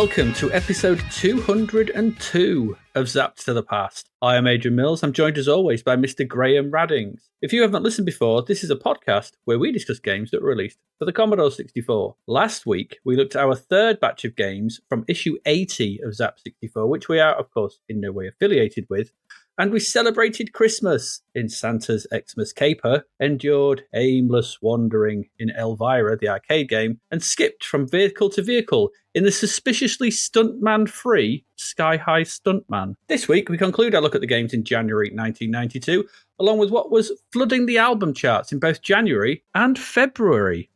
welcome to episode 202 of Zapped to the Past. I am Adrian Mills. I'm joined as always by Mr. Graham Raddings. If you haven't listened before, this is a podcast where we discuss games that were released for the Commodore 64. Last week, we looked at our third batch of games from issue 80 of Zap 64, which we are, of course, in no way affiliated with. And we celebrated Christmas in Santa's Xmas Caper, endured aimless wandering in Elvira, the arcade game, and skipped from vehicle to vehicle in the suspiciously stuntman-free Sky High Stuntman. This week, we conclude our look at the games in January 1992, along with what was flooding the album charts in both January and February.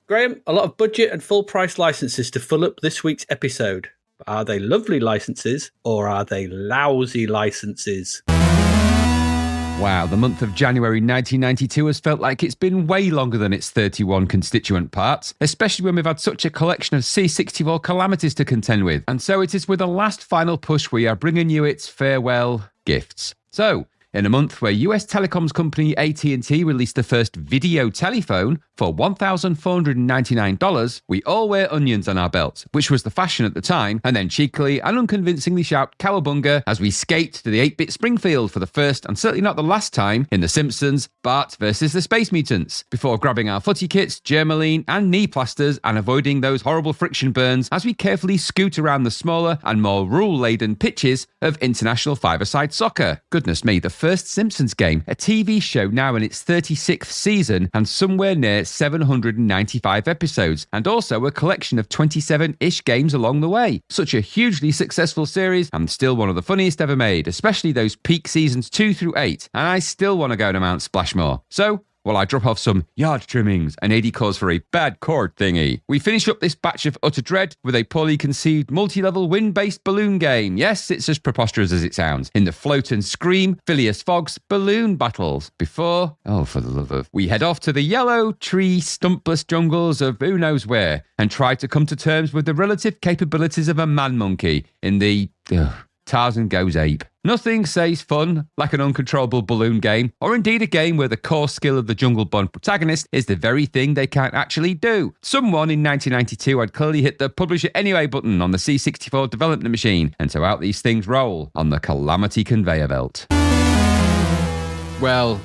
Graham, a lot of budget and full-price licenses to fill up this week's episode. Are they lovely licenses or are they lousy licenses? Wow, the month of January 1992 has felt like it's been way longer than its 31 constituent parts, especially when we've had such a collection of C64 calamities to contend with. And so it is with a last final push we are bringing you its farewell gifts. So, in a month where US telecoms company AT&T released the first video telephone for $1,499, we all wear onions on our belts, which was the fashion at the time, and then cheekily and unconvincingly shout cowabunga as we skate to the 8-bit Springfield for the first and certainly not the last time in The Simpsons, Bart versus the Space Mutants, before grabbing our footy kits, Germaline and knee plasters and avoiding those horrible friction burns as we carefully scoot around the smaller and more rule-laden pitches of international five-a-side soccer. Goodness me, the first Simpsons game, a TV show now in its 36th season and somewhere near 795 episodes, and also a collection of 27-ish games along the way. Such a hugely successful series and still one of the funniest ever made, especially those peak seasons 2 through 8, and I still want to go to Mount Splashmore. So, while I drop off some yard trimmings and AD calls for a bad chord thingy, we finish up this batch of utter dread with a poorly conceived multi-level wind-based balloon game. Yes, it's as preposterous as it sounds. In the Float and Scream, Phileas Fogg's balloon battles. Before, oh for the love of, we head off to the yellow tree stumpless jungles of who knows where and try to come to terms with the relative capabilities of a man-monkey in the Tarzan Goes Ape. Nothing says fun like an uncontrollable balloon game, or indeed a game where the core skill of the Jungle Bond protagonist is the very thing they can't actually do. Someone in 1992 had clearly hit the Publish It Anyway button on the C64 development machine, and so out these things roll on the Calamity conveyor belt. Well,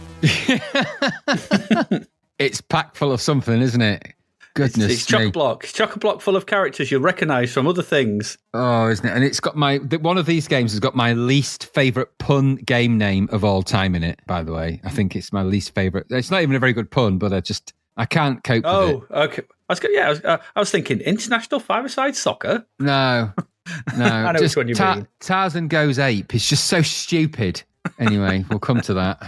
it's packed full of something, isn't it? Goodness, it's chock-a-block. It's chock-a-block full of characters you'll recognise from other things. Oh, isn't it? And it's got one of these games has got my least favourite pun game name of all time in it, by the way. I think it's my least favourite. It's not even a very good pun, but I can't cope with it. Oh, okay. I was thinking international five-a-side soccer. No. I know which one you mean. Tarzan Goes Ape is just so stupid. Anyway, we'll come to that.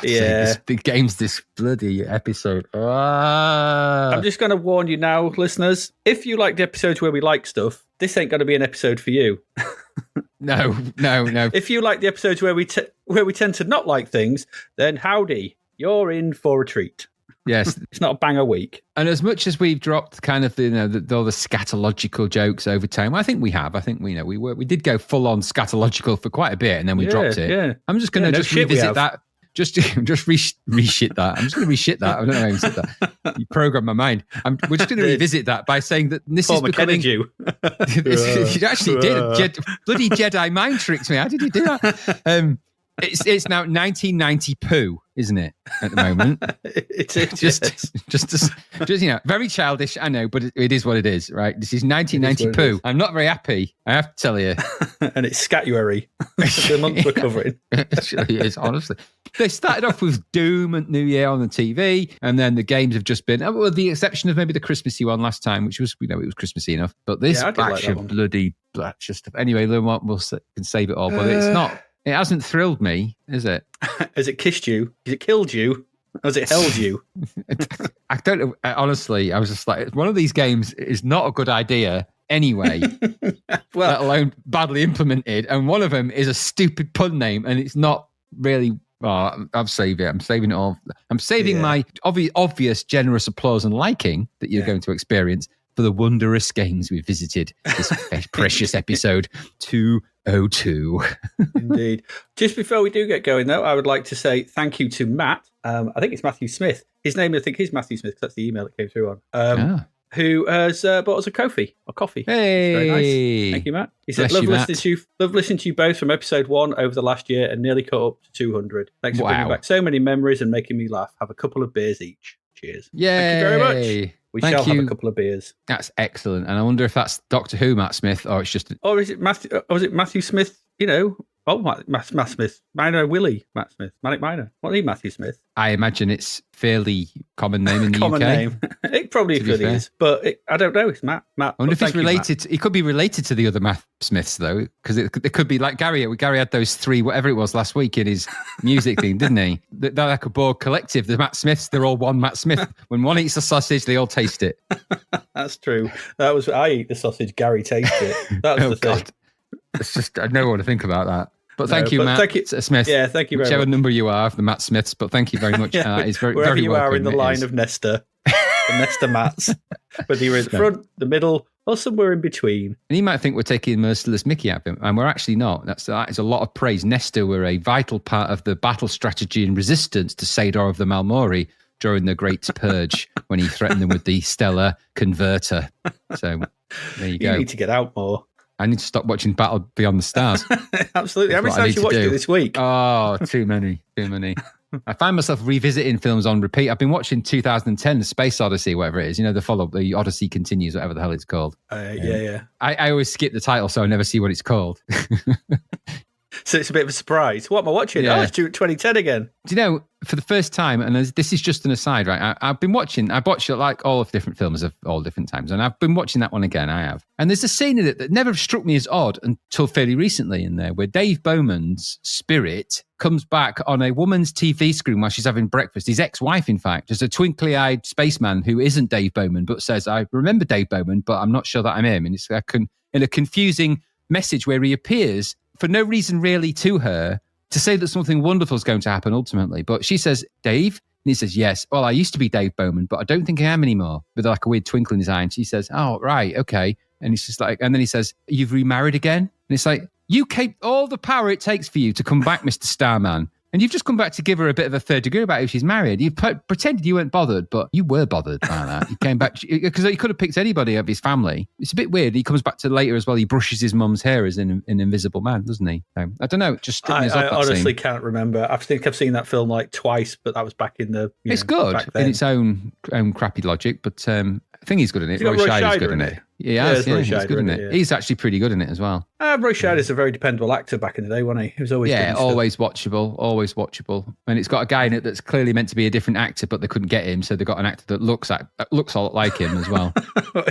Yeah. The game's this bloody episode. I'm just going to warn you now, listeners. If you like the episodes where we like stuff, this ain't going to be an episode for you. No. If you like the episodes where we tend to not like things, then howdy, you're in for a treat. Yes. It's not a banger week. And as much as we've dropped kind of all the scatological jokes over time, I think we have. I think we did go full on scatological for quite a bit, and then we dropped it. Yeah. I'm just going to revisit that. Just reshit that. I'm just going to reshit that. I don't know how you said that. You program my mind. We're just going to revisit that by saying that this is becoming. You. You actually did. Bloody Jedi mind tricked me. How did you do that? It's now 1990 poo, isn't it? At the moment, it is just very childish. I know, but it is what it is, right? This is 1990 poo. I'm not very happy, I have to tell you. And it's Scatuary. The month we're covering. It really is, honestly. They started off with Doom and New Year on the TV, and then the games have just been, with the exception of maybe the Christmassy one last time, which was, it was Christmassy enough. But this batch of bloody batch stuff. Anyway, we'll can save it all, but it's not. It hasn't thrilled me, is it? Has it kissed you? Has it killed you? Has it held you? I don't know. Honestly, I was just like, one of these games is not a good idea anyway, let alone badly implemented. And one of them is a stupid pun name, and it's not really. I'll save it. I'm saving it all. I'm saving my obvious generous applause and liking that you're going to experience for the wondrous games we visited this precious episode 202. Indeed. Just before we do get going, though, I would like to say thank you to Matt. I think it's Matthew Smith. His name, I think, is Matthew Smith, because that's the email that came through on. who has bought us a coffee. Hey, very nice. Thank you, Matt. He said, love listening to you both from episode 1 over the last year and nearly caught up to 200. Thanks for bringing back so many memories and making me laugh. Have a couple of beers each. Cheers. Yay. Thank you very much. We shall have a couple of beers. That's excellent. And I wonder if that's Doctor Who Matt Smith or it's just... Or is it Matthew Smith, Matt Smith. Minor Willie Matt Smith. Manic Minor. What is Matthew Smith? I imagine it's fairly common name in the common UK. Name. It probably is, but I don't know. It's Matt. I wonder if he's related. He could be related to the other Matt Smiths, though, because it could be like Gary. Gary had those 3, whatever it was, last week in his music thing, didn't he? They're like a Borg collective. The Matt Smiths, they're all one Matt Smith. When one eats a sausage, they all taste it. That's true. I eat the sausage, Gary tastes it. That's the thing. God. It's just, I don't know what to think think about that. But thank you, Matt Smith. Yeah, thank you very much. Whichever number you are of the Matt Smiths, but thank you very much. It's very, wherever very you welcome. are in the line of Nesta, the Nesta Matts, whether you're in the front, the middle, or somewhere in between. And you might think we're taking merciless Mickey out of him, and we're actually not. That is a lot of praise. Nesta were a vital part of the battle strategy and resistance to Sador of the Malmori during the Great Purge when he threatened them with the Stellar Converter. So there you go. You need to get out more. I need to stop watching Battle Beyond the Stars. Absolutely. How many times you watched it this week? Oh, too many. I find myself revisiting films on repeat. I've been watching 2010, The Space Odyssey, whatever it is. You know, the Odyssey Continues, whatever the hell it's called. Yeah. I always skip the title, so I never see what it's called. So it's a bit of a surprise. What am I watching? Yeah. Oh, it's 2010 again. Do you know, for the first time, and this is just an aside, right? I watched like all of different films of all different times, and I've been watching that one again, I have. And there's a scene in it that never struck me as odd until fairly recently in there, where Dave Bowman's spirit comes back on a woman's TV screen while she's having breakfast. His ex-wife, in fact, is a twinkly-eyed spaceman who isn't Dave Bowman, but says, I remember Dave Bowman, but I'm not sure that I'm him. And it's in a confusing message where he appears for no reason really to her to say that something wonderful is going to happen ultimately. But she says, Dave? And he says, yes. Well, I used to be Dave Bowman, but I don't think I am anymore. With like a weird twinkle in his eye. And she says, oh, right, okay. And he's just like, and then he says, you've remarried again? And it's like, you keep all the power it takes for you to come back, Mr. Starman. And you've just come back to give her a bit of a third degree about who she's married. You pretended you weren't bothered, but you were bothered by that. You came back because he could have picked anybody of his family. It's a bit weird. He comes back to later as well. He brushes his mum's hair as an invisible man, doesn't he? So, I don't know. Just I honestly can't remember. I think I've seen that film like twice, but that was back in the. It's good in its own crappy logic, but I think he's good in it. Roy Scheider's good in it. He's good in it. He's actually pretty good in it as well. Roy Scheider's a very dependable actor back in the day, wasn't he? He was always good always watchable. And it's got a guy in it that's clearly meant to be a different actor, but they couldn't get him, so they got an actor that looks a lot like him as well.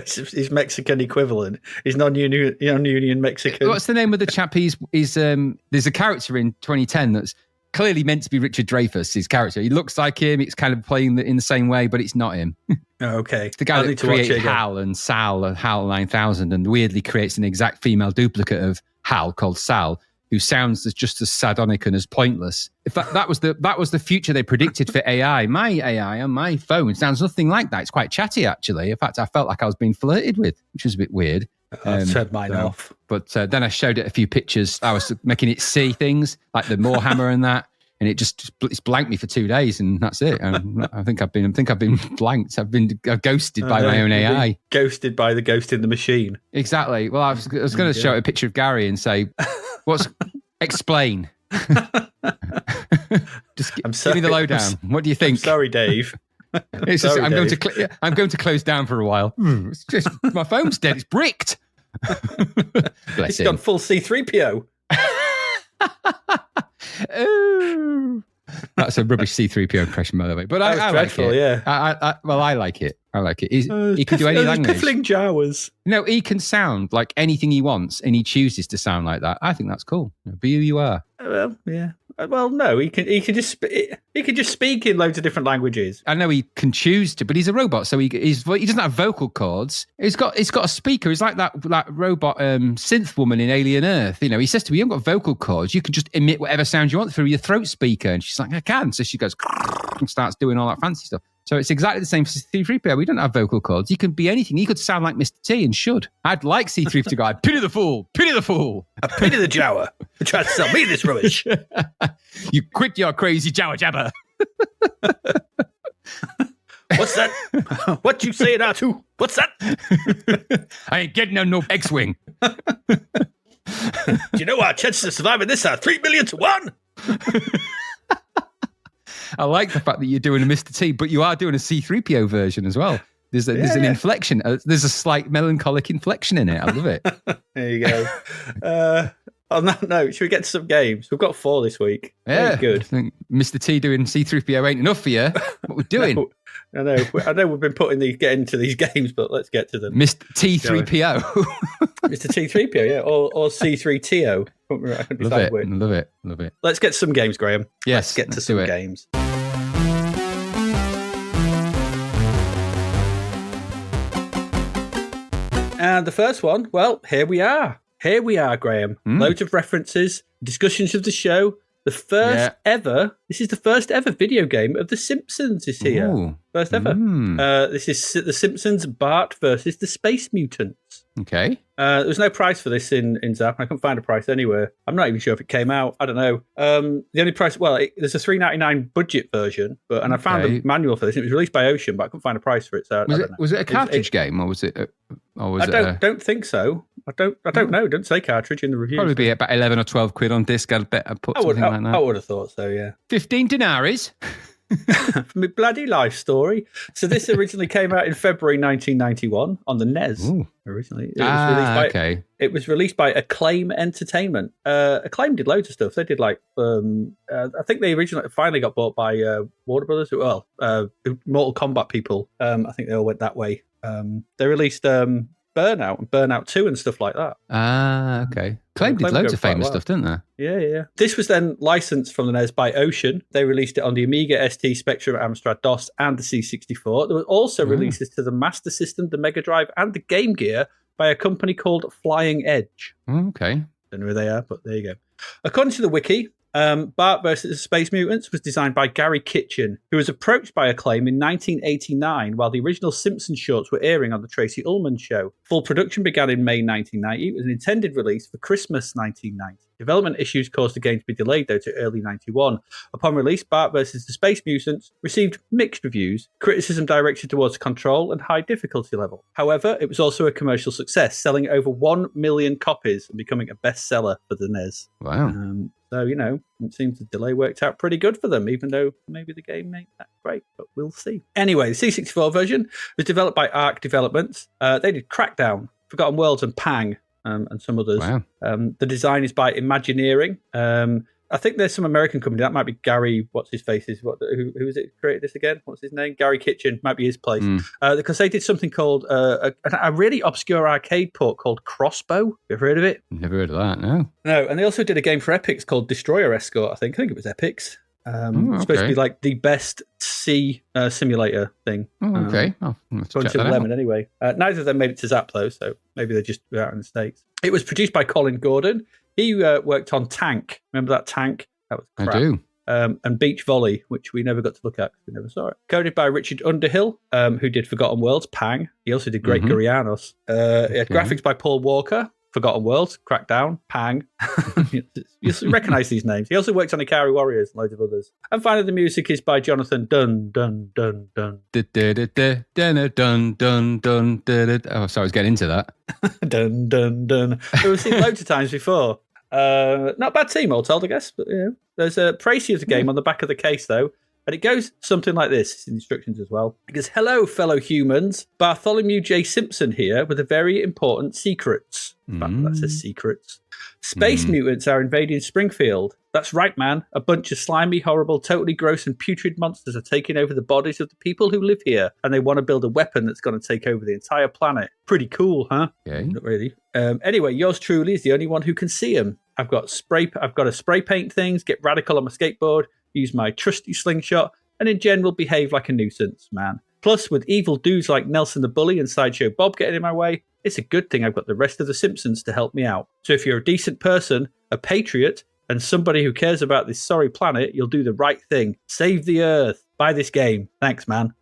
His Mexican equivalent. He's non-union Mexican. What's the name of the chap? He's there's a character in 2010 that's clearly meant to be Richard Dreyfuss, his character. He looks like him. It's kind of playing in the same way, but it's not him. Okay. It's the guy that created Hal and Sal and Hal 9000 and weirdly creates an exact female duplicate of Hal called Sal, who sounds just as sardonic and as pointless. If that was the future they predicted for AI. My AI on my phone sounds nothing like that. It's quite chatty, actually. In fact, I felt like I was being flirted with, which was a bit weird. I've turned mine off. But then I showed it a few pictures. I was making it see things like the Moorhammer and that, and it's blanked me for 2 days, and that's it. I think I've been blanked. I've been ghosted by my own AI. Ghosted by the ghost in the machine. Exactly. Well, I was going to show it a picture of Gary and say, explain. Just give me the lowdown. What do you think? I'm sorry, Dave. I'm going to close down for a while. It's just my phone's dead. It's bricked. It's gone full C3PO. Oh, that's a rubbish C3PO impression, by the way. But I like it. Yeah. I like it. I like it. He can do any language. Piffling Jawas. No, he can sound like anything he wants, and he chooses to sound like that. I think that's cool. Be who you are. Well, yeah. Well, no, he can just speak in loads of different languages. I know he can choose to, but he's a robot, so he doesn't have vocal cords. He's got a speaker. He's like that robot synth woman in Alien Earth. You know, he says to me, "You haven't got vocal cords. You can just emit whatever sound you want through your throat speaker." And she's like, "I can." So she goes and starts doing all that fancy stuff. So it's exactly the same for C3PO. We don't have vocal cords. You can be anything. He could sound like Mr. T and should. I'd like C3PO to go, "I pity the fool. Pity the fool. I pity the Jawa who tried to sell me this rubbish." You quit your crazy Jawa jabber. What's that? What you saying out to? What's that? I ain't getting on no X-Wing. Do you know our chances of surviving this are 3 million to 1? I like the fact that you're doing a Mr. T, but you are doing a C-3PO version as well. There's an inflection. There's a slight melancholic inflection in it. I love it. There you go. On that note, should we get to some games? We've got 4 this week. Yeah, very good. I think Mr. T doing C-3PO ain't enough for you. What we're doing? No, I know we've been getting to these games, but let's get to them. Mr. T-3PO. Mr. T-3PO, yeah, or C-3TO. Love it. Let's get to some games, Graham. Yes, let's get to some games. And the first one, well, here we are. Here we are, Graham. Loads of references, discussions of the show. The first ever, this is the first ever video game of The Simpsons is here. Ooh. First ever. This is The Simpsons, Bart versus the Space Mutants. Okay. There was no price for this in Zapped. I couldn't find a price anywhere. I'm not even sure if it came out. I don't know. The only price, there's a $3.99 budget version, and I found a manual for this. It was released by Ocean, but I couldn't find a price for it. So was it a cartridge game, or was it? Don't think so. I don't know. It doesn't say cartridge in the review. Probably be about 11 or 12 quid on disc. I'd bet I'd put something like that. I would have thought so. Yeah. 15 denaries. My bloody life story. So this originally came out in February 1991 on the NES. Ooh. Originally, it was released by Acclaim Entertainment. Acclaim did loads of stuff. They did I think they originally finally got bought by Warner Brothers. Well, Mortal Kombat people. I think they all went that way. They released Burnout and Burnout 2 and stuff like that. Okay. Acclaim did loads of famous stuff, didn't they? Yeah. This was then licensed from the NES by Ocean. They released it on the Amiga, ST, Spectrum, Amstrad DOS, and the C64. There were also releases to the Master System, the Mega Drive, and the Game Gear by a company called Flying Edge. Okay. Don't know who they are, but there you go. According to the wiki, Bart vs. the Space Mutants was designed by Gary Kitchen, who was approached by Acclaim in 1989 while the original Simpsons shorts were airing on the Tracy Ullman Show. Full production began in May 1990. It was an intended release for Christmas 1990. Development issues caused the game to be delayed, though, to early 91. Upon release, Bart vs. the Space Mutants received mixed reviews, criticism directed towards control and high difficulty level. However, it was also a commercial success, selling over 1 million copies and becoming a bestseller for the NES. Wow. So, it seems the delay worked out pretty good for them, even though maybe the game ain't that great, but we'll see. Anyway, the C64 version was developed by Arc Developments. They did Crackdown, Forgotten Worlds, and Pang, and some others. Wow. The design is by Imagineering. I think there's some American company. That might be Gary, who is it created this again? What's his name? Gary Kitchen, might be his place. Because they did something called a really obscure arcade port called Crossbow. You ever heard of it? Never heard of that, no. No, and they also did a game for Epix called Destroyer Escort, I think it was Epix. It's supposed to be like the best sea simulator thing. Okay. Bunch of lemon anyway. Neither of them made it to Zap though, so maybe they're just out in the States. It was produced by Colin Gordon. He worked on Tank. Remember that Tank? That was crap. I do. And Beach Volley, which we never got to look at because we never saw it. Coded by Richard Underhill, who did Forgotten Worlds, Pang. He also did Great Gurianos. He had graphics by Paul Walker, Forgotten Worlds, Crackdown, Pang. You recognise these names. He also worked on Ikari Warriors and loads of others. And finally, the music is by Jonathan Dun. Oh, sorry, I was getting into that. Dun, dun, dun. We've seen loads of times before. Not a bad team, all told, I guess. But there's a précis of the game on the back of the case, though. And it goes something like this. It's in instructions as well. It goes, "Hello, fellow humans. Bartholomew J. Simpson here with a very important secrets." In fact, that says secrets. Space mutants are invading Springfield. That's right, man. A bunch of slimy, horrible, totally gross and putrid monsters are taking over the bodies of the people who live here. And they want to build a weapon that's going to take over the entire planet. Pretty cool, huh? Okay. Not really. Anyway, yours truly is the only one who can see them. I've got to spray paint things, get radical on my skateboard, use my trusty slingshot, and in general behave like a nuisance, man. Plus, with evil dudes like Nelson the Bully and Sideshow Bob getting in my way, it's a good thing I've got the rest of the Simpsons to help me out. So if you're a decent person, a patriot, and somebody who cares about this sorry planet, you'll do the right thing. Save the Earth. Buy this game. Thanks, man.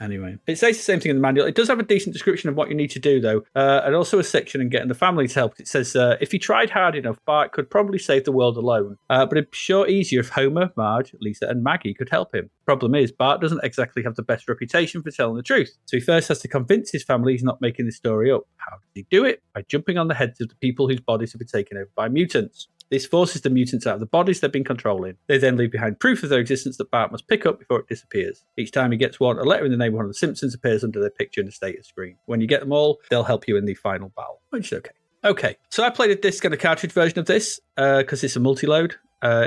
Anyway, it says the same thing in the manual. It does have a decent description of what you need to do, though, and also a section on getting the family to help. It says, if he tried hard enough, Bart could probably save the world alone, but it'd be sure easier if Homer, Marge, Lisa, and Maggie could help him. Problem is, Bart doesn't exactly have the best reputation for telling the truth, so he first has to convince his family he's not making this story up. How does he do it? By jumping on the heads of the people whose bodies have been taken over by mutants. This forces the mutants out of the bodies they've been controlling. They then leave behind proof of their existence that Bart must pick up before it disappears. Each time he gets one, a letter in the name of one of the Simpsons appears under their picture in the status screen. When you get them all, they'll help you in the final battle, which is okay. Okay, so I played a disc and a cartridge version of this because it's a multi-load.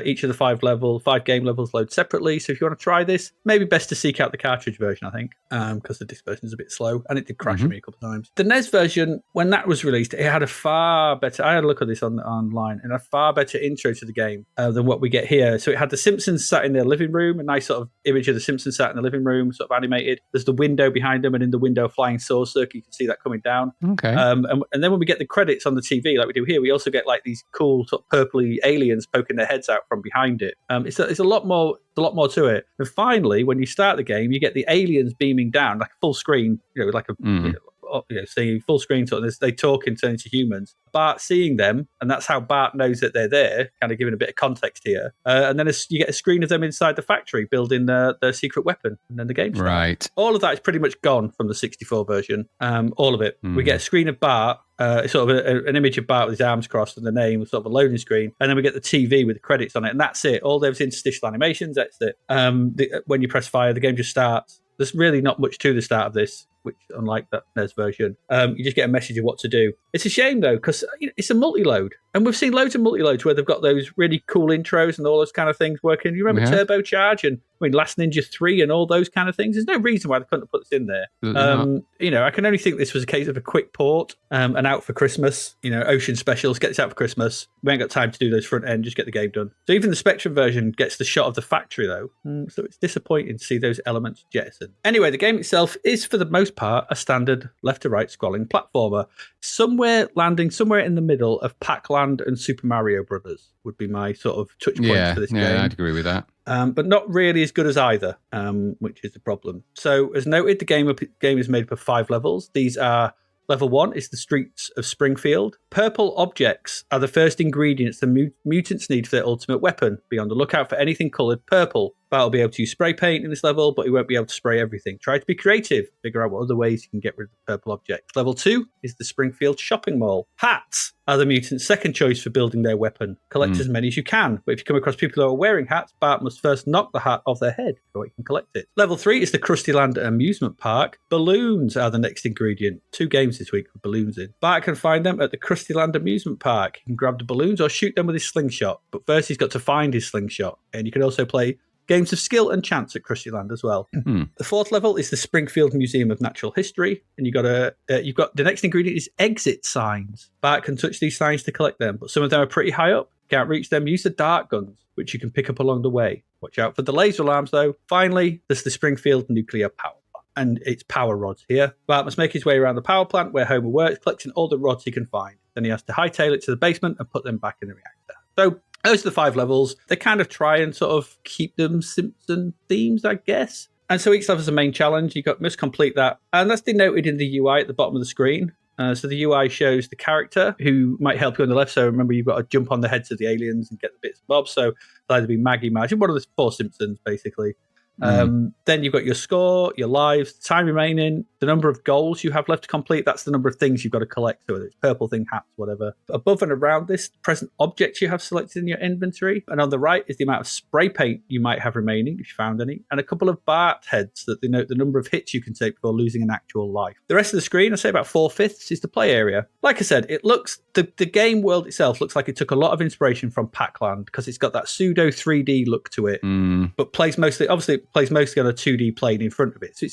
Each of the 5 game levels load separately. So if you want to try this, maybe best to seek out the cartridge version, I think, because the disc version is a bit slow and it did crash me a couple of times. The NES version, when that was released, it had a far better. I had a look at this online, and a far better intro to the game than what we get here. So it had the Simpsons sat in their living room, a nice sort of image of the Simpsons sat in the living room, sort of animated. There's the window behind them, and in the window, a flying saucer. You can see that coming down. Okay. And then when we get the credits on the TV, like we do here, we also get like these cool sort of purpley aliens poking their heads out from behind it. It's a lot more to it. And finally, when you start the game, you get the aliens beaming down like full screen, like a seeing full screen talk. They talk and turn into humans. Bart seeing them, and that's how Bart knows that they're there, kind of giving a bit of context here. And then you get a screen of them inside the factory building their secret weapon, and then the game starts. Right. All of that is pretty much gone from the 64 version. All of it. We get a screen of Bart, sort of an image of Bart with his arms crossed and the name, sort of a loading screen, and then we get the TV with the credits on it, and that's it. All those interstitial animations, that's it. When you press fire, the game just starts. There's really not much to the start of this, which, unlike that NES version, you just get a message of what to do. It's a shame, though, because it's a multi-load. And we've seen loads of multi-loads where they've got those really cool intros and all those kind of things working. You remember Turbocharge and Last Ninja 3 and all those kind of things? There's no reason why they couldn't have put this in there. I can only think this was a case of a quick port and out for Christmas. Ocean Specials, get this out for Christmas. We ain't got time to do those front end, just get the game done. So even the Spectrum version gets the shot of the factory, though. So it's disappointing to see those elements jettisoned. Anyway, the game itself is, for the most part, a standard left-to-right scrolling platformer. Landing somewhere in the middle of Pac-Land and Super Mario Brothers would be my sort of touch points for this game. Yeah, I'd agree with that. But not really as good as either, which is the problem. So, as noted, the game is made up of 5 levels. These are: level 1 is the streets of Springfield. Purple objects are the first ingredients the mutants need for their ultimate weapon. Be on the lookout for anything coloured purple. Bart will be able to use spray paint in this level, but he won't be able to spray everything. Try to be creative. Figure out what other ways you can get rid of the purple objects. Level 2 is the Springfield shopping mall. Hats are the mutants' second choice for building their weapon. Collect as many as you can, but if you come across people who are wearing hats, Bart must first knock the hat off their head before he can collect it. Level 3 is the Krusty Land amusement park. Balloons are the next ingredient. 2 games this week with balloons in. Bart can find them at the Krusty Land amusement park. He can grab the balloons or shoot them with his slingshot, but first he's got to find his slingshot. And you can also play games of skill and chance at Krusty Land as well. The 4th level is the Springfield Museum of Natural History, and you've got the next ingredient is exit signs. Bart can touch these signs to collect them, but some of them are pretty high up. Can't reach them. Use the dart guns, which you can pick up along the way. Watch out for the laser alarms, though. Finally, there's the Springfield Nuclear Power Plant, and it's power rods here. Bart must make his way around the power plant where Homer works, collecting all the rods he can find. Then he has to hightail it to the basement and put them back in the reactor. So those are the 5 levels. They kind of try and sort of keep them Simpson themes, I guess. And so each level is a main challenge. Must complete that. And that's denoted in the UI at the bottom of the screen. So the UI shows the character who might help you on the left. So remember, you've got to jump on the heads of the aliens and get the bits and bobs. So it'll either be Maggie, Marge, one of the 4 Simpsons, basically. Then you've got your score, your lives, time remaining, the number of goals you have left to complete. That's the number of things you've got to collect. So whether it's purple thing, hats, whatever. Above and around this, present objects you have selected in your inventory. And on the right is the amount of spray paint you might have remaining, if you found any. And a couple of Bart heads that denote the number of hits you can take before losing an actual life. The rest of the screen, I'd say about 4/5, is the play area. Like I said, it looks, the game world itself looks like it took a lot of inspiration from Pac-Land because it's got that pseudo 3D look to it, but plays mostly on a 2D plane in front of it. So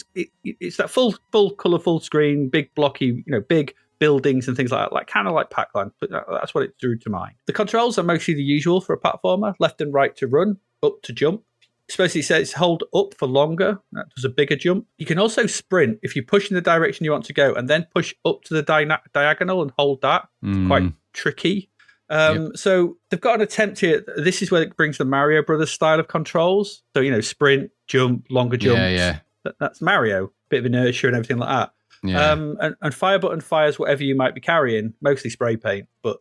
it's that full colourful screen, big blocky, big buildings and things like kind of like Pac-Land. But that's what it drew to mind. The controls are mostly the usual for a platformer: left and right to run, up to jump. Especially it says hold up for longer. That does a bigger jump. You can also sprint if you push in the direction you want to go and then push up to the diagonal and hold that. It's quite tricky. So they've got an attempt here. This is where it brings the Mario Brothers style of controls. So, sprint, jump, longer jumps. That's Mario. Bit of inertia and everything like that. Yeah. And fire button fires whatever you might be carrying, mostly spray paint. But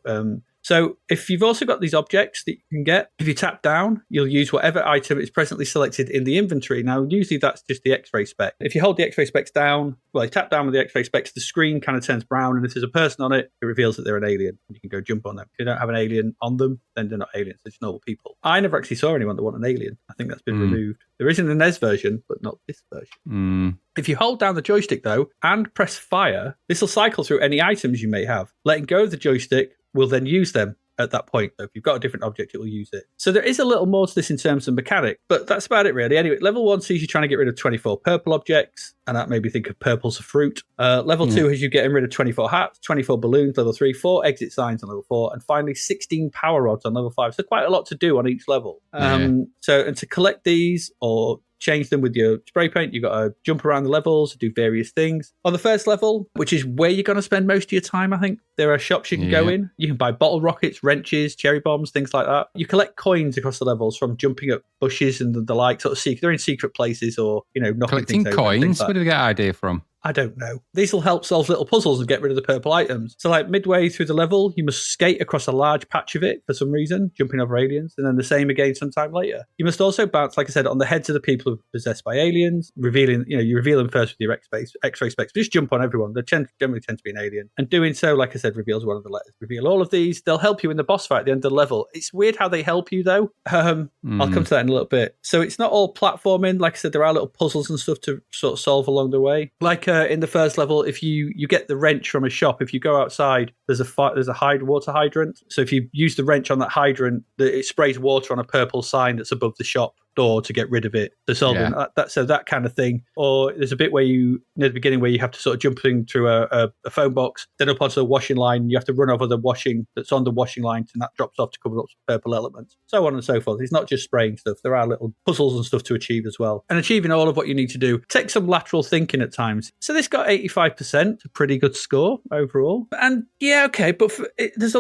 so if you've also got these objects that you can get, if you tap down, you'll use whatever item is presently selected in the inventory. Now, usually that's just the X-ray spec. If you hold the X-ray specs down, well, you tap down with the X-ray specs, the screen kind of turns brown, and if there's a person on it, it reveals that they're an alien. You can go jump on them. If you don't have an alien on them, then they're not aliens. They're just normal people. I never actually saw anyone that want an alien. I think that's been removed. There is in the NES version, but not this version. If you hold down the joystick, though, and press fire, this will cycle through any items you may have. Letting go of the joystick will then use them at that point. So if you've got a different object, it will use it. So there is a little more to this in terms of mechanic, but that's about it, really. Anyway, level 1 sees you trying to get rid of 24 purple objects, and that made me think of purple's a fruit. Level 2 has you getting rid of 24 hats, 24 balloons, level 3, 4 exit signs on level 4, and finally 16 power rods on level 5. So quite a lot to do on each level. So, and to collect these or change them with your spray paint, you've got to jump around the levels, do various things. On the first level, which is where you're going to spend most of your time, I think, there are shops you can go in. You can buy bottle rockets, wrenches, cherry bombs, things like that. You collect coins across the levels from jumping up bushes and the like, sort of secret. They're in secret places or, knocking collecting things coins? over. Where did they get that idea from? I don't know. These will help solve little puzzles and get rid of the purple items. So like midway through the level, you must skate across a large patch of it for some reason, jumping over aliens, and then the same again sometime later. You must also bounce, like I said, on the heads of the people who are possessed by aliens, revealing, you reveal them first with your X-ray specs. Just jump on everyone. They generally tend to be an alien. And doing so, like I said, reveals one of the letters. Reveal all of these. They'll help you in the boss fight at the end of the level. It's weird how they help you, though. I'll come to that in a little bit. So it's not all platforming. Like I said, there are little puzzles and stuff to sort of solve along the way. Like in the first level, if you get the wrench from a shop, if you go outside, there's a water hydrant. So if you use the wrench on that hydrant, it sprays water on a purple sign that's above the shop door to get rid of it. So that kind of thing. Or there's a bit where near the beginning where you have to sort of jump through a phone box, then up onto the washing line. You have to run over the washing that's on the washing line, and that drops off to cover up some purple elements. So on and so forth. It's not just spraying stuff. There are little puzzles and stuff to achieve as well. And achieving all of what you need to do takes some lateral thinking at times. So this got 85%, a pretty good score overall. And yeah, okay, but there's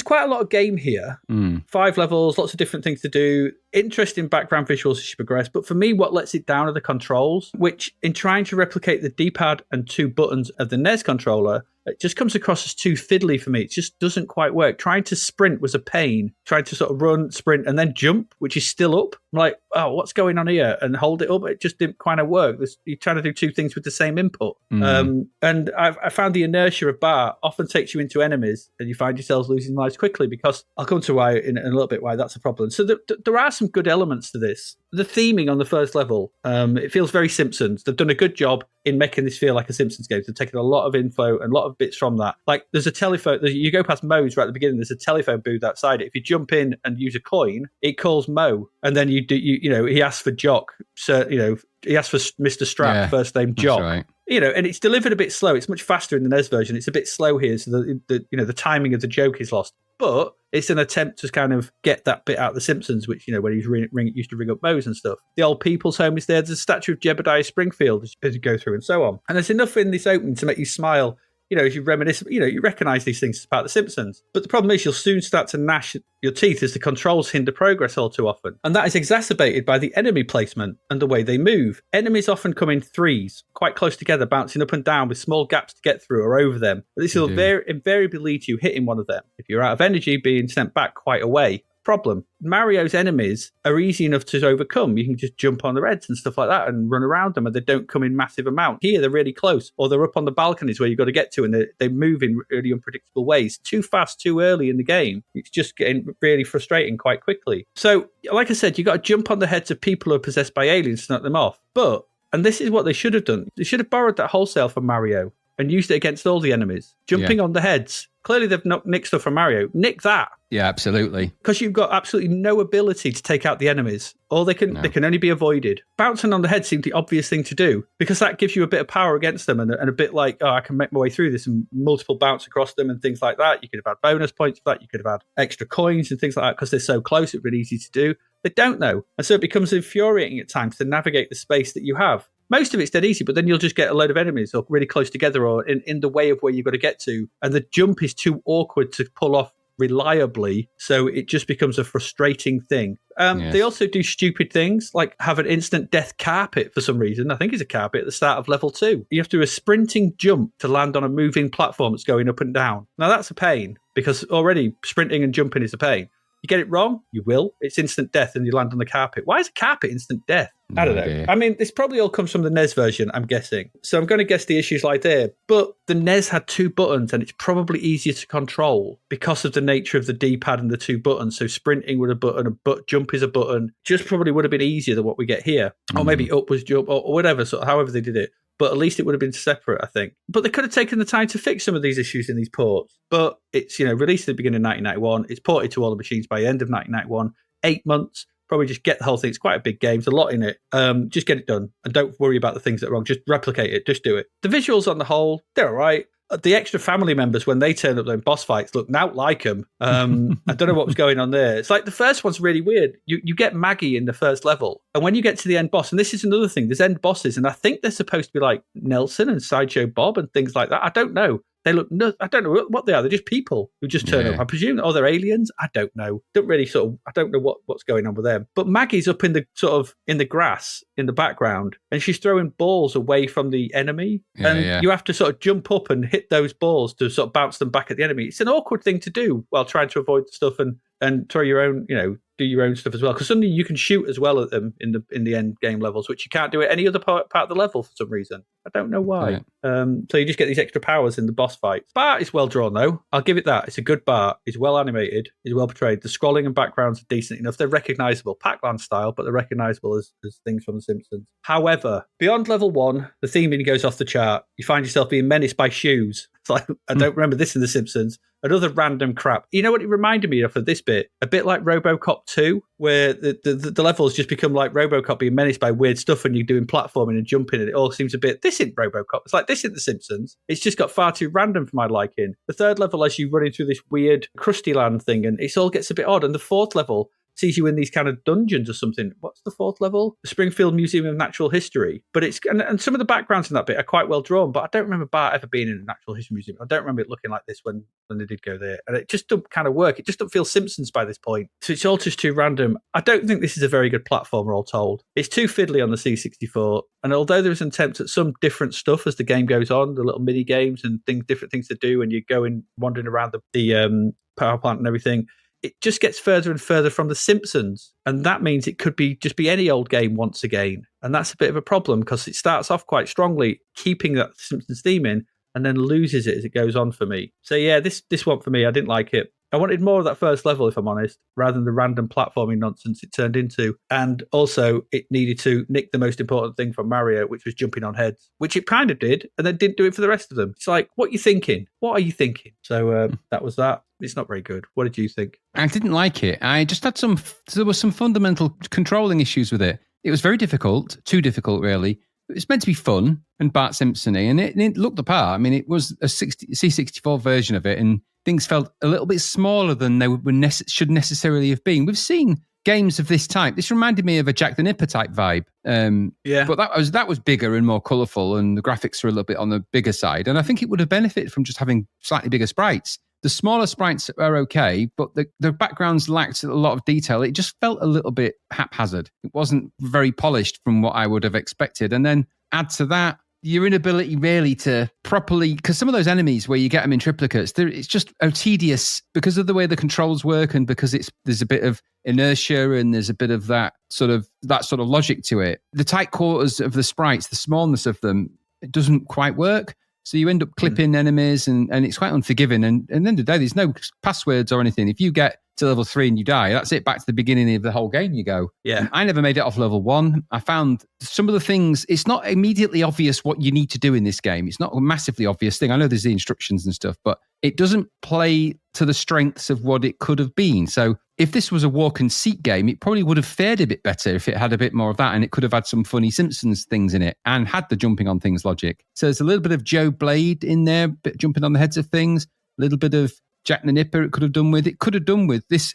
quite a lot of game here. 5 levels, lots of different things to do. Interesting background visuals as you progress, but for me, what lets it down are the controls, which in trying to replicate the D-pad and 2 buttons of the NES controller, it just comes across as too fiddly for me. It just doesn't quite work. Trying to sprint was a pain. Trying to sort of run, sprint, and then jump, which is still up. I'm like, oh, what's going on here? And hold it up. It just didn't kind of work. You're trying to do 2 things with the same input. And I found the inertia of Bart often takes you into enemies, and you find yourselves losing lives quickly, because I'll come to why in a little bit why that's a problem. So there are some good elements to this. The theming on the first level, it feels very Simpsons. They've done a good job in making this feel like a Simpsons game. They've taken a lot of info and a lot of bits from that. Like there's a telephone, you go past Moe's right at the beginning, there's a telephone booth outside it. If you jump in and use a coin, it calls Moe. And then he asks for Jock. So, he asks for Mr. Strap, first name Jock. Right. And it's delivered a bit slow. It's much faster in the NES version. It's a bit slow here, so the timing of the joke is lost. But it's an attempt to kind of get that bit out of The Simpsons, which, when he used to ring up Moe's and stuff. The old people's home is there. There's a statue of Jebediah Springfield as you go through and so on. And there's enough in this opening to make you smile. As you reminisce, you recognize these things as part of The Simpsons. But the problem is you'll soon start to gnash your teeth as the controls hinder progress all too often. And that is exacerbated by the enemy placement and the way they move. Enemies often come in threes, quite close together, bouncing up and down with small gaps to get through or over them. But this will invariably lead to you hitting one of them. If you're out of energy, being sent back quite a way. Problem. Mario's enemies are easy enough to overcome. You can just jump on the heads and stuff like that and run around them, and they don't come in massive amounts. Here, they're really close, or they're up on the balconies where you've got to get to, and they move in really unpredictable ways. Too fast, too early in the game. It's just getting really frustrating quite quickly. So, like I said, you've got to jump on the heads of people who are possessed by aliens to knock them off. And this is what they should have done. They should have borrowed that wholesale from Mario and used it against all the enemies. Jumping on the heads. Clearly, they've nicked stuff from Mario. Nick that. Yeah, absolutely. Because you've got absolutely no ability to take out the enemies. Or they can only be avoided. Bouncing on the head seemed the obvious thing to do, because that gives you a bit of power against them and a bit like, I can make my way through this, and multiple bounce across them and things like that. You could have had bonus points for that. You could have had extra coins and things like that, because they're so close, it's really easy to do. They don't know. And so it becomes infuriating at times to navigate the space that you have. Most of it's dead easy, but then you'll just get a load of enemies or really close together or in the way of where you've got to get to. And the jump is too awkward to pull off reliably, so it just becomes a frustrating thing. Yes. They also do stupid things, like have an instant death carpet for some reason. I think it's a carpet at the start of level 2. You have to do a sprinting jump to land on a moving platform that's going up and down. Now, that's a pain, because already sprinting and jumping is a pain. You get it wrong, you will. It's instant death and you land on the carpet. Why is a carpet instant death? I don't know. idea. I mean, this probably all comes from the NES version, I'm guessing. So I'm going to guess the issues lie there. But the NES had 2 buttons and it's probably easier to control because of the nature of the D-pad and the 2 buttons. So sprinting with a button, jump is a button. Just probably would have been easier than what we get here. Or maybe up was jump or whatever, so however they did it. But at least it would have been separate, I think. But they could have taken the time to fix some of these issues in these ports. But it's, released at the beginning of 1991. It's ported to all the machines by the end of 1991. 8 months. Probably just get the whole thing. It's quite a big game. There's a lot in it. Just get it done. And don't worry about the things that are wrong. Just replicate it. Just do it. The visuals on the whole, they're all right. The extra family members, when they turn up in boss fights, look not like them. I don't know what was going on there. It's like the first one's really weird. You get Maggie in the first level. And when you get to the end boss, and this is another thing, there's end bosses, and I think they're supposed to be like Nelson and Sideshow Bob and things like that. I don't know. They look, I don't know what they are. They're just people who just turn up. I presume, they're aliens. I don't know. Don't really I don't know what's going on with them. But Maggie's up in the grass in the background, and she's throwing balls away from the enemy. You have to sort of jump up and hit those balls to sort of bounce them back at the enemy. It's an awkward thing to do while trying to avoid stuff and throw your own, do your own stuff as well. Because suddenly you can shoot as well at them in the end game levels, which you can't do at any other part of the level for some reason. I don't know why. So you just get these extra powers in the boss fights. Bart is well drawn, though. I'll give it that. It's a good Bart. He's well animated. He's well portrayed. The scrolling and backgrounds are decent enough. They're recognizable. Pac-Man style, but they're recognizable as things from The Simpsons. However, beyond level 1, the theming goes off the chart. You find yourself being menaced by shoes. It's like, I don't remember this in The Simpsons. Another random crap. You know what it reminded me of this bit? A bit like RoboCop 2, where the levels just become like RoboCop being menaced by weird stuff and you're doing platforming and jumping, and it all seems a bit, this isn't RoboCop. It's like, this isn't The Simpsons. It's just got far too random for my liking. The third level, as you running through this weird Krusty Land thing, and it all gets a bit odd. And the fourth level sees you in these kind of dungeons or something. What's the fourth level? The Springfield Museum of Natural History. But it's and some of the backgrounds in that bit are quite well drawn, but I don't remember Bart ever being in a natural history museum. I don't remember it looking like this when they did go there. And it just doesn't kind of work. It just doesn't feel Simpsons by this point. So it's all just too random. I don't think this is a very good platformer, all told. It's too fiddly on the C64. And although there's an attempt at some different stuff as the game goes on, the little mini games and different things to do, and you go in wandering around the power plant and everything, it just gets further and further from The Simpsons. And that means it could just be any old game once again. And that's a bit of a problem because it starts off quite strongly, keeping that Simpsons theme in, and then loses it as it goes on for me. So yeah, this one for me, I didn't like it. I wanted more of that first level, if I'm honest, rather than the random platforming nonsense it turned into. And also, it needed to nick the most important thing from Mario, which was jumping on heads, which it kind of did, and then didn't do it for the rest of them. It's like, what are you thinking? What are you thinking? So that was that. It's not very good. What did you think? I didn't like it. I just had there were some fundamental controlling issues with it. It was very difficult, too difficult, really. It's meant to be fun and Bart Simpson-y, and it looked the part. I mean, it was a C64 version of it, and things felt a little bit smaller than they should necessarily have been. We've seen games of this type. This reminded me of a Jack the Nipper type vibe. But that was bigger and more colourful, and the graphics were a little bit on the bigger side. And I think it would have benefited from just having slightly bigger sprites. The smaller sprites are okay, but the backgrounds lacked a lot of detail. It just felt a little bit haphazard. It wasn't very polished from what I would have expected. And then add to that your inability really to properly, because some of those enemies where you get them in triplicates, it's just tedious because of the way the controls work, and because there's a bit of inertia and there's a bit of that sort of logic to it. The tight quarters of the sprites, the smallness of them, it doesn't quite work. So you end up clipping enemies, and it's quite unforgiving. And at the end of the day, there's no passwords or anything. If you get to level 3 and you die, that's it. Back to the beginning of the whole game you go. Yeah. I never made it off level 1. I found some of the things, it's not immediately obvious what you need to do in this game. It's not a massively obvious thing. I know there's the instructions and stuff, but it doesn't play to the strengths of what it could have been. So if this was a walk and seat game, it probably would have fared a bit better if it had a bit more of that, and it could have had some funny Simpsons things in it and had the jumping on things logic. So there's a little bit of Joe Blade in there, bit jumping on the heads of things, a little bit of Jack the Nipper it could have done with. It could have done with. This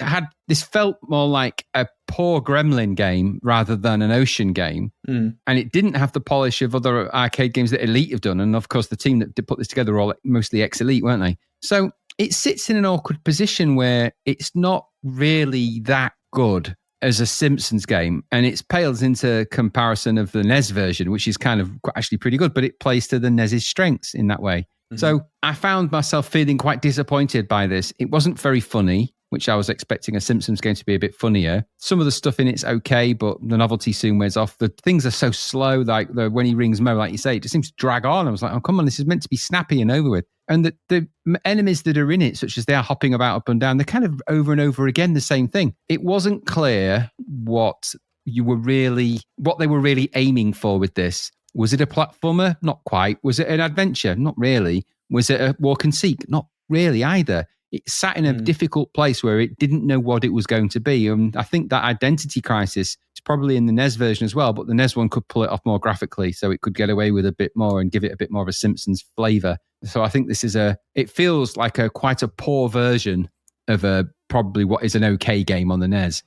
felt more like a poor Gremlin game rather than an Ocean game. And it didn't have the polish of other arcade games that Elite have done. And of course, the team that put this together were all mostly ex-Elite, weren't they? So it sits in an awkward position where it's not really that good as a Simpsons game, and it pales into comparison of the NES version, which is kind of actually pretty good, but it plays to the NES's strengths in that way. Mm-hmm. So I found myself feeling quite disappointed by this. It wasn't very funny, which I was expecting a Simpsons game to be a bit funnier. Some of the stuff in it's okay, but the novelty soon wears off. The things are so slow, like when he rings Mo, like you say, it just seems to drag on. I was like, oh, come on, this is meant to be snappy and over with. And the enemies that are in it, such as they are hopping about up and down, they're kind of over and over again the same thing. It wasn't clear what they were really aiming for with this. Was it a platformer? Not quite. Was it an adventure? Not really. Was it a walk and seek? Not really either. It sat in a difficult place where it didn't know what it was going to be. And I think that identity crisis is probably in the NES version as well, but the NES one could pull it off more graphically, so it could get away with a bit more and give it a bit more of a Simpsons flavor. So I think this is it feels like quite a poor version of probably what is an okay game on the NES.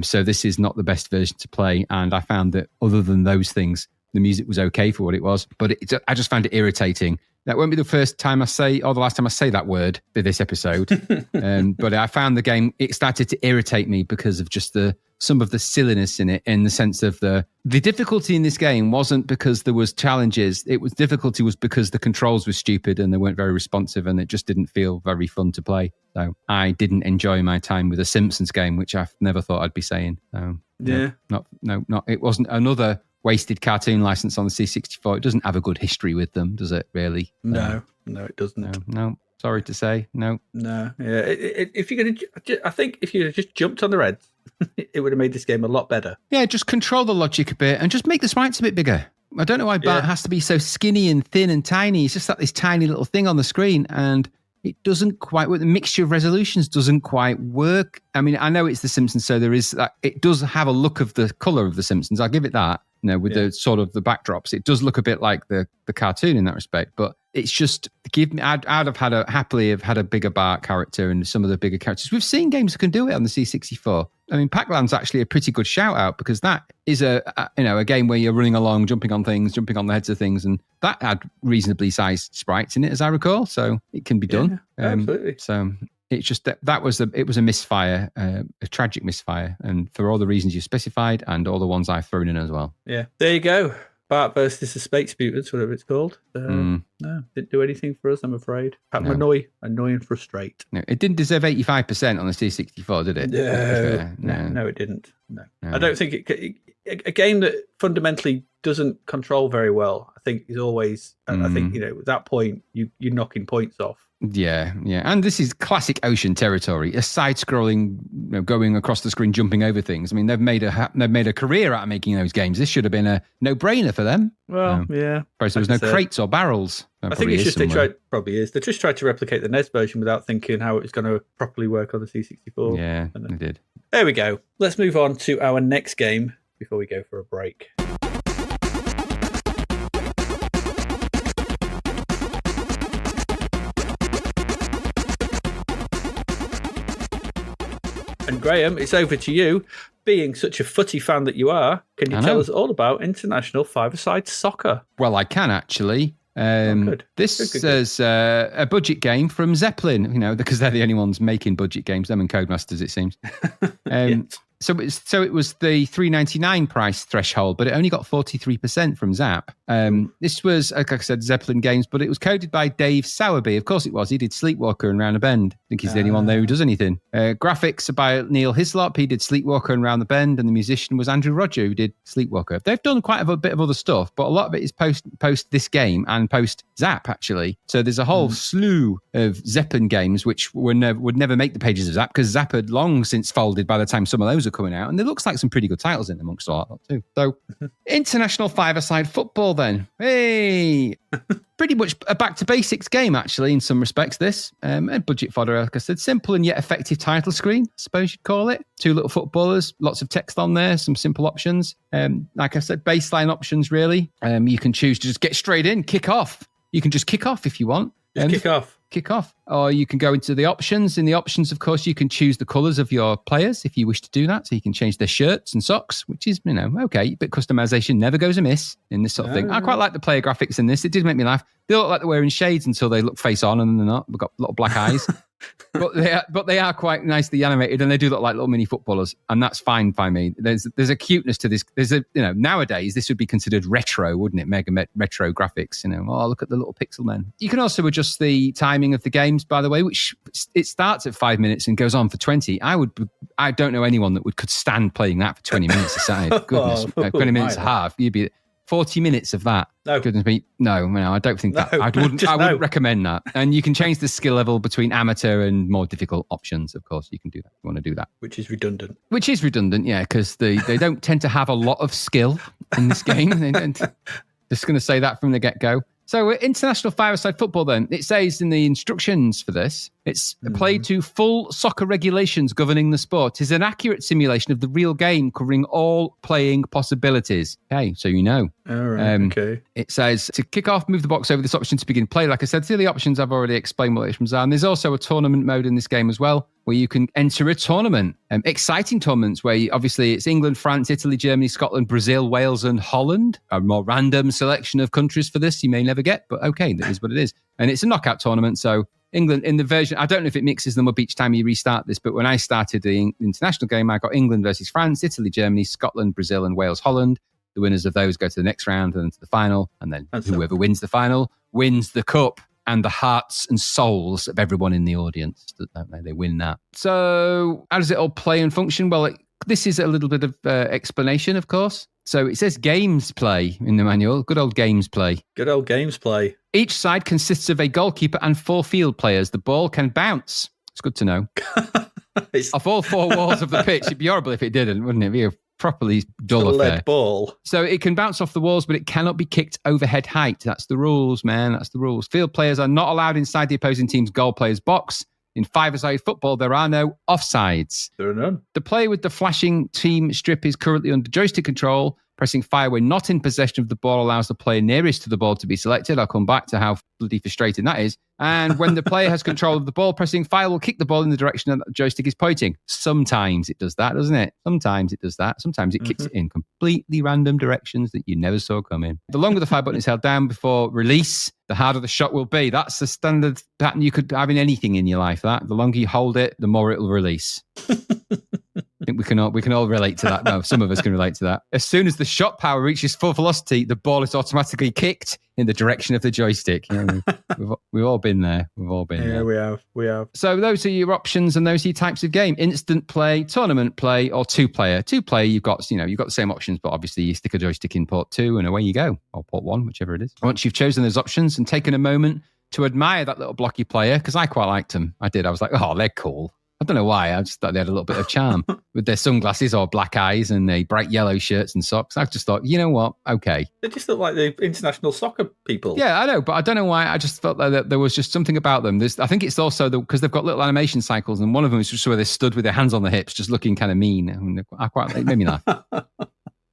So this is not the best version to play. And I found that other than those things, the music was okay for what it was, but I just found it irritating. That won't be the first time I say, or the last time I say that word for this episode. But I found the game, it started to irritate me because of just some of the silliness in it, in the sense of the difficulty in this game wasn't because there was challenges. Difficulty was because the controls were stupid and they weren't very responsive, and it just didn't feel very fun to play. So I didn't enjoy my time with a Simpsons game, which I've never thought I'd be saying. Yeah. It wasn't another wasted cartoon license on the C64. It doesn't have a good history with them, does it, really? No, it doesn't. No. Sorry to say, no. No, yeah. I think if you had just jumped on the Reds, it would have made this game a lot better. Yeah, just control the logic a bit and just make the sprites a bit bigger. I don't know why Bart has to be so skinny and thin and tiny. It's just like this tiny little thing on the screen, and it doesn't quite work. The mixture of resolutions doesn't quite work. I mean, I know it's The Simpsons, so there is it does have a look of the colour of The Simpsons. I'll give it that. With the sort of the backdrops, it does look a bit like the cartoon in that respect. But it's just I'd have happily had a bigger Bart character and some of the bigger characters. We've seen games that can do it on the C64. I mean, Pac-Land's actually a pretty good shout out, because that is a game where you're running along, jumping on things, jumping on the heads of things, and that had reasonably sized sprites in it, as I recall. So it can be done. Yeah, absolutely. So it's just it was a misfire, a tragic misfire, and for all the reasons you specified and all the ones I've thrown in as well. Yeah, there you go. Bart versus the Space Mutants, whatever it's called. No, didn't do anything for us, I'm afraid. Annoy and frustrate. No, it didn't deserve 85% on the C64, did it? No, it didn't. No. I don't think a game that fundamentally doesn't control very well, I think, is always. I think at that point you're knocking points off. Yeah, and this is classic Ocean territory. A side-scrolling, going across the screen, jumping over things. I mean, they've made a career out of making those games. This should have been a no-brainer for them. Well, yeah. Probably there was no crates or barrels. I think it's just probably is. They just tried to replicate the NES version without thinking how it was going to properly work on the C64. Yeah, they did. There we go. Let's move on to our next game before we go for a break. And Graham, it's over to you. Being such a footy fan that you are, can you tell us all about International Five-A-Side Soccer? Well, I can actually. This is a budget game from Zeppelin, because they're the only ones making budget games, them and Codemasters, it seems. Yes. So it was the $3.99 price threshold, but it only got 43% from Zap. This was, like I said, Zeppelin Games, but it was coded by Dave Sowerby. Of course it was. He did Sleepwalker and Round the Bend. I think he's the only one there who does anything. Graphics are by Neil Hislop. He did Sleepwalker and Round the Bend, and the musician was Andrew Roger, who did Sleepwalker. They've done quite a bit of other stuff, but a lot of it is post this game and post Zap, actually. So there's a whole slew of Zeppelin games which would never make the pages of Zap, because Zap had long since folded by the time some of those are coming out, and there looks like some pretty good titles in amongst all that too. So International Five-A-Side Football then. Hey! Pretty much a back to basics game, actually, in some respects, this. And budget fodder, like I said, simple and yet effective title screen, I suppose you'd call it. Two little footballers, lots of text on there, some simple options. Like I said, baseline options, really. You can choose to just get straight in, kick off. You can just kick off if you want. Kick off. Or you can go into the options. In the options, of course, you can choose the colours of your players if you wish to do that. So you can change their shirts and socks, which is, okay, but customization never goes amiss in this sort of thing. I quite like the player graphics in this. It did make me laugh. They look like they're wearing shades until they look face on, and then they're not. They've got little black eyes. But they are quite nicely animated, and they do look like little mini footballers, and that's fine by me. There's a cuteness to this. Nowadays this would be considered retro, wouldn't it? Retro graphics. Look at the little pixel men. You can also adjust the timing of the games, by the way, which it starts at 5 minutes and goes on for 20. I don't know anyone that could stand playing that for 20 minutes aside. Goodness, 20 minutes a half. You'd be 40 minutes of that. No. Goodness me. No, I don't think that. I wouldn't recommend that. And you can change the skill level between amateur and more difficult options. Of course, you can do that if you want to do that. Which is redundant. Yeah, because they don't tend to have a lot of skill in this game. Just going to say that from the get-go. So international five-a-side football then. It says in the instructions for this, it's played to full soccer regulations governing the sport. Is an accurate simulation of the real game covering all playing possibilities. Okay, so you know. All right, okay. It says to kick off, move the box over this option to begin play. Like I said, the options I've already explained what the options are. And there's also a tournament mode in this game as well, where you can enter a tournament. Exciting tournaments where obviously it's England, France, Italy, Germany, Scotland, Brazil, Wales, and Holland. A more random selection of countries for this you may never get, but okay, that is what it is. And it's a knockout tournament, so England in the version, I don't know if it mixes them up each time you restart this, but when I started the international game, I got England versus France, Italy, Germany, Scotland, Brazil, and Wales, Holland. The winners of those go to the next round and then to the final, and then whoever wins the final wins the cup and the hearts and souls of everyone in the audience. They win that. So how does it all play and function? Well, this is a little bit of explanation, of course. So it says games play in the manual. Good old games play. Good old games play. Each side consists of a goalkeeper and 4 field players. The ball can bounce. It's good to know. Off all 4 walls of the pitch. It'd be horrible if it didn't, wouldn't it? It'd be a properly dull affair. Lead ball. So it can bounce off the walls, but it cannot be kicked overhead height. That's the rules, man. That's the rules. Field players are not allowed inside the opposing team's goal player's box. In five-a-side football, there are no offsides. There are none. The player with the flashing team strip is currently under joystick control. Pressing fire when not in possession of the ball allows the player nearest to the ball to be selected. I'll come back to how bloody frustrating that is. And when the player has control of the ball, pressing fire will kick the ball in the direction that the joystick is pointing. Sometimes it does that, doesn't it? Sometimes it does that. Sometimes it kicks it in completely random directions that you never saw coming. The longer the fire button is held down before release, the harder the shot will be. That's the standard pattern you could have in anything in your life. That the longer you hold it, the more it will release. I think we can all relate to that. No, some of us can relate to that. As soon as the shot power reaches full velocity, the ball is automatically kicked in the direction of the joystick. We've all been there. We've all been there. Yeah, we have. So those are your options and those are your types of game: instant play, tournament play, or 2-player. 2-player, you've got the same options, but obviously you stick a joystick in port 2 and away you go, or port 1, whichever it is. Once you've chosen those options and taken a moment to admire that little blocky player, because I quite liked them. I did. I was like, oh, they're cool. I don't know why. I just thought they had a little bit of charm with their sunglasses or black eyes and their bright yellow shirts and socks. I just thought, you know what? Okay. They just look like the international soccer people. Yeah, I know, but I don't know why. I just felt that there was just something about them. I think it's also because they've got little animation cycles, and one of them is just where they stood with their hands on their hips, just looking kind of mean. And it made me laugh.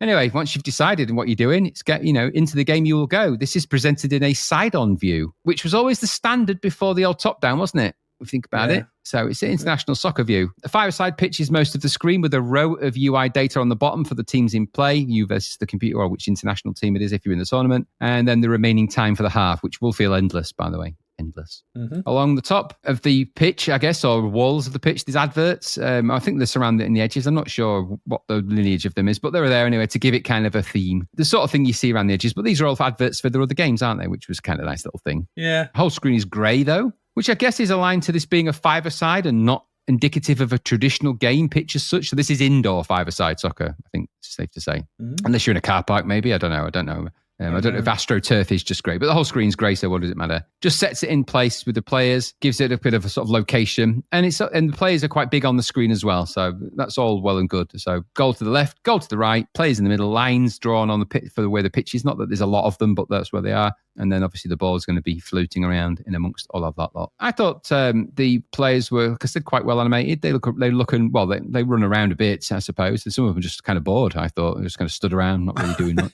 Anyway, once you've decided what you're doing, it's into the game you will go. This is presented in a side-on view, which was always the standard before the old top-down, wasn't it? If you think about it. So it's an international soccer view. The five-a-side pitch is most of the screen with a row of UI data on the bottom for the teams in play, you versus the computer, or which international team it is if you're in the tournament, and then the remaining time for the half, which will feel endless, by the way. Endless. Mm-hmm. Along the top of the pitch, I guess, or walls of the pitch, there's adverts. I think they're surrounded in the edges. I'm not sure what the lineage of them is, but they're there anyway to give it kind of a theme. The sort of thing you see around the edges, but these are all adverts for the other games, aren't they? Which was kind of a nice little thing. Yeah. The whole screen is grey, though, which I guess is aligned to this being a five-a-side and not indicative of a traditional game pitch as such. So this is indoor five-a-side soccer, I think it's safe to say. Mm-hmm. Unless you're in a car park, maybe. I don't know. I don't know if AstroTurf is just great, but the whole screen's grey, so what does it matter? Just sets it in place with the players, gives it a bit of a sort of location, and the players are quite big on the screen as well, so that's all well and good. So goal to the left, goal to the right, players in the middle, lines drawn on the pitch for where the pitch is. Not that there's a lot of them, but that's where they are. And then obviously the ball is going to be floating around in amongst all of that lot. I thought the players were, like I said, quite well animated. They run around a bit, I suppose. And some of them just kind of bored. I thought they just kind of stood around, not really doing much.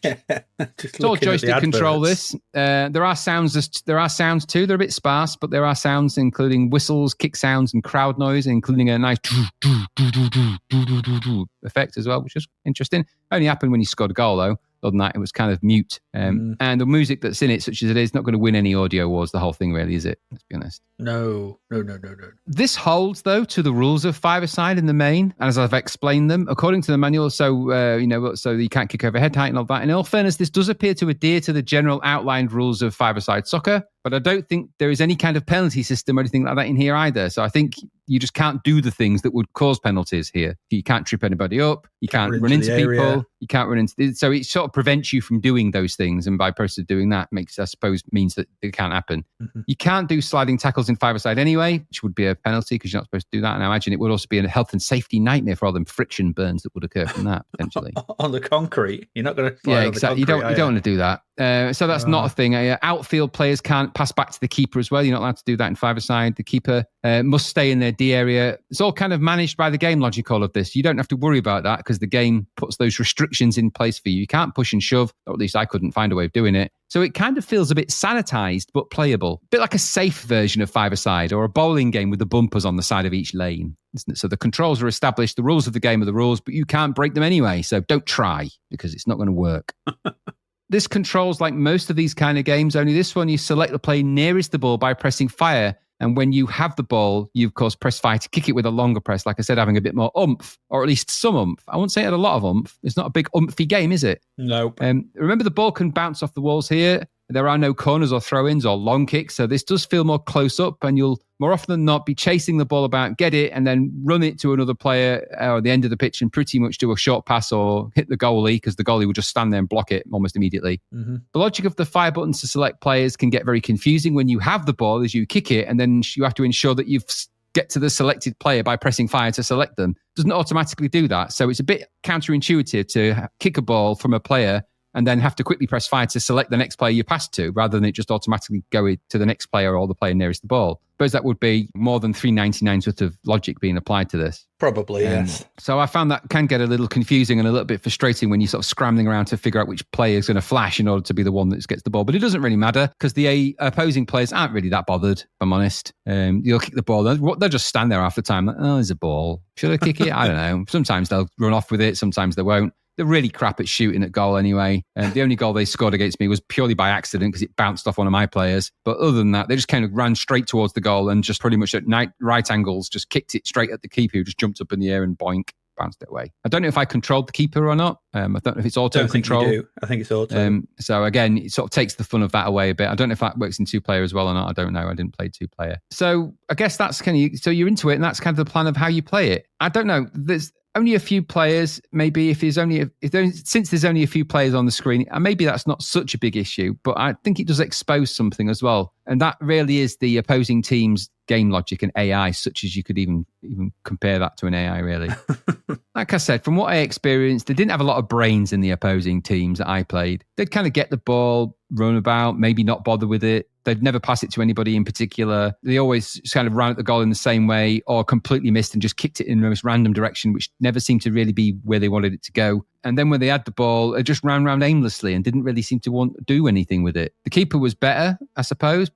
It's all joystick control. This there are sounds too. They're a bit sparse, but there are sounds including whistles, kick sounds, and crowd noise, including a nice effect as well, which is interesting. Only happened when you scored a goal though. Other than that, it was kind of mute. And the music that's in it, such as it is, not going to win any audio awards, the whole thing really, is it? Let's be honest. No. This holds, though, to the rules of five-a-side in the main, and as I've explained them, according to the manual, so you can't kick overhead height and all that. In all fairness, this does appear to adhere to the general outlined rules of five-a-side soccer, but I don't think there is any kind of penalty system or anything like that in here either. So I think you just can't do the things that would cause penalties here. You can't trip anybody up. You can't run into people. You can't run into... So it sort of prevents you from doing those things. And by process of doing that, means that it can't happen. Mm-hmm. You can't do sliding tackles in five-a-side anyway, which would be a penalty because you're not supposed to do that. And I imagine it would also be a health and safety nightmare for all them friction burns that would occur from that, potentially. On the concrete? You're not going to slide on the concrete, you don't want to do that. So that's not a thing. Outfield players can't pass back to the keeper as well. You're not allowed to do that in five-a-side. The keeper must stay in their D area. It's all kind of managed by the game logic, all of this. You don't have to worry about that because the game puts those restrictions in place for you. You can't push and shove, or at least I couldn't find a way of doing it. So it kind of feels a bit sanitized, but playable. A bit like a safe version of five-a-side or a bowling game with the bumpers on the side of each lane, isn't it? So the controls are established, the rules of the game are the rules, but you can't break them anyway. So don't try because it's not going to work. This controls like most of these kind of games, only this one you select the player nearest the ball by pressing fire. And when you have the ball, you, of course, press fire to kick it with a longer press. Like I said, having a bit more oomph, or at least some oomph. I wouldn't say it had a lot of oomph. It's not a big oomphy game, is it? Nope. Remember, the ball can bounce off the walls here. There are no corners or throw-ins or long kicks. So this does feel more close up, and you'll more often than not be chasing the ball about, get it, and then run it to another player at the end of the pitch and pretty much do a short pass or hit the goalie because the goalie will just stand there and block it almost immediately. Mm-hmm. The logic of the fire buttons to select players can get very confusing when you have the ball as you kick it, and then you have to ensure that you get to the selected player by pressing fire to select them. It doesn't automatically do that. So it's a bit counterintuitive to kick a ball from a player and then have to quickly press fire to select the next player you pass to, rather than it just automatically go to the next player or the player nearest the ball. I suppose that would be more than $3.99 worth of logic being applied to this. Probably, yes. So I found that can get a little confusing and a little bit frustrating when you're sort of scrambling around to figure out which player is going to flash in order to be the one that gets the ball. But it doesn't really matter because the opposing players aren't really that bothered, if I'm honest. You'll kick the ball. They'll just stand there half the time. Like, oh, there's a ball. Should I kick it? I don't know. Sometimes they'll run off with it. Sometimes they won't. They're really crap at shooting at goal anyway. The only goal they scored against me was purely by accident because it bounced off one of my players. But other than that, they just kind of ran straight towards the goal and just pretty much at right angles, just kicked it straight at the keeper who just jumped up in the air and boink, bounced it away. I don't know if I controlled the keeper or not. I don't know if it's auto control. I think it's auto. So again, it sort of takes the fun of that away a bit. I don't know if that works in two-player as well or not. I don't know. I didn't play two-player. So I guess that's so you're into it and that's kind of the plan of how you play it. I don't know. There's only a few players, maybe since there's only a few players on the screen, and maybe that's not such a big issue, but I think it does expose something as well. And that really is the opposing team's game logic and AI, such as you could even compare that to an AI, really. Like I said, from what I experienced, they didn't have a lot of brains in the opposing teams that I played. They'd kind of get the ball, run about, maybe not bother with it. They'd never pass it to anybody in particular. They always just kind of ran at the goal in the same way or completely missed and just kicked it in the most random direction, which never seemed to really be where they wanted it to go. And then when they had the ball, it just ran around aimlessly and didn't really seem to want to do anything with it. The keeper was better, I suppose,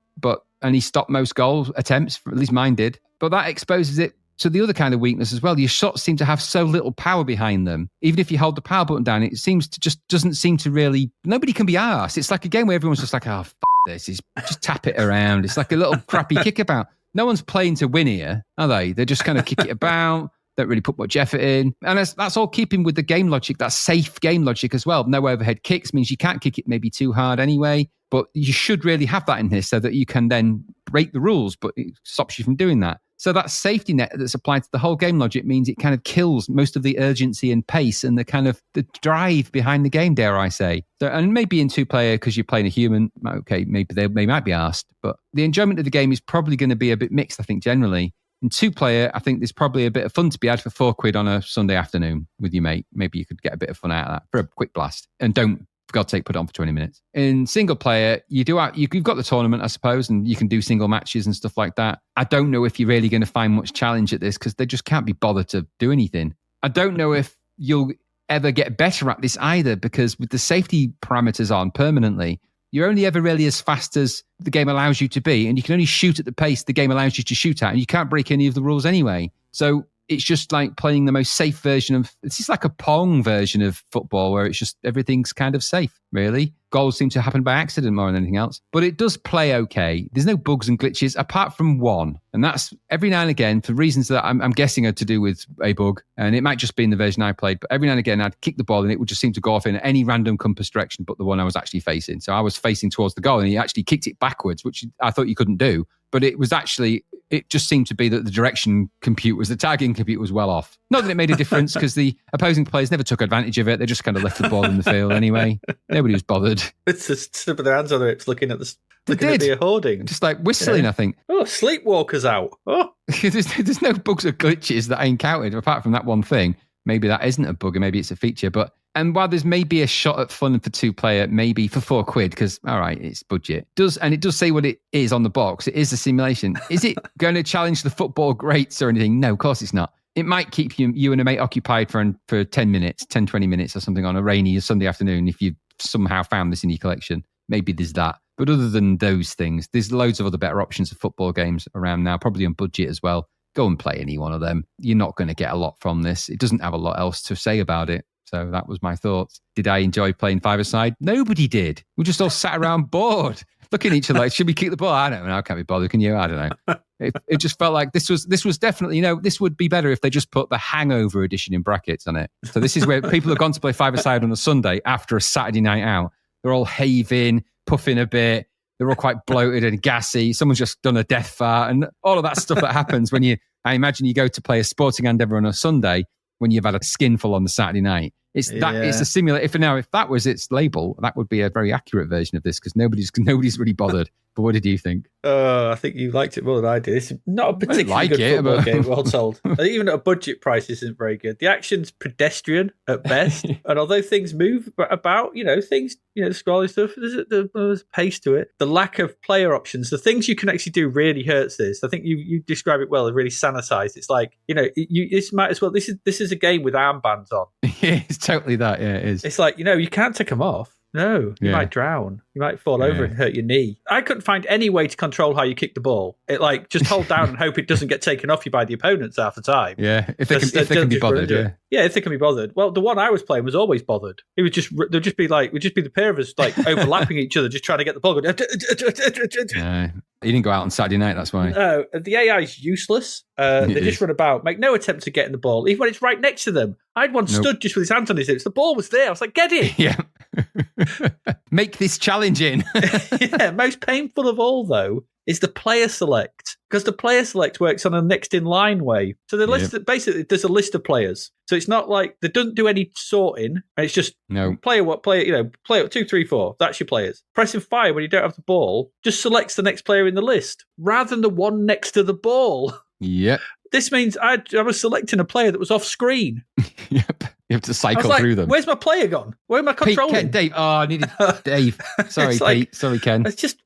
and he stopped most goal attempts, at least mine did. But that exposes it to the other kind of weakness as well. Your shots seem to have so little power behind them. Even if you hold the power button down, it seems to just doesn't seem to really... Nobody can be arsed. It's like a game where everyone's just like, oh, this is just tap it around. It's like a little crappy kickabout. No one's playing to win here, are they? They just kind of kick it about, don't really put much effort in. And that's all keeping with the game logic, that safe game logic as well. No overhead kicks means you can't kick it maybe too hard anyway, but you should really have that in here so that you can then break the rules, but it stops you from doing that. So that safety net that's applied to the whole game logic means it kind of kills most of the urgency and pace and the kind of the drive behind the game, dare I say. So, and maybe in two-player, because you're playing a human, okay, maybe they might be asked, but the enjoyment of the game is probably going to be a bit mixed, I think, generally. In two-player, I think there's probably a bit of fun to be had for £4 on a Sunday afternoon with your mate. Maybe you could get a bit of fun out of that for a quick blast. And don't, for God's sake, put it on for 20 minutes. In single player, you've got the tournament, I suppose, and you can do single matches and stuff like that. I don't know if you're really going to find much challenge at this because they just can't be bothered to do anything. I don't know if you'll ever get better at this either because with the safety parameters on permanently, you're only ever really as fast as the game allows you to be, and you can only shoot at the pace the game allows you to shoot at, and you can't break any of the rules anyway. So it's just like playing the most safe version of, it's just like a Pong version of football where it's just everything's kind of safe, really. Goals seem to happen by accident more than anything else. But it does play okay. There's no bugs and glitches apart from one. And that's every now and again, for reasons that I'm guessing are to do with a bug. And it might just be in the version I played. But every now and again, I'd kick the ball and it would just seem to go off in any random compass direction but the one I was actually facing. So I was facing towards the goal and he actually kicked it backwards, which I thought you couldn't do. But it was actually, it just seemed to be that the direction compute was, the tagging compute was well off. Not that it made a difference because the opposing players never took advantage of it. They just kind of left the ball in the field anyway. Nobody was bothered. It's just slipping their hands on it, looking at the hoarding. Just like whistling, I think. Oh, Sleepwalker's out. Oh. there's no bugs or glitches that I encountered apart from that one thing. Maybe that isn't a bug and maybe it's a feature. And while there's maybe a shot at fun for 2-player, maybe for £4, because, all right, it's budget. It does say what it is on the box. It is a simulation. Is it going to challenge the football greats or anything? No, of course it's not. It might keep you and a mate occupied for 10 minutes, 10, 20 minutes or something on a rainy Sunday afternoon if you somehow found this in your collection. Maybe there's that. But other than those things, there's loads of other better options of football games around now, probably on budget as well. Go and play any one of them. You're not going to get a lot from this. It doesn't have a lot else to say about it. So that was my thoughts. Did I enjoy playing five-a-side? Nobody did. We just all sat around bored, looking at each other like, should we kick the ball? I don't know. I can't be bothered. Can you? I don't know. It just felt like this was definitely, this would be better if they just put the Hangover edition in brackets on it. So this is where people have gone to play five-a-side on a Sunday after a Saturday night out. They're all having, puffing a bit. They're all quite bloated and gassy. Someone's just done a death fart and all of that stuff that happens when I imagine you go to play a sporting endeavour on a Sunday when you've had a skinful on the Saturday night. It's a simulator. If that was its label, that would be a very accurate version of this because nobody's really bothered. But what did you think? I think you liked it more than I did. It's not a particularly good football game, well told. Even at a budget price, isn't very good. The action's pedestrian at best, and although things move about, things, scrolling stuff, there's pace to it. The lack of player options, the things you can actually do, really hurts this. I think you describe it well. Really sanitized. It's like this might as well. This is a game with armbands on. Yeah, it's totally that. Yeah, it is. It's like you can't take them off. No, you might drown. You might fall over and hurt your knee. I couldn't find any way to control how you kick the ball. It just hold down and hope it doesn't get taken off you by the opponents half the time. Yeah, if they can be bothered. Yeah, if they can be bothered. Well, the one I was playing was always bothered. It would just be the pair of us overlapping each other, just trying to get the ball. You didn't go out on Saturday night, that's why. No, the AI is useless. They just run about, make no attempt to get in the ball, even when it's right next to them. I had one stood just with his hands on his hips. The ball was there. I was like, get it. Yeah. Make this challenging. Yeah, most painful of all, though, is the player select. Because the player select works on a next in line way. So the list, basically, there's a list of players. So it's not like they don't do any sorting. And it's just player 2, 3, 4. That's your players. Pressing fire when you don't have the ball just selects the next player in the list rather than the one next to the ball. Yep. This means I was selecting a player that was off screen. Yep. You have to cycle through them. Where's my player gone? Where am I controlling? Ken, Dave. Oh, I needed Dave. Sorry, Pete. Sorry, Ken. It's just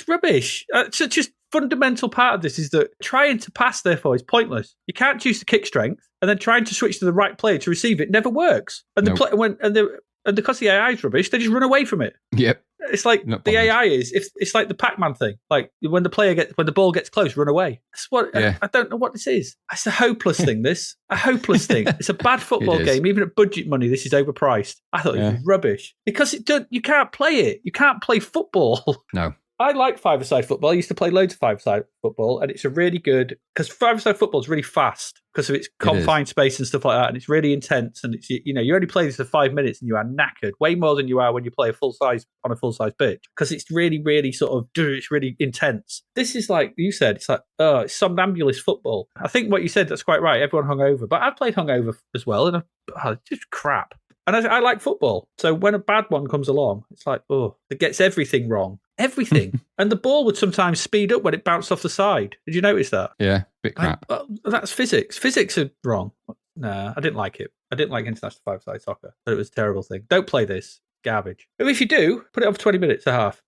rubbish. It's just fundamental part of this is that trying to pass, therefore, is pointless. You can't choose the kick strength, and then trying to switch to the right player to receive it never works. And because the AI is rubbish, they just run away from it. Yep. It's like the AI is. It's like the Pac-Man thing. Like when the ball gets close, run away. That's what I don't know what this is. It's a hopeless thing. A hopeless thing. It's a bad football game. Even at budget money, this is overpriced. I thought it was rubbish because you can't play it. You can't play football. No. I like five-a-side football. I used to play loads of five-a-side football, and it's a really good because five-a-side football is really fast because of its confined space and stuff like that, and it's really intense. And it's you only play this for 5 minutes, and you are knackered way more than you are when you play on a full-size pitch because it's really, really it's really intense. This is like you said, it's like it's somnambulist football. I think what you said that's quite right. Everyone hungover, but I've played hungover as well, and it's just crap. And I like football, so when a bad one comes along, it's like it gets everything wrong. Everything. And the ball would sometimes speed up when it bounced off the side. Did you notice that? Yeah, bit crap. That's physics. Physics are wrong. Nah, I didn't like it. I didn't like international five-side soccer. But it was a terrible thing. Don't play this. Garbage. But if you do, put it on for 20 minutes, a half.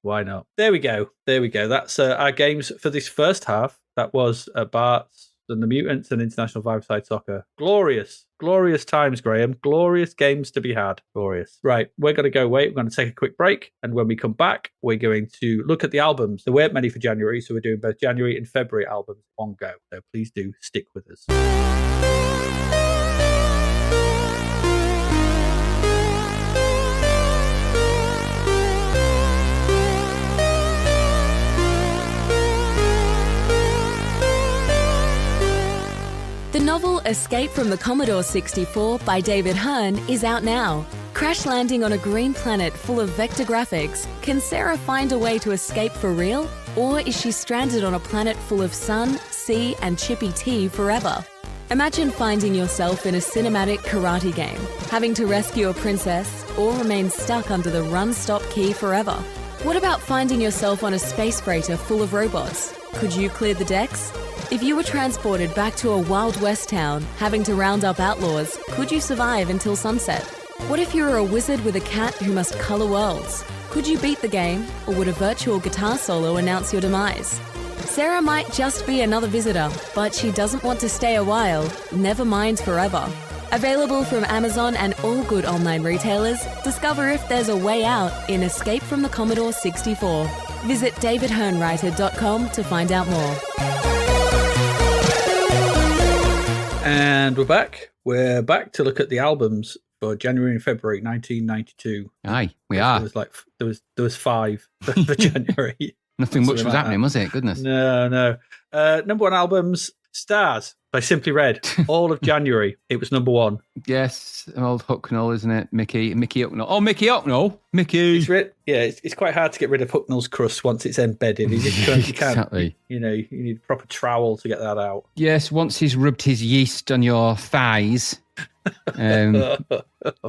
Why not? There we go. That's our games for this first half. That was Bart's than the Mutants and International Five-a-Side Soccer. Glorious. Glorious times, Graham. Glorious games to be had. Glorious. Right, we're going to go away. We're going to take a quick break. And when we come back, we're going to look at the albums. There weren't many for January, so we're doing both January and February albums on go. So please do stick with us. The novel Escape from the Commodore 64 by David Hearn is out now. Crash landing on a green planet full of vector graphics, can Sarah find a way to escape for real? Or is she stranded on a planet full of sun, sea, and chippy tea forever? Imagine finding yourself in a cinematic karate game, having to rescue a princess, or remain stuck under the run-stop key forever. What about finding yourself on a space freighter full of robots? Could you clear the decks? If you were transported back to a Wild West town, having to round up outlaws, could you survive until sunset? What if you were a wizard with a cat who must colour worlds? Could you beat the game, or would a virtual guitar solo announce your demise? Sarah might just be another visitor, but she doesn't want to stay a while, never mind forever. Available from Amazon and all good online retailers, discover if there's a way out in Escape from the Commodore 64. Visit davidhearnwriter.com to find out more. And we're back. We're back to look at the albums for January and February 1992. Aye, we are. There was 5 for January. Nothing much was happening, was it? Goodness. No. Number 1 albums, Stars by Simply Red. All of January, it was number 1. Yes, old Hucknall, isn't it? Mickey Hucknall. Oh, Mickey Hucknall. Mickey. It's quite hard to get rid of Hucknall's crust once it's embedded. You can't. Exactly. You need a proper trowel to get that out. Yes, once he's rubbed his yeast on your thighs. I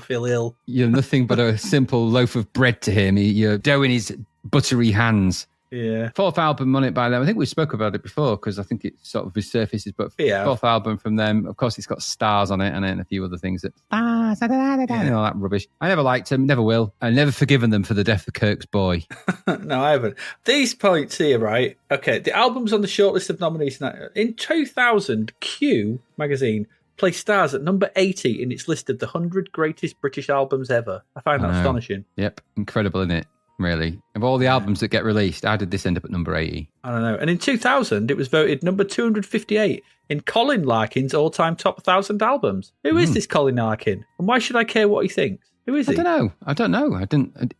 feel ill. You're nothing but a simple loaf of bread to him. You're dough in his buttery hands. Yeah. 4th album on it by them. I think we spoke about it before because I think it sort of resurfaces. But 4th album from them. Of course, it's got stars on it and a few other things that stars, and all that rubbish. I never liked them, never will. I've never forgiven them for the death of Kirk's boy. No, I haven't. These points here, right? Okay, the albums on the shortlist of nominees in 2000, Q magazine placed Stars at number 80 in its list of the 100 greatest British albums ever. I find that astonishing. Yep, incredible, isn't it? Really. Of all the albums that get released, how did this end up at number 80? I don't know. And in 2000, it was voted number 258 in Colin Larkin's all-time top 1,000 albums. Who is this Colin Larkin? And why should I care what he thinks? Who is he? I don't know.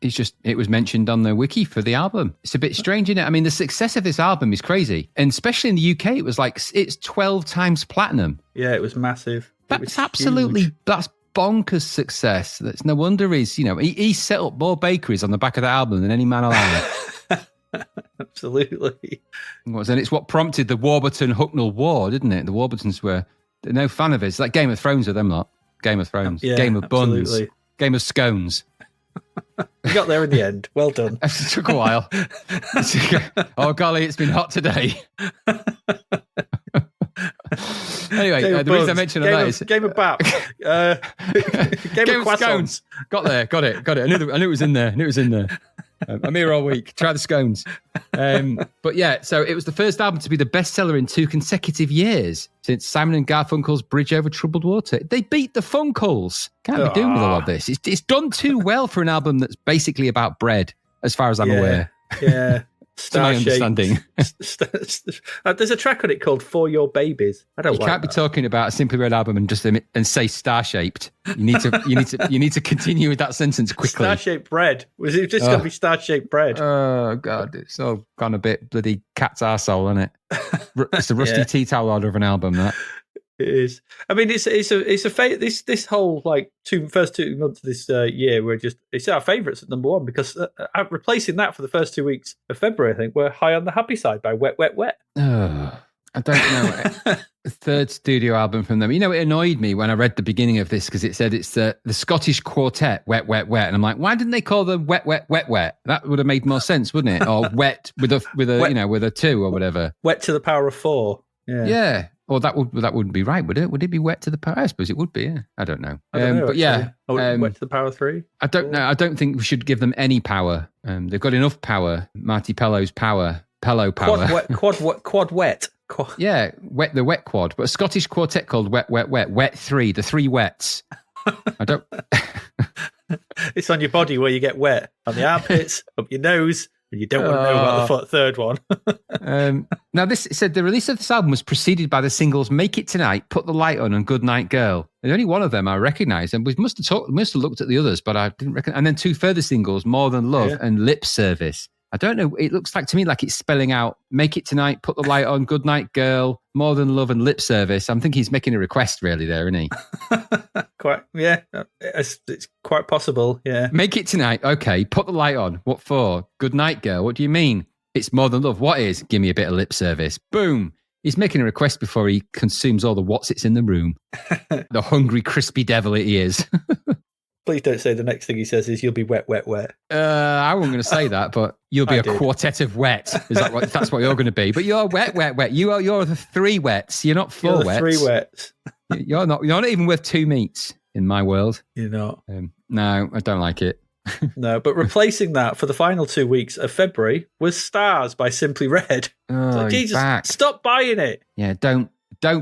It was mentioned on the wiki for the album. It's a bit strange, isn't it? I mean, the success of this album is crazy. And especially in the UK, it was like, it's 12 times platinum. Yeah, it was massive. That's that's bonkers success. That's no wonder he set up more bakeries on the back of the album than any man alive. Absolutely. And it's what prompted the Warburton-Hucknall War, didn't it? The Warburtons were no fan of it. It's like Game of Thrones with them lot. Game of Thrones. Game of Buns. Absolutely. Game of Scones. You got there in the end. Well done. It took a while. Oh, golly, it's been hot today. Anyway, the reason I mentioned that is Game of Bap. Game of Scones. Got it. I knew it was in there. I'm here all week. Try the scones. But yeah, so it was the first album to be the bestseller in 2 consecutive years since Simon and Garfunkel's Bridge Over Troubled Water. They beat the Funkles. Can't be doing with all of this. It's done too well for an album that's basically about bread, as far as I'm aware. Yeah. To my understanding. There's a track on it called For Your Babies. I don't. You can't be talking about a Simply Red album and say star-shaped. You need to continue with that sentence quickly. Star-shaped bread. Was it just going to be star-shaped bread? Oh God, it's all gone a bit bloody cat's arsehole, isn't it? It's a rusty tea towel order of an album, that. It is. I mean, it's this whole first 2 months of this year it's our favourites at number 1 because replacing that for the first 2 weeks of February, I think, we're High on the Happy Side by Wet Wet Wet. Oh, I don't know. The 3rd studio album from them. It annoyed me when I read the beginning of this because it said it's the Scottish quartet Wet Wet Wet, and I'm like, why didn't they call them Wet Wet Wet Wet? That would have made more sense, wouldn't it? Or wet with a wet, with a 2 or whatever. Wet to the power of 4. Yeah. Well, that wouldn't be right, would it? Would it be wet to the power? I suppose it would be. Yeah. I don't know. But yeah, wet to the power of 3. I don't know. I don't think we should give them any power. They've got enough power. Marty Pello's power. Pello power. Quad wet. Yeah, the wet quad, but a Scottish quartet called Wet, Wet, Wet, Wet 3, the three wets. I don't... It's on your body where you get wet, on the armpits, up your nose, and you don't want to know about the third one. Now, it said the release of this album was preceded by the singles "Make It Tonight," "Put the Light On," and "Good Night Girl." And only one of them I recognised, and we must have looked at the others, but I didn't recognize. And then two further singles, "More Than Love" and "Lip Service." I don't know. It looks like to me like it's spelling out "Make It Tonight," "Put the Light On," "Good Night Girl," "More Than Love," and "Lip Service." I'm thinking he's making a request, really, there, isn't he? It's quite possible. Yeah. Make it tonight. Okay. Put the light on. What for? Good night, girl. What do you mean? It's more than love. What is? Give me a bit of lip service. Boom. He's making a request before he consumes all the what's-its in the room. The hungry, crispy devil he is. Please don't say the next thing he says is "you'll be wet, wet, wet." I wasn't going to say that, but you'll be quartet of wet. Is that what? That's what you're going to be. But you're wet, wet, wet. You're the three wets. You're not four wets. Three wets. You're not even worth two meats in my world. You're not. No, I don't like it. No, but replacing that for the final 2 weeks of February was "Stars" by Simply Red. Oh, Jesus, stop buying it. Yeah, don't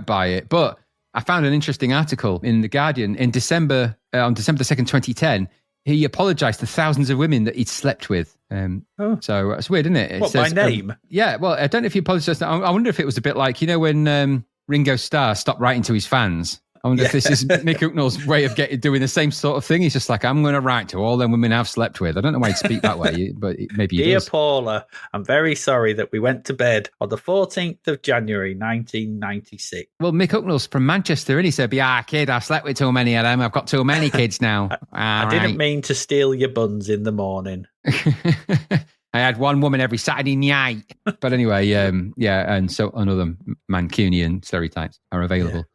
buy it. But I found an interesting article in The Guardian in December, on December the 2nd, 2010. He apologised to thousands of women that he'd slept with. So it's weird, isn't it? What, by name? Yeah, well, I don't know if he apologised. I wonder if it was a bit like, when Ringo Starr stopped writing to his fans. I wonder if this is Mick Hucknall's way of doing the same sort of thing. He's just like, I'm going to write to all them women I've slept with. I don't know why he'd speak that way, but maybe he does. Dear Paula, I'm very sorry that we went to bed on the 14th of January, 1996. Well, Mick Hucknall's from Manchester, and he said, kid, I've slept with too many of them. I've got too many kids now. I didn't mean to steal your buns in the morning. I had one woman every Saturday night. But anyway, and so other Mancunian stereotypes are available.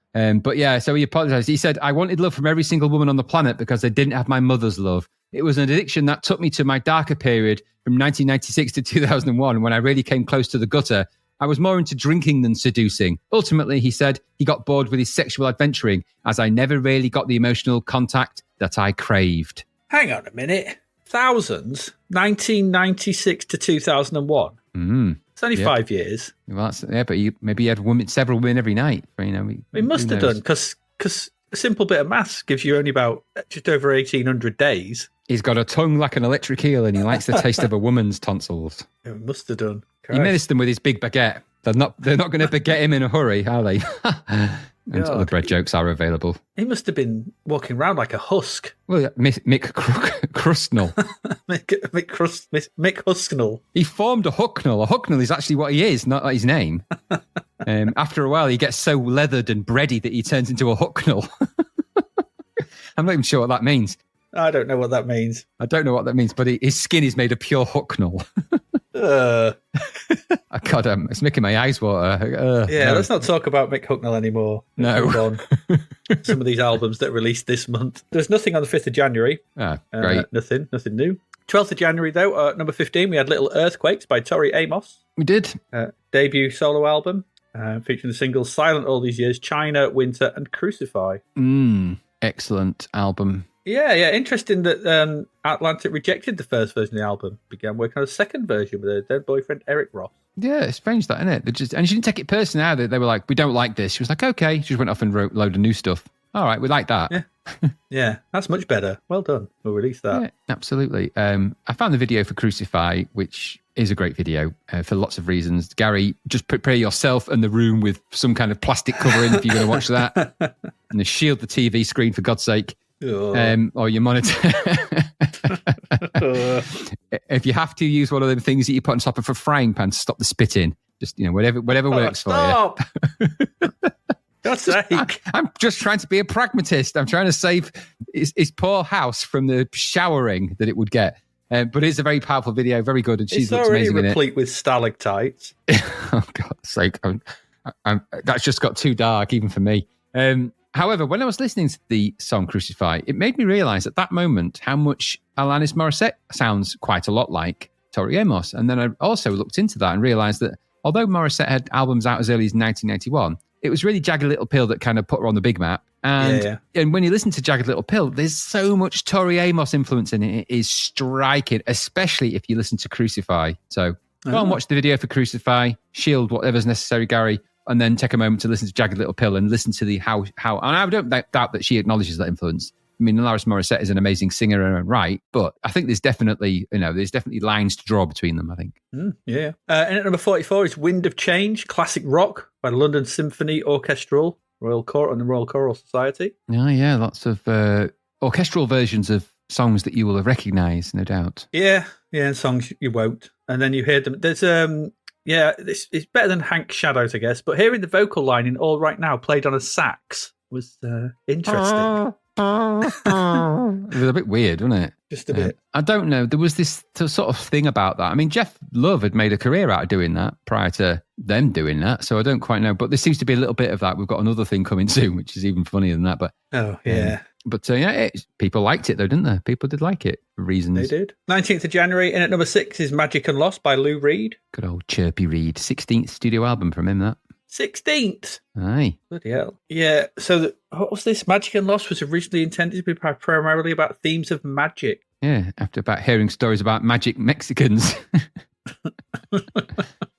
Yeah. So he apologized. He said, I wanted love from every single woman on the planet because I didn't have my mother's love. It was an addiction that took me to my darker period from 1996 to 2001 when I really came close to the gutter. I was more into drinking than seducing. Ultimately, he said, he got bored with his sexual adventuring as I never really got the emotional contact that I craved. Hang on a minute. Thousands? 1996 to 2001? It's only 5 years. Well, but maybe he had several women every night. He must have done, because a simple bit of maths gives you only about just over 1,800 days. He's got a tongue like an electric eel, and he likes the taste of a woman's tonsils. He must have done. Christ. He menaced them with his big baguette. They're not going to baguette him in a hurry, are they? And other bread jokes are available. He must have been walking around like a husk. Well, yeah, Mick Hucknall. Mick Hucknall. He formed a Hucknall. A Hucknall is actually what he is, not his name. After a while, he gets so leathered and bready that he turns into a Hucknall. I'm not even sure what that means. I don't know what that means. I don't know what that means, but his skin is made of pure Hucknall. God, it's making my eyes water. Let's not talk about Mick Hucknall anymore. No. Some of these albums that released this month. There's nothing on the 5th of January. Great. Nothing new. 12th of January, though, number 15, we had Little Earthquakes by Tori Amos. We did. Debut solo album, featuring the singles Silent All These Years, China, Winter, and Crucify. Excellent album. Yeah. Interesting that Atlantic rejected the first version of the album. Began working on a second version with her dead boyfriend, Eric Ross. Yeah, it's strange that, isn't it? And she didn't take it personally either. They were like, we don't like this. She was like, okay. She just went off and wrote a load of new stuff. All right, we like that. Yeah, that's much better. Well done. We'll release that. Yeah, absolutely. I found the video for Crucify, which is a great video for lots of reasons. Gary, just prepare yourself and the room with some kind of plastic covering if you're going to watch that. And shield the TV screen, for God's sake. Or your monitor. If you have to, use one of them things that you put on top of a frying pan to stop the spitting. Just, whatever works for you. God's sake. I'm just trying to be a pragmatist. I'm trying to save his poor house from the showering that it would get. But it's a very powerful video, very good, and she's looks amazing in it. It's already replete with stalactites. Oh, God's sake. That's just got too dark, even for me. However, when I was listening to the song Crucify, it made me realise at that moment how much Alanis Morissette sounds quite a lot like Tori Amos. And then I also looked into that and realised that although Morissette had albums out as early as 1981, it was really Jagged Little Pill that kind of put her on the big map. And when you listen to Jagged Little Pill, there's so much Tori Amos influence in it. It is striking, especially if you listen to Crucify. So go and watch the video for Crucify, shield whatever's necessary, Gary. and then take a moment to listen to Jagged Little Pill and listen to the how. And I don't doubt that she acknowledges that influence. I mean, Alanis Morissette is an amazing singer in her own right, but I think there's definitely lines to draw between them, I think. Yeah. And at number 44 is Wind of Change, classic rock by the London Symphony Orchestral Royal Choral and the Royal Choral Society. Oh, yeah, lots of orchestral versions of songs that you will recognise, no doubt. Yeah, and songs you won't. And then you hear them. There's it's better than Hank Shadows, I guess, but hearing the vocal line in All Right Now played on a sax was interesting. It was a bit weird, wasn't it? Just a bit. I don't know. There was this sort of thing about that. I mean, Jeff Love had made a career out of doing that prior to them doing that, so I don't quite know. But there seems to be a little bit of that. We've got another thing coming soon, which is even funnier than that. But people liked it though, didn't they? People did like it for reasons. They did. 19th of January, and at number 6 is Magic and Lost by Lou Reed. Good old Chirpy Reed. 16th studio album from him, that. 16th. Aye. Bloody hell. Yeah, so what was this? Magic and Lost was originally intended to be primarily about themes of magic. Yeah, after about hearing stories about magic Mexicans.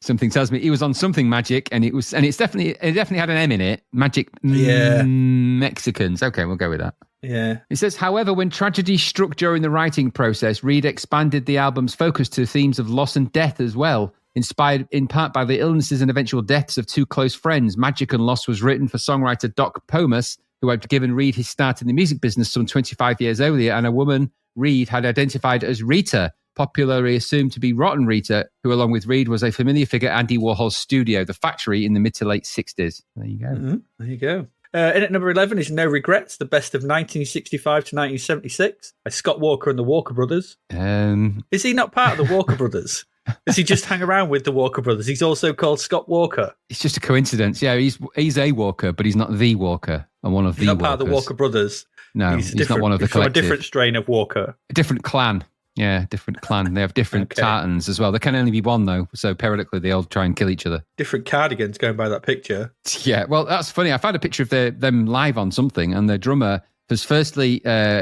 Something tells me he was on something magic, and it definitely had an M in it. Magic Mexicans. Okay, we'll go with that. Yeah. It says, however, when tragedy struck during the writing process, Reed expanded the album's focus to themes of loss and death as well. Inspired in part by the illnesses and eventual deaths of two close friends, Magic and Lost was written for songwriter Doc Pomus, who had given Reed his start in the music business some 25 years earlier, and a woman Reed had identified as Rita, popularly assumed to be Rotten Rita, who along with Reed was a familiar figure at Andy Warhol's studio, The Factory, in the mid to late 60s. There you go. Mm-hmm. There you go. And at number 11 is No Regrets, the best of 1965 to 1976 by Scott Walker and the Walker Brothers. Is he not part of the Walker Brothers? Does he just hang around with the Walker Brothers? He's also called Scott Walker. It's just a coincidence. Yeah, he's a Walker, but he's not the Walker. And one of he's the not part of the Walker Brothers. No, he's not one of the collective. From a different strain of Walker. A different clan. Yeah, different clan. They have different tartans as well. There can only be one, though. So periodically, they all try and kill each other. Different cardigans going by that picture. Yeah, well, that's funny. I found a picture of them live on something, and the drummer has firstly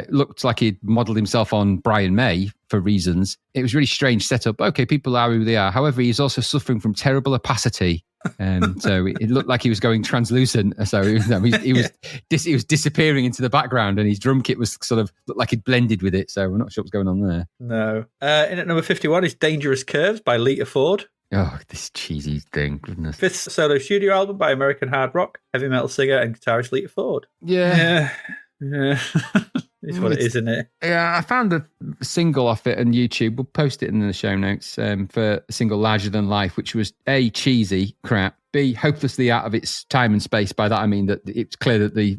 looked like he'd modelled himself on Brian May for reasons. It was really strange setup. Okay, people are who they are. However, he's also suffering from terrible opacity. And so it looked like he was going translucent. So he was disappearing into the background, and his drum kit was sort of looked like he'd blended with it. So we're not sure what's going on there. No. And at number 51 is Dangerous Curves by Lita Ford. Oh, this cheesy thing, goodness. 5th solo studio album by American hard rock, heavy metal singer and guitarist Lita Ford. Yeah. It's what it is, isn't it? Yeah, I found a single off it on YouTube. We'll post it in the show notes for a single Larger Than Life, which was A, cheesy crap, B, hopelessly out of its time and space. By that I mean that it's clear that the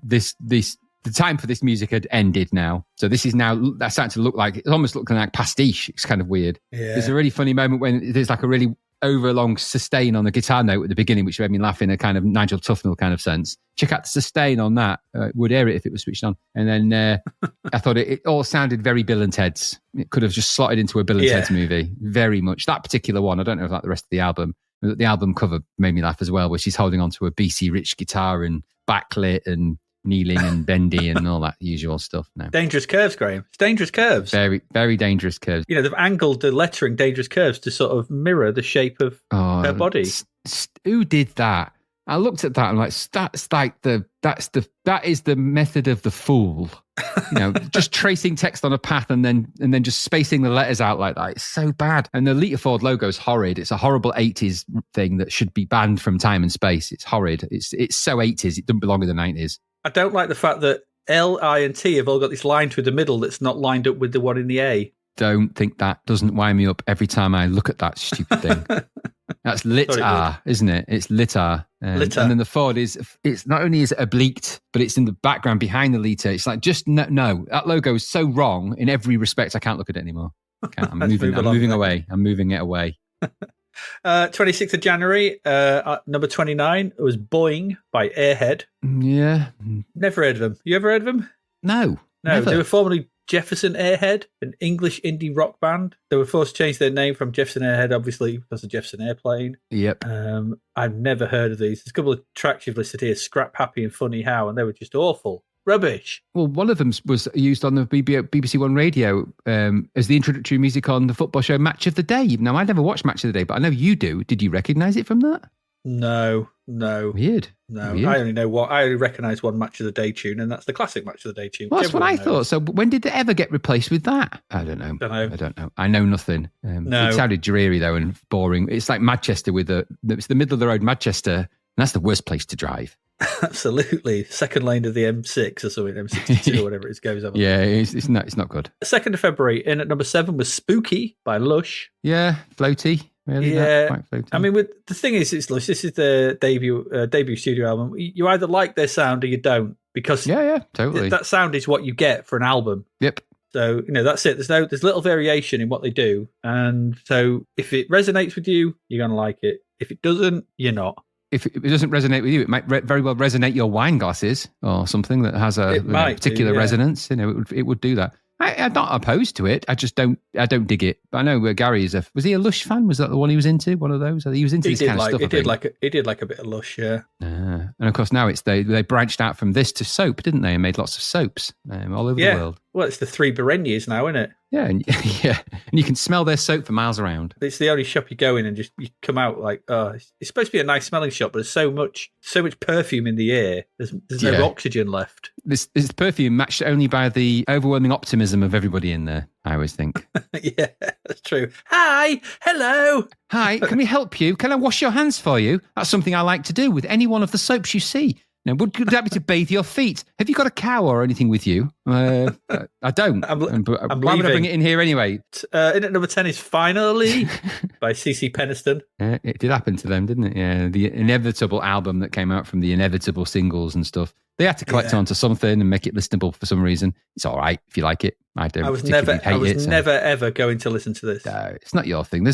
time for this music had ended now. So this is now that's starting to look like, it's almost looking like pastiche. It's kind of weird. Yeah. There's a really funny moment when there's like a really overlong sustain on the guitar note at the beginning, which made me laugh in a kind of Nigel Tufnell kind of sense. Check out the sustain on that. Would hear it if it was switched on. And then I thought it all sounded very Bill and Ted's. It could have just slotted into a Bill and Ted's movie. Very much. That particular one, I don't know about the rest of the album. The album cover made me laugh as well, where she's holding onto a BC Rich guitar and backlit and kneeling and bendy and all that usual stuff. No. Dangerous Curves, Graham. It's Dangerous Curves. Very, very Dangerous Curves. You know, they've angled the lettering Dangerous Curves to sort of mirror the shape of her body. Who did that? I looked at that and that is the method of the fool. You know, just tracing text on a path and then just spacing the letters out like that. It's so bad. And the Lita Ford logo is horrid. It's a horrible 80s thing that should be banned from time and space. It's horrid. It's so 80s. It doesn't belong in the 90s. I don't like the fact that L, I, and T have all got this line through the middle that's not lined up with the one in the A. Don't think that doesn't wind me up every time I look at that stupid thing. That's lit-R, isn't it? It's lit-R. And then the Ford it's not only is it obliqued, but it's in the background behind the Lita. It's like, just no, that logo is so wrong in every respect. I can't look at it anymore. I'm moving away. I'm moving it away. 26th of January, number 29 was Boing by Airhead. Yeah. Never heard of them. You ever heard of them? No. Never. They were formerly Jefferson Airhead, an English indie rock band. They were forced to change their name from Jefferson Airhead, obviously, because of Jefferson Airplane. Yep. I've never heard of these. There's a couple of tracks you've listed here, Scrap Happy and Funny How, and they were just awful. Rubbish. Well, one of them was used on the BBC One radio as the introductory music on the football show Match of the Day. Now, I never watched Match of the Day, but I know you do. Did you recognise it from that? No. Weird. No, Weird. I only recognise one Match of the Day tune, and that's the classic Match of the Day tune. Well, that's what I thought. So when did it ever get replaced with that? I don't know. I don't know. I know nothing. No. It sounded dreary though and boring. It's like Manchester it's the middle of the road Manchester, and that's the worst place to drive. Absolutely. Second lane of the M6 or something, M62 or whatever it goes over. Yeah, it's not good. 2nd of February, in at number 7 was Spooky by Lush. Yeah, floaty. Really, yeah, quite floaty. I mean, the thing is, it's Lush. This is the debut studio album. You either like their sound or you don't, because yeah, totally. That sound is what you get for an album. Yep. So that's it. There's little variation in what they do, and so if it resonates with you, you're gonna like it. If it doesn't, you're not. If it doesn't resonate with you, it might very well resonate your wine glasses or something that has a particular resonance. It would do that. I'm not opposed to it. I just don't dig it. But I know Gary was he a Lush fan? Was that the one he was into? One of those? He was into this kind of stuff. He did like a bit of Lush, yeah. And of course now they branched out from this to soap, didn't they? And made lots of soaps all over the world. Well, it's the Three Berennies now, isn't it? Yeah, and you can smell their soap for miles around. It's the only shop you go in and just you come out like, it's supposed to be a nice smelling shop, but there's so much perfume in the air. There's no oxygen left. This perfume matched only by the overwhelming optimism of everybody in there, I always think. Yeah, that's true. Hi, hello. Hi, can we help you? Can I wash your hands for you? That's something I like to do with any one of the soaps you see. Now, would you like me to bathe your feet? Have you got a cow or anything with you? I don't. I'm why leaving. would I bring it in here anyway? In at number 10 is Finally by CC Peniston. It did happen to them, didn't it? Yeah, the inevitable album that came out from the inevitable singles and stuff. They had to collect onto something and make it listenable for some reason. It's all right if you like it. I was never ever going to listen to this. No, it's not your thing.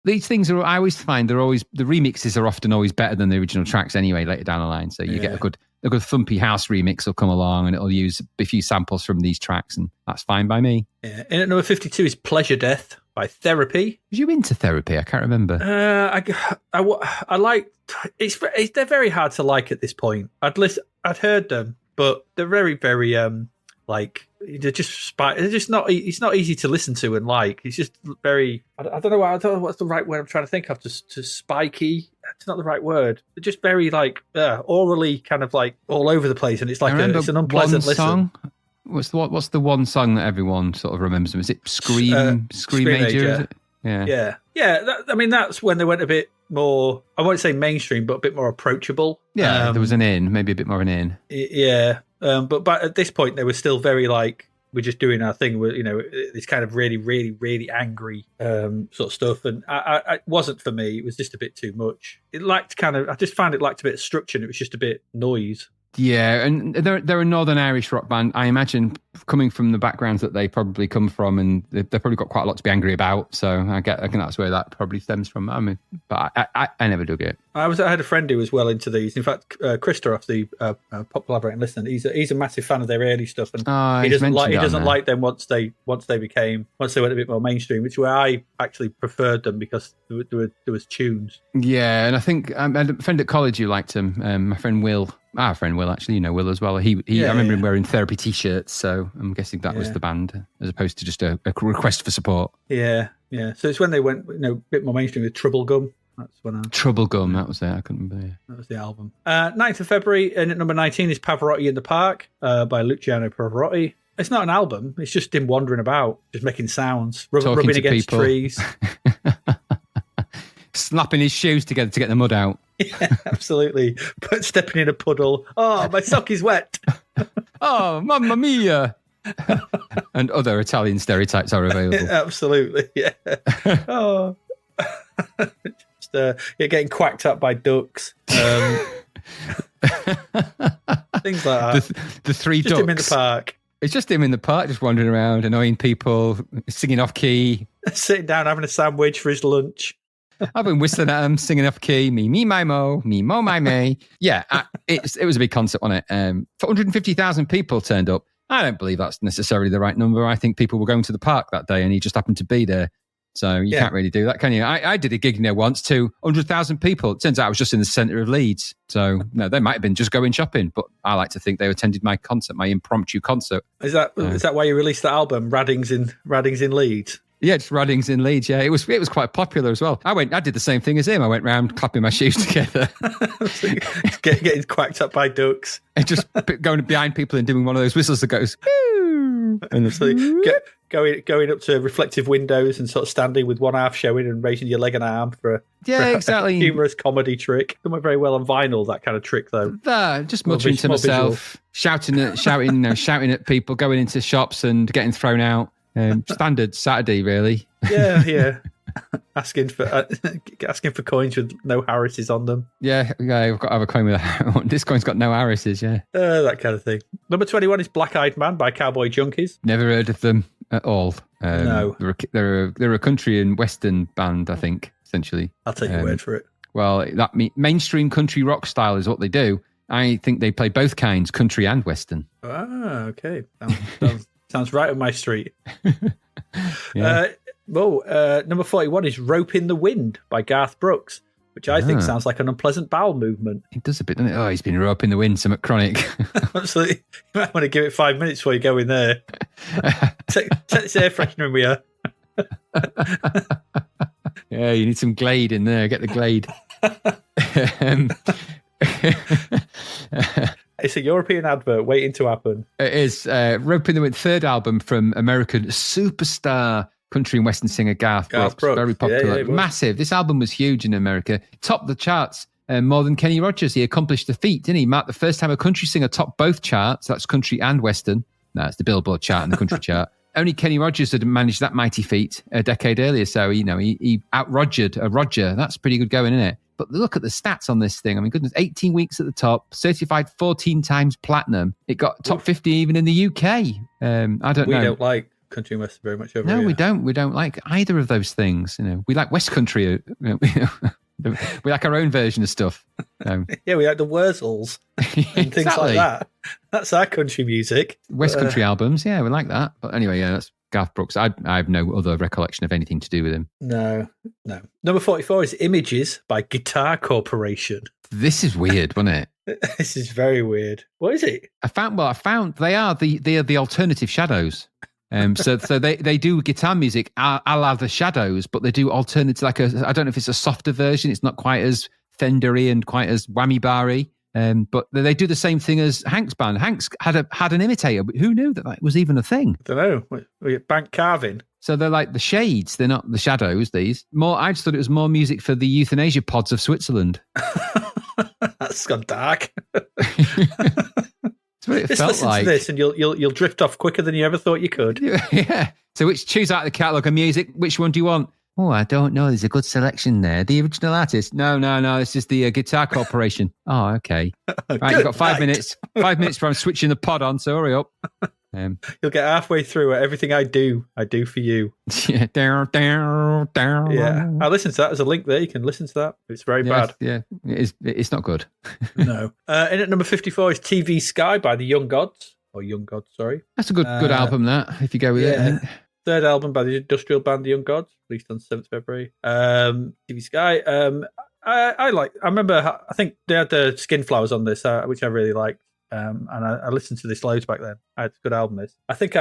These things I always find the remixes are often always better than the original tracks anyway later down the line. So you get a good thumpy house remix will come along and it'll use a few samples from these tracks, and that's fine by me. Yeah. In at number 52 is Pleasure Death by Therapy. Was you into Therapy? I can't remember. I like they're very hard to like at this point. I'd heard them, but they're very, very they're just not. It's not easy to listen to and like. It's just very. I don't know what's the right word I'm trying to think of. To spiky. It's not the right word. They're just very orally kind of like all over the place, and it's like it's an unpleasant listen. What's the one song that everyone sort of remembers? Is it Scream Major? Is it? Yeah. That's when they went a bit more. I won't say mainstream, but a bit more approachable. Yeah, there was maybe a bit more of an in. Yeah. But at this point, they were still very we're just doing our thing. This kind of really, really, really angry sort of stuff. And it wasn't for me. It was just a bit too much. I just found it lacked a bit of structure, and it was just a bit noise. Yeah, and they're a Northern Irish rock band. I imagine coming from the backgrounds that they probably come from, and they've probably got quite a lot to be angry about. So I think that's where that probably stems from. I mean, but I never dug it. I had a friend who was well into these. In fact, Christoph, the pop collaborator and listener, he's a massive fan of their early stuff, and he doesn't like them once they went a bit more mainstream, which is where I actually preferred them because there was tunes. Yeah, and I think I had a friend at college who liked them. My friend Will. Our friend Will, actually, Will as well. I remember him wearing Therapy t-shirts, so I'm guessing that was the band, as opposed to just a request for support. Yeah. So it's when they went, a bit more mainstream with Trouble Gum. That's when Trouble Gum, that was it. I couldn't remember. Yeah. That was the album. 9th of February, and at number 19 is Pavarotti in the Park by Luciano Pavarotti. It's not an album. It's just him wandering about, just making sounds, rubbing against trees. Slapping his shoes together to get the mud out. Yeah, absolutely. But stepping in a puddle. Oh, my sock is wet. Oh, mamma mia. And other Italian stereotypes are available. Yeah, absolutely, yeah. Oh. Just, getting quacked up by ducks. Things like that. The three just ducks. Him in the park. It's just him in the park, just wandering around, annoying people, singing off key. Sitting down, having a sandwich for his lunch. I've been whistling at him, singing off key, me, my, mo, my, me. Yeah, it was a big concert, wasn't it? 450,000 people turned up. I don't believe that's necessarily the right number. I think people were going to the park that day and he just happened to be there. So you can't really do that, can you? I did a gig there once to 100,000 people. It turns out I was just in the centre of Leeds. So, no, they might have been just going shopping, but I like to think they attended my concert, my impromptu concert. Is that why you released the album, Raddings in Leeds? Yeah, just Raddings in Leeds. Yeah, it was quite popular as well. I did the same thing as him. I went round clapping my shoes together, getting quacked up by ducks, and just going behind people and doing one of those whistles that goes. And so going up to reflective windows and sort of standing with one half showing and raising your leg and arm for exactly a humorous comedy trick. Done very well on vinyl, that kind of trick though. Just muttering to myself, shouting at people, going into shops and getting thrown out. Standard Saturday, really. Yeah. asking for coins with no Harrises on them. Yeah, I've got to have a coin with this coin's got no Harrises. Yeah, that kind of thing. Number 21 is Black Eyed Man by Cowboy Junkies. Never heard of them at all. No, they're a country and western band, I think. Essentially, I'll take your word for it. Well, mainstream country rock style is what they do. I think they play both kinds, country and western. Ah, okay. Sounds right up my street. Yeah. Number 41 is Rope in the Wind by Garth Brooks, which I think sounds like an unpleasant bowel movement. It does a bit, doesn't it? Oh, he's been rope in the wind, some chronic. Absolutely. You might want to give it 5 minutes before you go in there. Take this air freshener in with you. Yeah, you need some Glade in there. Get the Glade. It's a European advert waiting to happen. It is. Rope in the Wind, third album from American superstar country and western singer Garth Brooks. Very popular. Yeah, massive. This album was huge in America. Topped the charts more than Kenny Rogers. He accomplished the feat, didn't he? Marked the first time a country singer topped both charts. That's country and western. No, it's the Billboard chart and the country chart. Only Kenny Rogers had managed that mighty feat a decade earlier. So, he out-Rogered a Roger. That's pretty good going, isn't it? But look at the stats on this thing. I mean, goodness, 18 weeks at the top, certified 14 times platinum. It got top 50 even in the UK. I don't know. We don't like country and western very much over here. No, we don't. We don't like either of those things. We like West Country. We like our own version of stuff. Yeah, we like the Wurzels and things like that. That's our country music. West Country albums, yeah, we like that. But anyway, yeah, that's Garth Brooks. I have no other recollection of anything to do with him. No. Number 44 is Images by Guitar Corporation. This is weird, wasn't it? This is very weird. What is it? I found they are the alternative Shadows. So they do guitar music a la the Shadows, but they do alternative, I don't know if it's a softer version. It's not quite as Fendery and quite as whammy barry. But they do the same thing as Hank's band. Hank's had an imitator, but who knew that was even a thing? I don't know. Bank carving. So they're like the Shades. They're not the Shadows. These I just thought it was more music for the euthanasia pods of Switzerland. That's gone dark. That's what it felt listen like. To this, and you'll drift off quicker than you ever thought you could. Yeah. So choose out of the catalogue of music. Which one do you want? Oh, I don't know. There's a good selection there. The original artist? No. This is the Guitar Corporation. Oh, okay. Right, you've got 5 minutes. 5 minutes before I'm switching the pod on, so hurry up. You'll get halfway through it. Everything I do for you. Yeah. Yeah. I listened to that. There's a link there. You can listen to that. It's very bad. Yeah. It's not good. No. In at number 54 is TV Sky by the Young Gods. Or Young Gods, sorry. That's a good album, that, if you go with it, I think. Third album by the industrial band The Young Gods, released on 7th February. TV Sky. I remember, I think they had the Skinflowers on this, which I really liked. And I listened to this loads back then. It's a good album, this. I think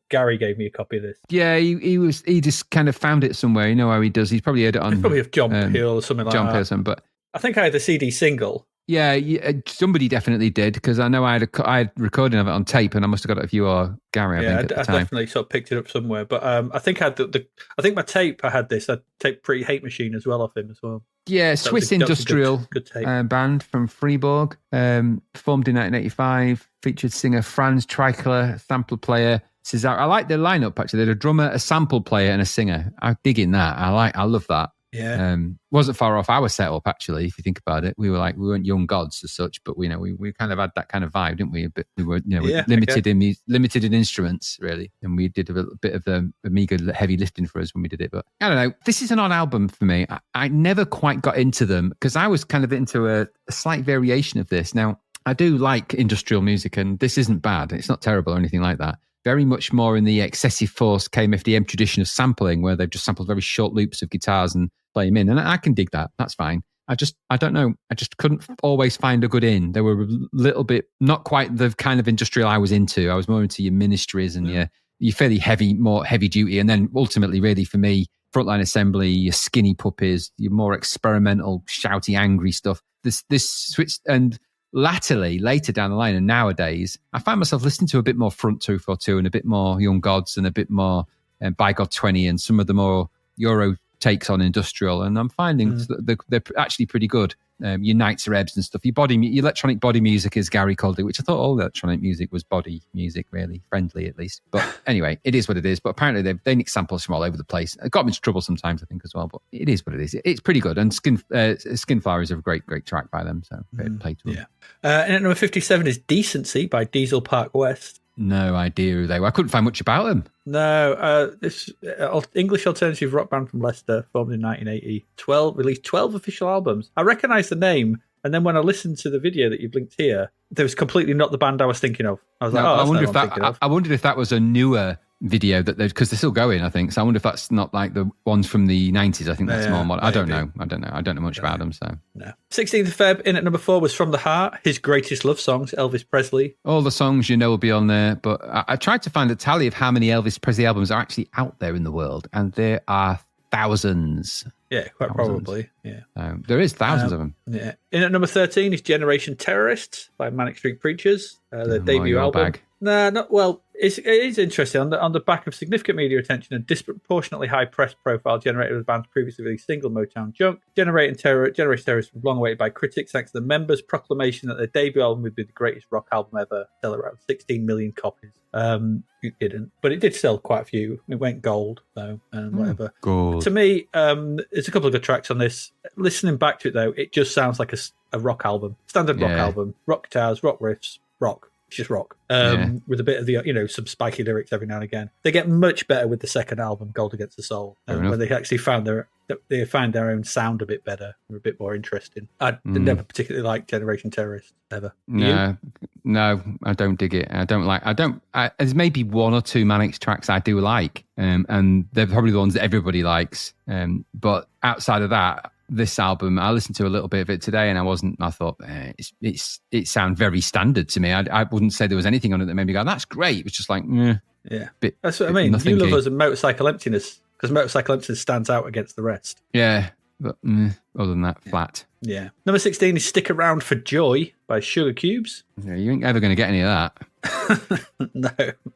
Gary gave me a copy of this. Yeah, he just kind of found it somewhere. You know how he does. He's probably heard it on... Probably of John Peel or something like that. John Peel, but... I think I had the CD single. Yeah, somebody definitely did, because I know I had recording of it on tape, and I must have got it if you or Gary. I definitely sort of picked it up somewhere. But I think I had I think my tape. I had this. I taped Pretty Hate Machine as well off him as well. Yeah, Swiss industrial good band from Fribourg, formed in 1985. Featured singer Franz Treichler, sample player Cesar. I like their lineup actually. They had a drummer, a sample player, and a singer. I dig in that. I love that. Yeah, wasn't far off our setup we think about it. We weren't young gods as such, but we kind of had that kind of vibe, didn't we? But we were limited in instruments really, and we did a little bit of the Amiga heavy lifting for us when we did it. But I don't know. This is an odd album for me. I never quite got into them because I was kind of into a slight variation of this. Now I do like industrial music, and this isn't bad. It's not terrible or anything like that. Very much more in the excessive force KMFDM tradition of sampling, where they've just sampled very short loops of guitars and play them in. And I can dig that. That's fine. I don't know. I just couldn't always find a good in. They were a little bit, not quite the kind of industrial I was into. I was more into your Ministries and your your fairly more heavy duty. And then ultimately, really, for me, Frontline Assembly, your Skinny Puppies, your more experimental, shouty, angry stuff. This switch, and later down the line and nowadays, I find myself listening to a bit more Front 242 and a bit more Young Gods and a bit more By God 20 and some of the more Euro takes on industrial. And I'm finding they're actually pretty good. Your Knights of Ebbs and stuff. Your electronic body music, as Gary called it, which I thought all electronic music was body music, really friendly at least. But anyway, it is what it is. But apparently they nick samples from all over the place. It got me into trouble sometimes, I think, as well. But it is what it is. It's pretty good. And Skinflower is a great track by them. So play to them. And at number 57 is Decency by Diesel Park West. No idea who they were. I couldn't find much about them. No, this English alternative rock band from Leicester, formed in 1980. Released 12 official albums. I recognise the name, and then when I listened to the video that you've linked here, there was completely not the band I was thinking of. I was I wondered if that was a newer video because they're still going, I think. So I wonder if that's not like the ones from the 90s. I think that's more modern. I don't know much about them. So no. 16th of Feb, in at number 4 was From the Heart, his greatest love songs, Elvis Presley. All the songs will be on there, but I tried to find a tally of how many Elvis Presley albums are actually out there in the world, and there are thousands. Yeah, quite probably. Yeah, there is thousands of them. Yeah. In at number 13 is Generation Terrorists by Manic Street Preachers, their debut album. No, not well. It is interesting on the back of significant media attention and disproportionately high press profile generated with the band's previously released single Motown Junk. Generation Terrorists was long awaited by critics thanks to the members' proclamation that their debut album would be the greatest rock album ever, sell around 16 million copies. It didn't, but it did sell quite a few. It went gold though, and whatever. Gold. To me, there's a couple of good tracks on this. Listening back to it though, it just sounds like a rock album, standard rock album, rock guitars, rock riffs, rock. It's just rock, with a bit of the some spiky lyrics every now and again. They get much better with the second album, Gold Against the Soul, where they actually found their own sound a bit better, a bit more interesting. I never particularly liked Generation Terrorists ever. No, I don't dig it. There's maybe one or two Manics tracks I do like, and they're probably the ones that everybody likes. But outside of that, this album, I listened to a little bit of it today, and I thought it sounded very standard to me. I wouldn't say there was anything on it that made me go, "That's great." It was just like, that's what I mean. You love us and Motorcycle Emptiness, because Motorcycle Emptiness stands out against the rest. Yeah, but other than that, flat. Yeah. Number 16 is Stick Around for Joy by Sugar Cubes. Yeah, you ain't ever going to get any of that. No,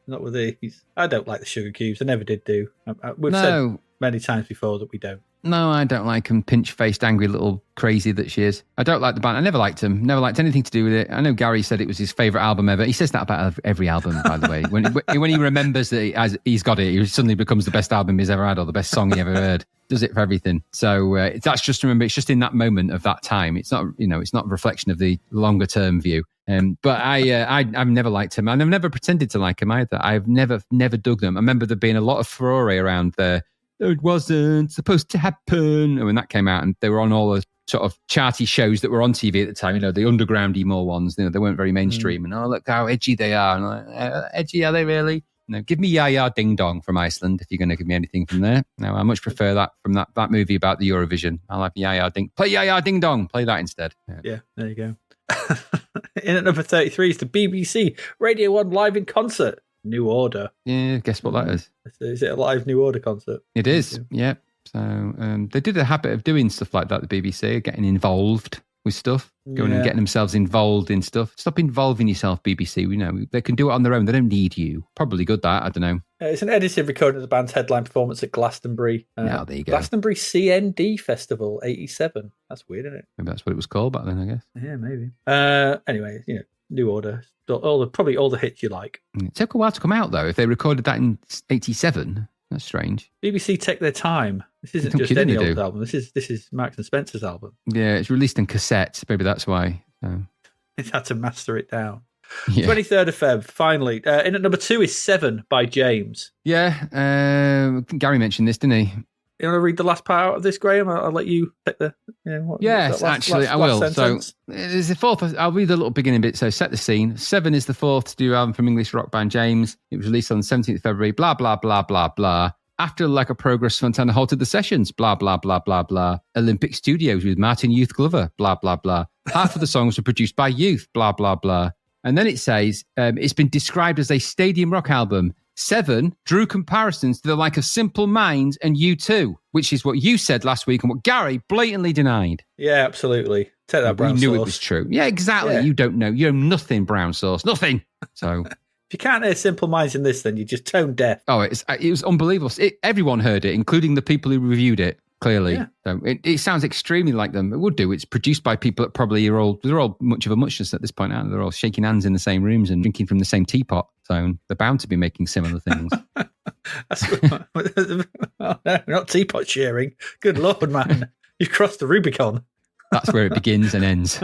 not with these. I don't like the Sugar Cubes. I never did do. We've said many times before that we don't. No, I don't like him. Pinch-faced, angry little crazy that she is. I don't like the band. I never liked him. Never liked anything to do with it. I know Gary said it was his favourite album ever. He says that about every album, by the way. When he remembers that he's got it, he suddenly becomes the best album he's ever had or the best song he ever heard. Does it for everything. So that's just, remember, it's just in that moment of that time. It's not, it's not a reflection of the longer term view. But I've never liked him, and I've never pretended to like him either. I've never dug them. I remember there being a lot of furore around there. It wasn't supposed to happen. And when that came out, and they were on all the sort of charty shows that were on TV at the time, the underground emo ones, they weren't very mainstream. And look how edgy they are. And I'm like, edgy, are they really? No, give me Ya Ding Dong from Iceland if you're going to give me anything from there. No, I much prefer that from that movie about the Eurovision. I like Ya Ding. Play Ya Ding Dong. Play that instead. Yeah, there you go. In at number 33 is the BBC Radio 1 live in concert. New Order. Yeah, guess what that is? Is it a live New Order concert? It is, yeah. So they did a habit of doing stuff like that, the BBC, getting involved with stuff, going and getting themselves involved in stuff. Stop involving yourself, BBC. They can do it on their own. They don't need you. Probably good, that. I don't know. It's an edited recording of the band's headline performance at Glastonbury. There you go. Glastonbury CND Festival 87. That's weird, isn't it? Maybe that's what it was called back then, I guess. Yeah, maybe. Anyway, New Order. Probably all the hits you like. It took a while to come out, though. If they recorded that in 87, that's strange. BBC take their time. This isn't just any old album. This is Marks and Spencer's album. Yeah, it's released in cassette. Maybe that's why. So. It had to master it down. Yeah. 23rd of Feb, finally. In at number 2 is 7 by James. Yeah, Gary mentioned this, didn't he? You want to read the last part out of this, Graham? I'll let you pick the... Yes, actually, I will. Sentence. So, there's the fourth. I'll read the little beginning bit. So, set the scene. 7 is the fourth studio album from English rock band James. It was released on the 17th of February. Blah, blah, blah, blah, blah. After a lack of progress, Fontana halted the sessions. Blah, blah, blah, blah, blah. Olympic Studios with Martin Youth Glover. Blah, blah, blah. Half of the songs were produced by Youth. Blah, blah, blah. And then it says, it's been described as a stadium rock album. 7 drew comparisons to the like of Simple Minds and U2, which is what you said last week and what Gary blatantly denied. Yeah, absolutely. Take that, brown sauce. We knew it was true. Yeah, exactly. Yeah. You don't know. You know nothing, brown sauce. Nothing. So... If you can't hear Simple Minds in this, then you're just tone deaf. Oh, it was unbelievable. Everyone heard it, including the people who reviewed it, clearly. Yeah. So it sounds extremely like them. It would do. It's produced by people that probably they're all much of a muchness at this point, aren't they? They're all shaking hands in the same rooms and drinking from the same teapot. So they're bound to be making similar things. Oh, no, not teapot sharing. Good Lord, man. You've crossed the Rubicon. That's where it begins and ends.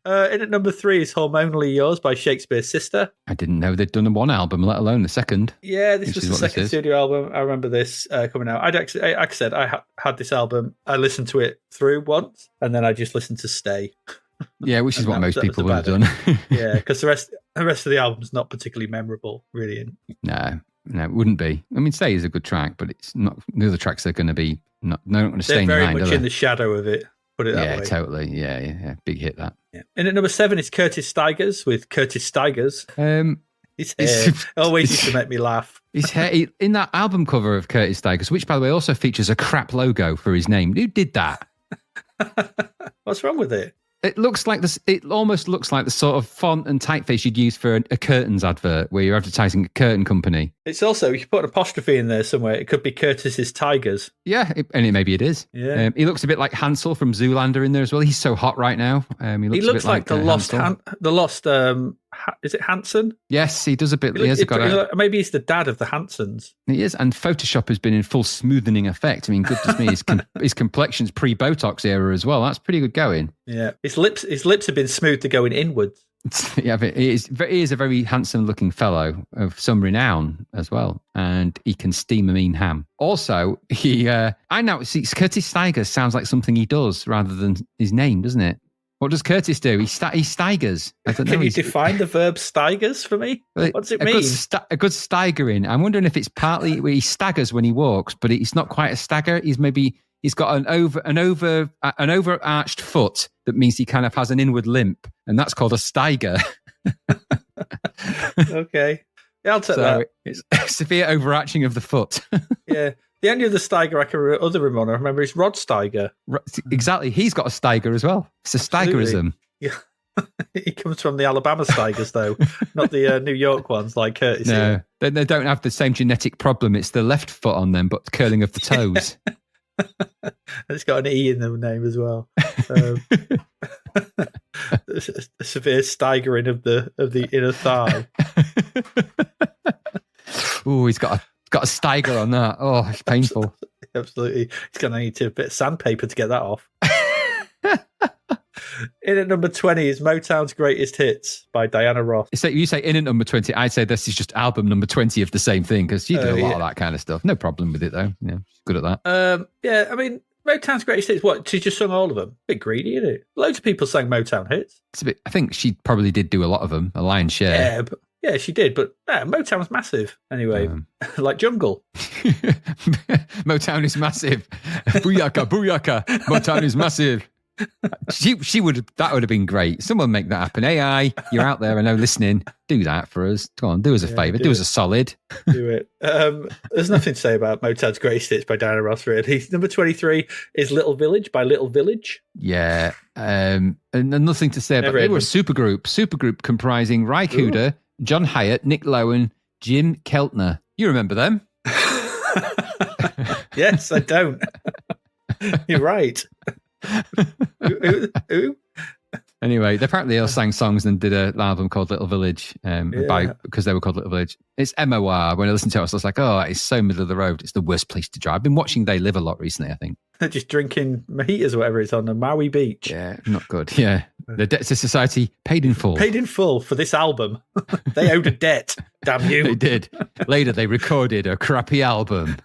In at number 3 is Hormonally Yours by Shakespeare's Sister. I didn't know they'd done one album, let alone the second. Yeah, this was the second studio album. I remember this coming out. Like I said, I had this album. I listened to it through once, and then I just listened to Stay. Yeah, which is what most people would have done. Yeah, because the rest of the album's not particularly memorable, really. No, it wouldn't be. I mean, Stay is a good track, but it's not. The other tracks are going to be not going to stay in your mind. They're very much in the shadow of it. Put it that way. Yeah, totally. Yeah. Big hit that. Yeah. And at number 7 is Curtis Stigers with Curtis Stigers. His hair always used to make me laugh. His hair in that album cover of Curtis Stigers, which by the way also features a crap logo for his name. Who did that? What's wrong with it? It looks like this. It almost looks like the sort of font and typeface you'd use for a curtains advert where you're advertising a curtain company. It's also, you put an apostrophe in there somewhere. It could be Curtis's Tigers. Yeah, maybe it is. Yeah, he looks a bit like Hansel from Zoolander in there as well. He's so hot right now. He looks like the lost. Is it Hanson? Yes, he does a bit. Maybe he's the dad of the Hansons. He is, and Photoshop has been in full smoothening effect. I mean, goodness me, his complexion's pre-Botox era as well. That's pretty good going. Yeah, his lips have been smoothed to going inwards. Yeah, but he is a very handsome-looking fellow of some renown as well, and he can steam a mean ham. Also, I now see Curtis Stigers sounds like something he does rather than his name, doesn't it? What does Curtis do? He Steigers. I don't know. Can you define the verb Steigers for me? What does it mean? A good staggering. I'm wondering if it's partly he staggers when he walks, but it's not quite a stagger. He's got an overarched foot that means he kind of has an inward limp, and that's called a steiger. Okay. Yeah, I'll take that. It's severe overarching of the foot. Yeah. The only other Steiger I remember is Rod Steiger. Exactly. He's got a Steiger as well. It's a Steigerism. Yeah. He comes from the Alabama Steigers, though, not the New York ones like Curtis. No, they don't have the same genetic problem. It's the left foot on them, but curling of the toes. It's got an E in the name as well. A severe Steigering of the inner thigh. Oh, he's got a Steiger on that. Oh, it's painful. Absolutely. He's going to need a bit of sandpaper to get that off. In at number 20 is Motown's Greatest Hits by Diana Ross. So you say in at number 20, I'd say this is just album number 20 of the same thing, because she did a lot of that kind of stuff. No problem with it, though. Yeah, she's good at that. Yeah, I mean, Motown's Greatest Hits, what, she just sung all of them? A bit greedy, isn't it? Loads of people sang Motown hits. I think she probably did do a lot of them, a lion's share. Yeah, she did, but Motown was massive. Anyway, like Jungle. Motown is massive. Booyaka, booyaka. Motown is massive. That would have been great. Someone make that happen. AI, you're out there, I know, listening. Do that for us. Go on, do us a favour. Do us a solid. Do it. There's nothing to say about Motown's Greatest Hits by Diana Ross, really. Number 23 is Little Village by Little Village. Yeah, and nothing to say about it. They were a supergroup comprising Ry Cooder, John Hyatt, Nick Lowen, Jim Keltner. You remember them? Yes, I don't. You're right. Who? Anyway, apparently they all sang songs and did an album called Little Village because they were called Little Village. It's MOR. When I listened to it, I was like, oh, it's so middle of the road. It's the worst place to drive. I've been watching They Live a lot recently, I think. They're just drinking mojitos or whatever it's on Maui Beach. Yeah, not good. Yeah. The Debts of Society paid in full. Paid in full for this album. They owed a debt. Damn you. They did. Later, they recorded a crappy album.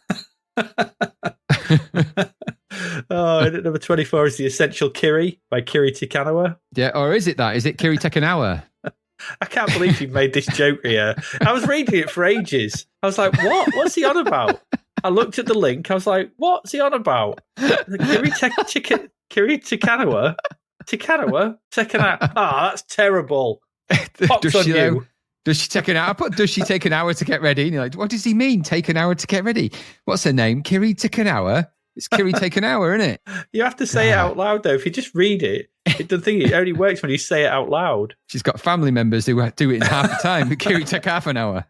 And at number 24 is The Essential Kiri by Kiri Tikanawa. Yeah, or is it that? Is it Kiri Tekanawa? I can't believe you made this joke here. I was reading it for ages. I was like, what? What's he on about? I looked at the link. I was like, what's he on about? Kiri Tikanawa? Tikanawa? Tekanawa? Ah, that's terrible. Pox on you. Does she take an hour? I put, does she take an hour to get ready? And you're like, what does he mean, take an hour to get ready? What's her name? Kiri take an hour? It's Kiri take an hour, isn't it? You have to say it out loud, though. If you just read it, it only works when you say it out loud. She's got family members who do it in half the time. But Kiri took half an hour.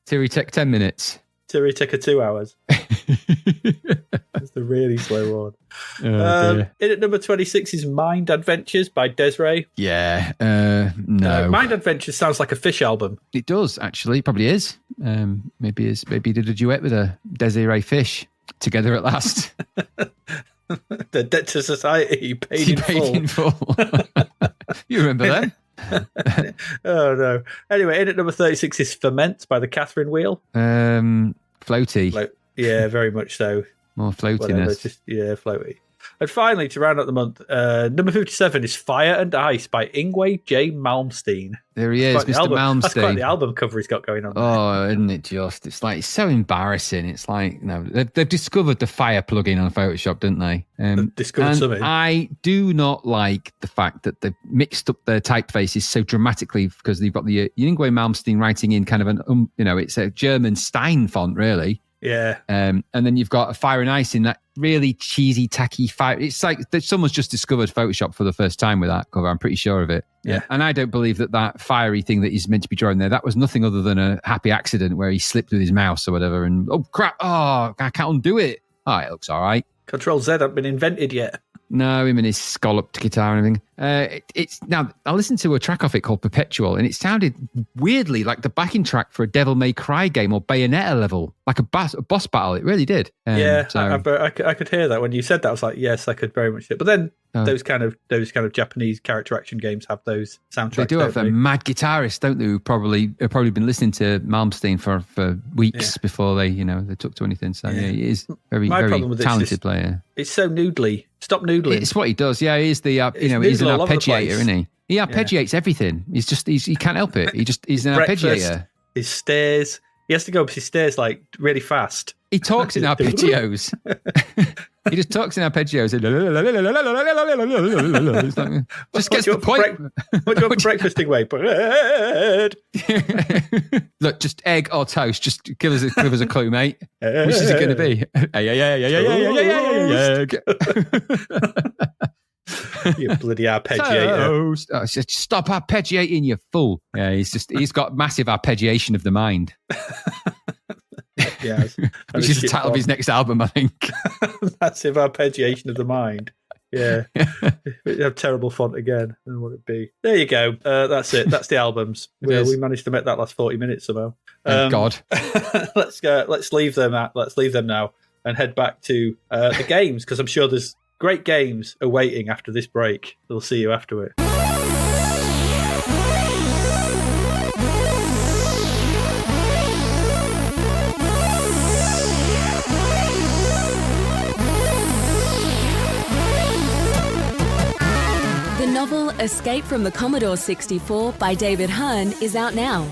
Terry took 10 minutes. Terry took 2 hours. That's the really slow one. In at number 26 is Mind Adventures by Desiree. Yeah, no. Mind Adventures sounds like a Fish album. It does, actually. It probably is. Maybe he did a duet with a Desiree Fish. Together at last. The debt to society paid in full. You remember that? Oh, no. Anyway, in at number 36 is Ferment by the Catherine Wheel. Floaty. Yeah, very much so. More floatiness. Floaty. And finally, to round out the month, number 57 is Fire and Ice by Ingwe J. Malmsteen. There he is, Mr. Malmsteen. That's quite the album cover he's got going on there. Oh, isn't it just? It's so embarrassing. It's like, they've discovered the Fire plugin on Photoshop, didn't they? They've discovered something. I do not like the fact that they've mixed up their typefaces so dramatically because they've got the Ingwe Malmsteen writing in kind of an, it's a German Stein font, really. Yeah. And then you've got a Fire and Ice in that really cheesy, tacky fire. It's like that someone's just discovered Photoshop for the first time with that cover. I'm pretty sure of it. Yeah. And I don't believe that fiery thing that he's meant to be drawing there, that was nothing other than a happy accident where he slipped with his mouse or whatever. And oh, crap. Oh, I can't undo it. Oh, it looks all right. Control Z hasn't been invented yet. No, him and his scalloped guitar and everything. It's now I listened to a track off it called Perpetual, and it sounded weirdly like the backing track for a Devil May Cry game or Bayonetta level, like a boss battle. It really did. I could hear that when you said that. I was like, yes, I could very much. But then those kind of Japanese character action games have those soundtracks. They do have a mad guitarist, don't they? Who probably have been listening to Malmsteen for weeks before they took to anything. So he is very talented player. It's so noodly. Stop noodling. It's what he does. Yeah, he's the he's an arpeggiator, isn't he? He arpeggiates everything. He can't help it. He's an arpeggiator. His stairs. He has to go up his stairs like really fast. He talks in arpeggios. He just talks in arpeggios. Just gets the point. What do you want for breakfast, Ingwe? Bread. Look, just egg or toast. Just give us a clue, mate. Which is it going to be? You bloody arpeggiator. Stop arpeggiating, you fool. Yeah, he's got massive arpeggiation of the mind. Yeah, which is the title of his next album, I think. Massive arpeggiation of the mind. Yeah. It'd have terrible font again. Then what it'd be. There you go. That's it. That's the albums. We managed to make that last 40 minutes somehow. Thank God. Let's go. Let's leave them now and head back to the games, because I'm sure there's great games awaiting after this break. We'll see you after it. The novel Escape from the Commodore 64 by David Hearn is out now.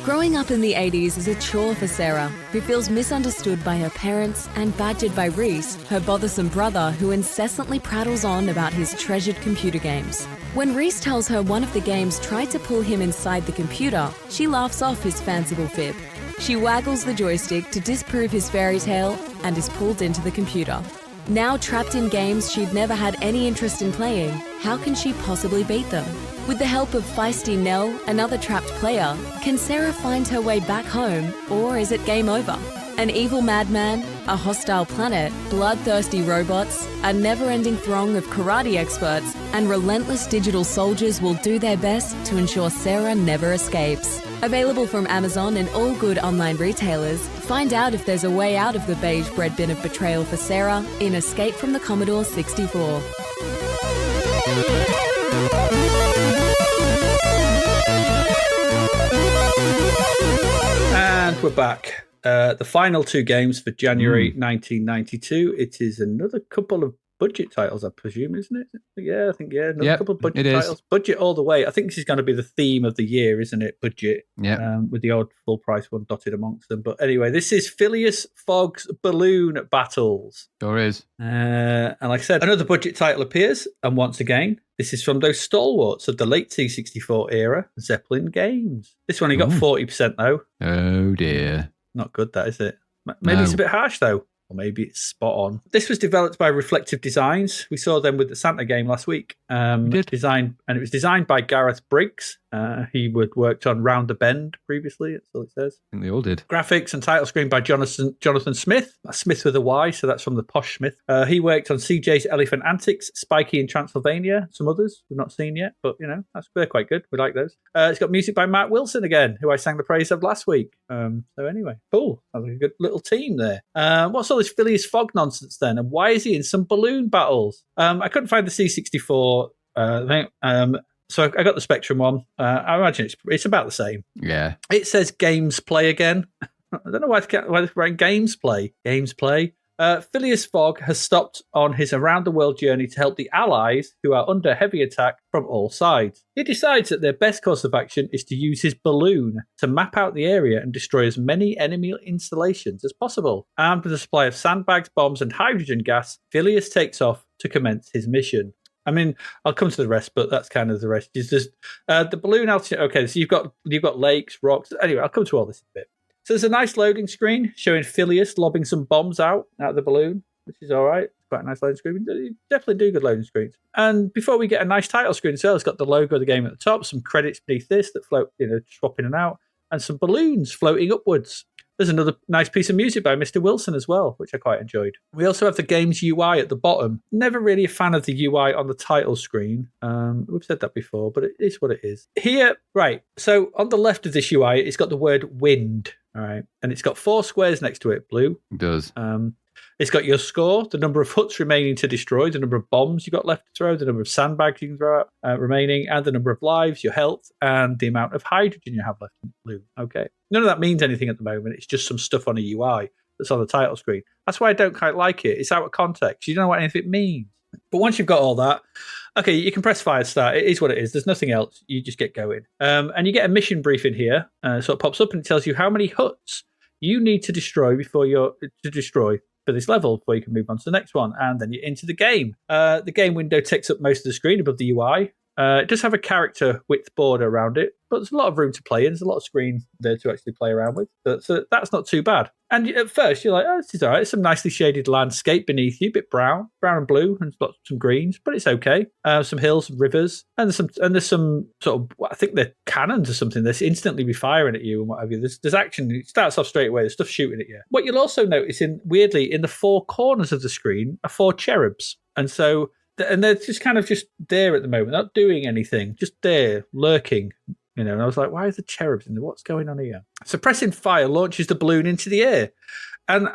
Growing up in the 80s is a chore for Sarah, who feels misunderstood by her parents and badgered by Reese, her bothersome brother, who incessantly prattles on about his treasured computer games. When Reese tells her one of the games tried to pull him inside the computer, she laughs off his fanciful fib. She waggles the joystick to disprove his fairy tale and is pulled into the computer. Now trapped in games she'd never had any interest in playing, how can she possibly beat them? With the help of feisty Nell, another trapped player, can Sarah find her way back home, or is it game over? An evil madman, a hostile planet, bloodthirsty robots, a never-ending throng of karate experts, and relentless digital soldiers will do their best to ensure Sarah never escapes. Available from Amazon and all good online retailers, find out if there's a way out of the beige bread bin of betrayal for Sarah in Escape from the Commodore 64. And we're back. The final two games for January 1992. It is another couple of budget titles, I presume, isn't it? Yeah, I think, another couple of budget titles. Budget all the way. I think this is going to be the theme of the year, isn't it? Budget. Yeah. With the odd full price one dotted amongst them. But anyway, this is Phileas Fogg's Balloon Battles. Sure is. And like I said, another budget title appears. And once again, This is from those stalwarts of the late C64 era, Zeppelin games. This one he got 40% though. Oh dear. Not good, that is it? Maybe it's a bit harsh though. Or maybe it's spot on. This was developed by Reflective Designs. We saw them with the Santa game last week. It was designed by Gareth Briggs. He worked on Round the Bend previously, that's all it says. I think they all did. Graphics and title screen by Jonathan Smith. That's Smith with a Y, so that's from the posh Smith. He worked on CJ's Elephant Antics, Spikey in Transylvania, some others we've not seen yet, but they're quite good. We like those. It's got music by Matt Wilson again, who I sang the praise of last week. So anyway, cool. Sounds like a good little team there. What's all this Phileas Fogg nonsense then? And why is he in some balloon battles? I couldn't find the C64 thing. So I got the Spectrum one. I imagine it's about the same. Yeah. It says games play again. I don't know why they're writing games play. Games play. Phileas Fogg has stopped on his around-the-world journey to help the Allies, who are under heavy attack from all sides. He decides that their best course of action is to use his balloon to map out the area and destroy as many enemy installations as possible. Armed with a supply of sandbags, bombs, and hydrogen gas, Phileas takes off to commence his mission. I mean, I'll come to the rest, but that's kind of the rest. It's just the balloon altitude. Okay, so you've got lakes, rocks. Anyway, I'll come to all this in a bit. So there's a nice loading screen showing Phileas lobbing some bombs out of the balloon, which is all right. It's quite a nice loading screen. You definitely do good loading screens. And before we get a nice title screen as well, it's got the logo of the game at the top, some credits beneath this that float, swap in and out, and some balloons floating upwards. There's another nice piece of music by Mr. Wilson as well, which I quite enjoyed. We also have the game's UI at the bottom. Never really a fan of the UI on the title screen. We've said that before, but it is what it is. Here, right, so on the left of this UI, it's got the word wind, all right? And it's got 4 squares next to it, blue. It does. It's got your score, the number of huts remaining to destroy, the number of bombs you got left to throw, the number of sandbags you can throw out remaining, and the number of lives, your health, and the amount of hydrogen you have left in blue. Okay. None of that means anything at the moment. It's just some stuff on a UI that's on the title screen. That's why I don't quite like it. It's out of context. You don't know what anything means. But once you've got all that, okay, you can press fire start. It is what it is. There's nothing else. You just get going. And you get a mission brief in here. So it pops up and it tells you how many huts you need to destroy for this level before you can move on to the next one. And then you're into the game. The game window takes up most of the screen above the UI. It does have a character width border around it, but there's a lot of room to play in. There's a lot of screen there to actually play around with. So that's not too bad. And at first, you're like, oh, this is all right. It's some nicely shaded landscape beneath you, a bit brown and blue, and some greens, but it's okay. Some hills, some rivers, and there's some sort of, I think they're cannons or something. They're instantly be firing at you and what have you. There's action. It starts off straight away. There's stuff shooting at you. What you'll also notice, weirdly, in the 4 corners of the screen are 4 cherubs. And they're just kind of just there at the moment, not doing anything, just there, lurking. And I was like, why is the cherubs in there? What's going on here? So pressing fire launches the balloon into the air. And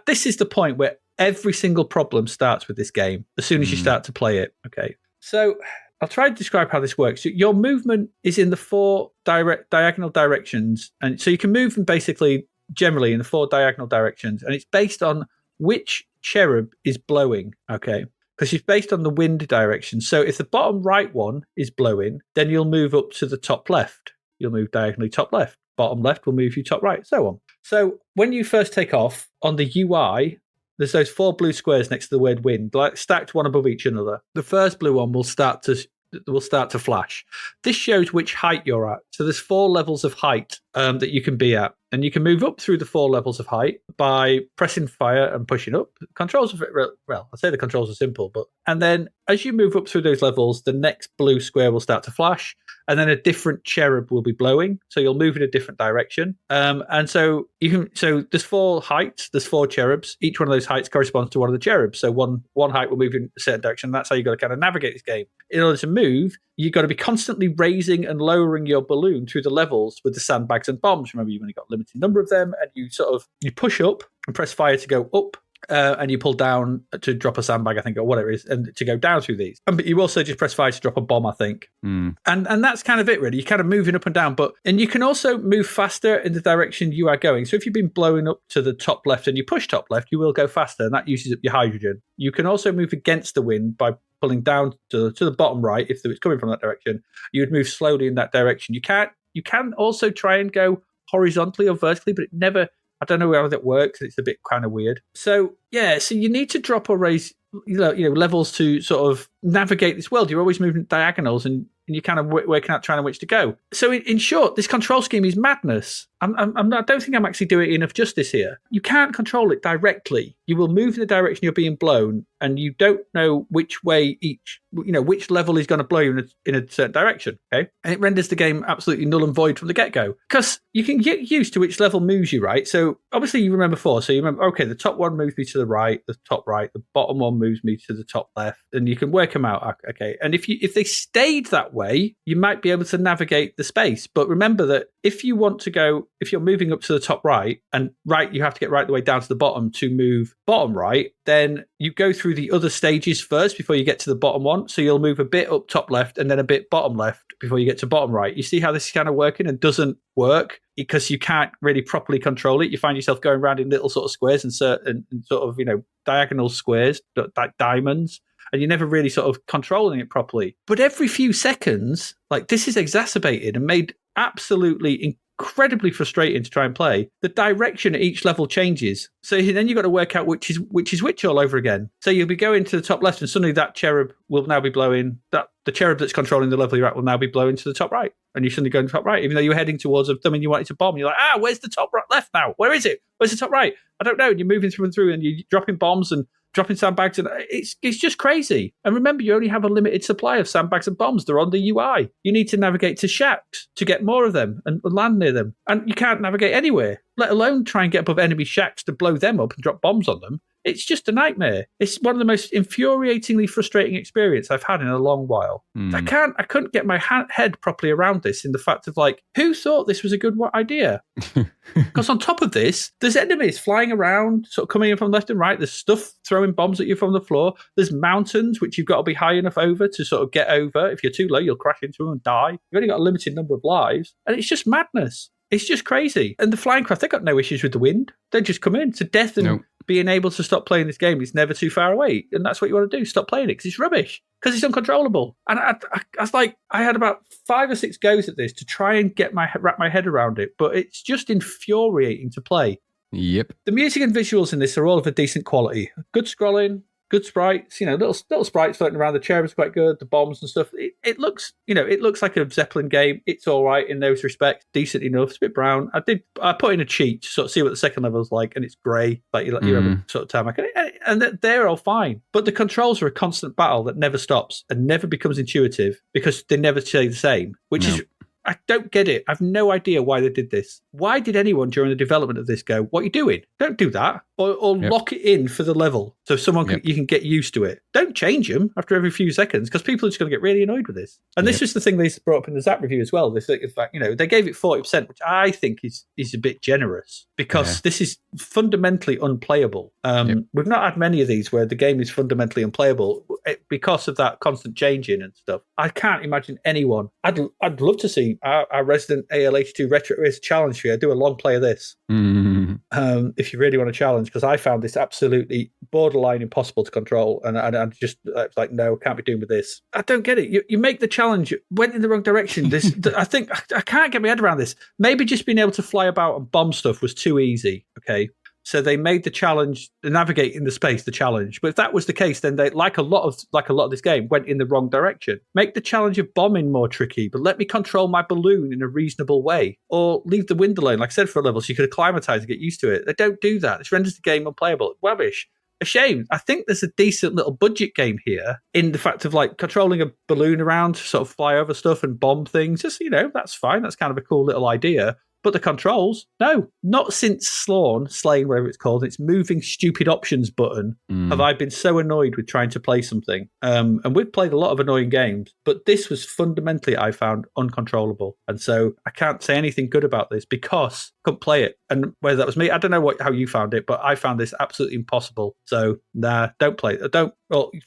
this is the point where every single problem starts with this game, as soon as you start to play it. Okay. So I'll try to describe how this works. So your movement is in the 4 diagonal directions. And so you can move them basically generally in the 4 diagonal directions. And it's based on which cherub is blowing. Okay. Because it's based on the wind direction. So if the bottom right one is blowing, then you'll move up to the top left. You'll move diagonally top left. Bottom left will move you top right, so on. So when you first take off, on the UI, there's those 4 blue squares next to the word wind, like stacked one above each other. The first blue one will start to flash. This shows which height you're at. So there's 4 levels of height that you can be at. And you can move up through the 4 levels of height by pressing fire and pushing up. Controls are, well, I say the controls are simple, and then as you move up through those levels, the next blue square will start to flash, and then a different cherub will be blowing. So you'll move in a different direction. And so there's 4 heights, there's 4 cherubs. Each one of those heights corresponds to one of the cherubs. So one height will move in a certain direction. That's how you've got to kind of navigate this game. In order to move, you've got to be constantly raising and lowering your balloon through the levels with the sandbags and bombs. Remember, you've only got a limited number of them, and you push up and press fire to go up, and you pull down to drop a sandbag, I think, or whatever it is, and to go down through these. But you also just press fire to drop a bomb, I think. And that's kind of it, really. You're kind of moving up and down, and you can also move faster in the direction you are going. So if you've been blowing up to the top left and you push top left, you will go faster, and that uses up your hydrogen. You can also move against the wind by pulling down to the bottom right. If it's coming from that direction, you would move slowly in that direction. You can also try and go horizontally or vertically, but it never, I don't know how that works. It's a bit kind of weird. So yeah, so you need to drop or raise levels to sort of navigate this world. You're always moving diagonals and you're kind of working out trying which to go. So in short, this control scheme is madness. I don't think I'm actually doing enough justice here. You can't control it directly. You will move in the direction you're being blown, and you don't know which way which level is going to blow you in a certain direction. Okay, and it renders the game absolutely null and void from the get-go because you can get used to which level moves you, right? So obviously you remember 4. So you remember, okay, the top one moves me to the right, the top right, the bottom one moves me to the top left, and you can work them out. Okay, and if they stayed that way, you might be able to navigate the space. But remember that if you're moving up to the top right, and right, you have to get right the way down to the bottom to move bottom right, then you go through the other stages first before you get to the bottom one. So you'll move a bit up top left and then a bit bottom left before you get to bottom right. You see how this is kind of working and doesn't work because you can't really properly control it. You find yourself going around in little sort of squares and sort of, diagonal squares, like diamonds. And you're never really sort of controlling it properly. But every few seconds, like this is exacerbated and made absolutely incredibly frustrating to try and play. The direction at each level changes. So then you've got to work out which is which all over again. So you'll be going to the top left and suddenly that cherub will now be blowing, the cherub that's controlling the level you're at will now be blowing to the top right. And you're suddenly going to the top right, even though you're heading towards something you wanted to bomb. You're like, where's the top right left now? Where is it? Where's the top right? I don't know. And you're moving through and through and you're dropping bombs and dropping sandbags, and it's just crazy. And remember, you only have a limited supply of sandbags and bombs. They're on the UI. You need to navigate to shacks to get more of them and land near them. And you can't navigate anywhere, let alone try and get above enemy shacks to blow them up and drop bombs on them. It's just a nightmare. It's one of the most infuriatingly frustrating experience I've had in a long while. I couldn't get my head properly around this in the fact of like, who thought this was a good idea? Because on top of this, there's enemies flying around, sort of coming in from left and right. There's stuff throwing bombs at you from the floor. There's mountains, which you've got to be high enough over to sort of get over. If you're too low, you'll crash into them and die. You've only got a limited number of lives. And it's just madness. It's just crazy. And the flying craft, they got no issues with the wind. They just come in to death and being able to stop playing this game is never too far away. And that's what you want to do. Stop playing it because it's rubbish. Because it's uncontrollable. And I was like, I had about 5 or 6 goes at this to try and wrap my head around it. But it's just infuriating to play. Yep. The music and visuals in this are all of a decent quality. Good scrolling, good sprites, little sprites floating around. The cherubs quite good, the bombs and stuff. It looks like a Zeppelin game. It's all right in those respects, decent enough. It's a bit brown. I put in a cheat to sort of see what the second level is like, and it's grey, like you have sort of tarmac, and they're all fine. But the controls are a constant battle that never stops and never becomes intuitive because they never stay the same, which is. I don't get it. I've no idea why they did this. Why did anyone during the development of this go, what are you doing? Don't do that. Or lock it in for the level so you can get used to it. Don't change them after every few seconds because people are just going to get really annoyed with this. And this was the thing they brought up in the Zapped review as well. They gave it 40%, which I think is a bit generous because this is fundamentally unplayable. We've not had many of these where the game is fundamentally unplayable because of that constant changing and stuff. I can't imagine anyone. I'd love to see our resident ALH2 Retro Race challenge here. Do a long play of this. If you really want to challenge, because I found this absolutely borderline impossible to control, and I just was like, no, can't be doing with this. I don't get it. You make the challenge, went in the wrong direction. This, I think, I can't get my head around this. Maybe just being able to fly about and bomb stuff was too easy. Okay. So they made the challenge, navigate in the space, the challenge. But if that was the case, then they, like a lot of this game, went in the wrong direction. Make the challenge of bombing more tricky, but let me control my balloon in a reasonable way. Or leave the wind alone, like I said, for a level, so you could acclimatise and get used to it. They don't do that. This renders the game unplayable. Rubbish. A shame. I think there's a decent little budget game here in the fact of like controlling a balloon around to sort of fly over stuff and bomb things. Just, that's fine. That's kind of a cool little idea. But the controls, no, not since Slaying, whatever it's called, its moving stupid options button, have I been so annoyed with trying to play something. And we've played a lot of annoying games, but this was fundamentally, I found, uncontrollable. And so I can't say anything good about this because I couldn't play it. And whether that was me, I don't know how you found it, but I found this absolutely impossible. So, don't play it.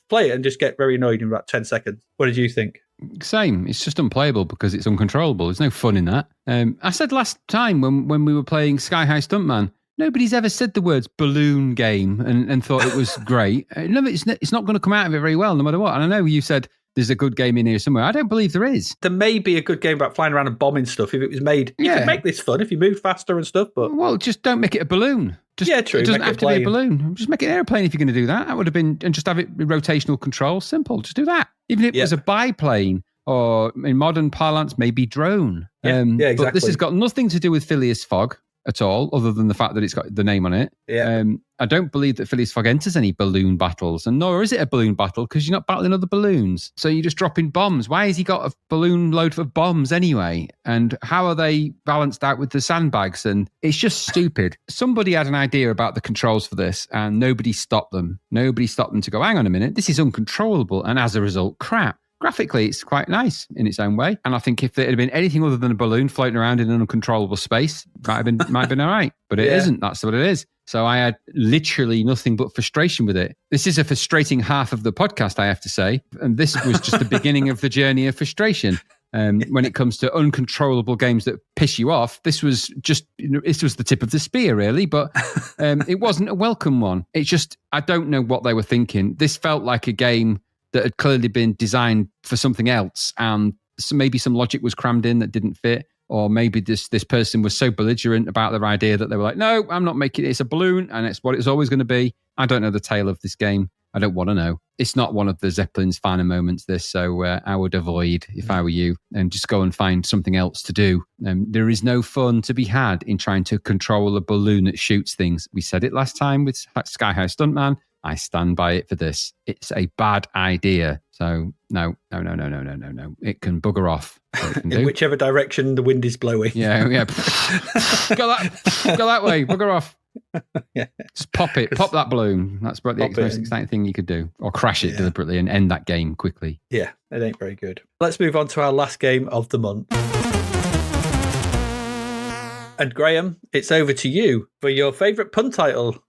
Play it and just get very annoyed in about 10 seconds. What did you think? Same. It's just unplayable because it's uncontrollable. There's no fun in that. I said last time when we were playing Sky High Stuntman, nobody's ever said the words balloon game and thought it was great. No, it's not going to come out of it very well no matter what. And I know you said there's a good game in here somewhere. I don't believe there is. There may be a good game about flying around and bombing stuff if it was made. You could make this fun if you move faster and stuff, but... Well, just don't make it a balloon. True. It doesn't have to be a balloon. Just make it an airplane if you're going to do that. That would have been... And just have it rotational control. Simple. Just do that. Even if it was a biplane, or in modern parlance, maybe drone. Exactly. But this has got nothing to do with Phileas Fogg at all, other than the fact that it's got the name on it. I don't believe that Phileas Fogg enters any balloon battles, and nor is it a balloon battle because you're not battling other balloons. So you're just dropping bombs. Why has he got a balloon load of bombs anyway? And how are they balanced out with the sandbags? And it's just stupid. Somebody had an idea about the controls for this, and nobody stopped them. Nobody stopped them to go, hang on a minute, this is uncontrollable, and as a result, crap. Graphically, it's quite nice in its own way. And I think if it had been anything other than a balloon floating around in an uncontrollable space, might have been all right. But it isn't. That's what it is. So I had literally nothing but frustration with it. This is a frustrating half of the podcast, I have to say. And this was just the beginning of the journey of frustration. When it comes to uncontrollable games that piss you off, this was just, this was the tip of the spear, really. But it wasn't a welcome one. It's just, I don't know what they were thinking. This felt like a game that had clearly been designed for something else, and maybe some logic was crammed in that didn't fit, or maybe this person was so belligerent about their idea that they were like, no, I'm not making it. It's a balloon, and it's what it's always going to be. I don't know the tale of this game. I don't want to know. It's not one of the Zeppelin's finer moments, this, so I would avoid, if I were you, and just go and find something else to do. There is no fun to be had in trying to control a balloon that shoots things. We said it last time with Sky High Stuntman. I stand by it for this. It's a bad idea. So no. It can bugger off. In whichever direction the wind is blowing. Yeah. Go that way. Bugger off. Just pop that balloon. That's probably the most exciting thing you could do. Or crash it deliberately and end that game quickly. Yeah, it ain't very good. Let's move on to our last game of the month. And Graham, it's over to you for your favourite pun title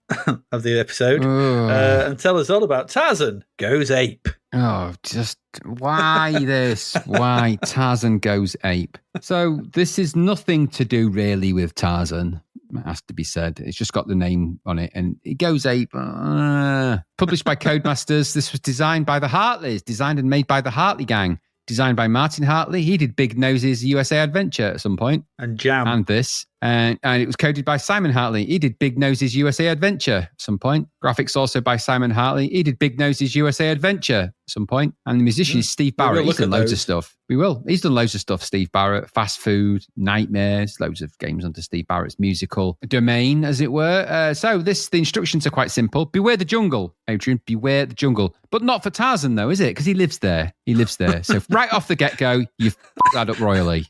of the episode. And tell us all about Tarzan Goes Ape. Oh, just why this? Why Tarzan Goes Ape? So this is nothing to do really with Tarzan. It has to be said. It's just got the name on it, and it goes ape. Published by Codemasters. This was designed by the Hartleys, designed and made by the Hartley gang. Designed by Martin Hartley. He did Big Nose's USA Adventure at some point. And Jam. And this. And it was coded by Simon Hartley. He did Big Nose's USA Adventure at some point. Graphics also by Simon Hartley. He did Big Nose's USA Adventure at some point. And the musician is Steve Barrett. He's done loads of stuff. We will. He's done loads of stuff, Steve Barrett. Fast Food, Nightmares, loads of games under Steve Barrett's musical domain, as it were. So the instructions are quite simple. Beware the jungle, Adrian. Beware the jungle. But not for Tarzan, though, is it? Because he lives there. So right off the get-go, you've f***ed that up royally.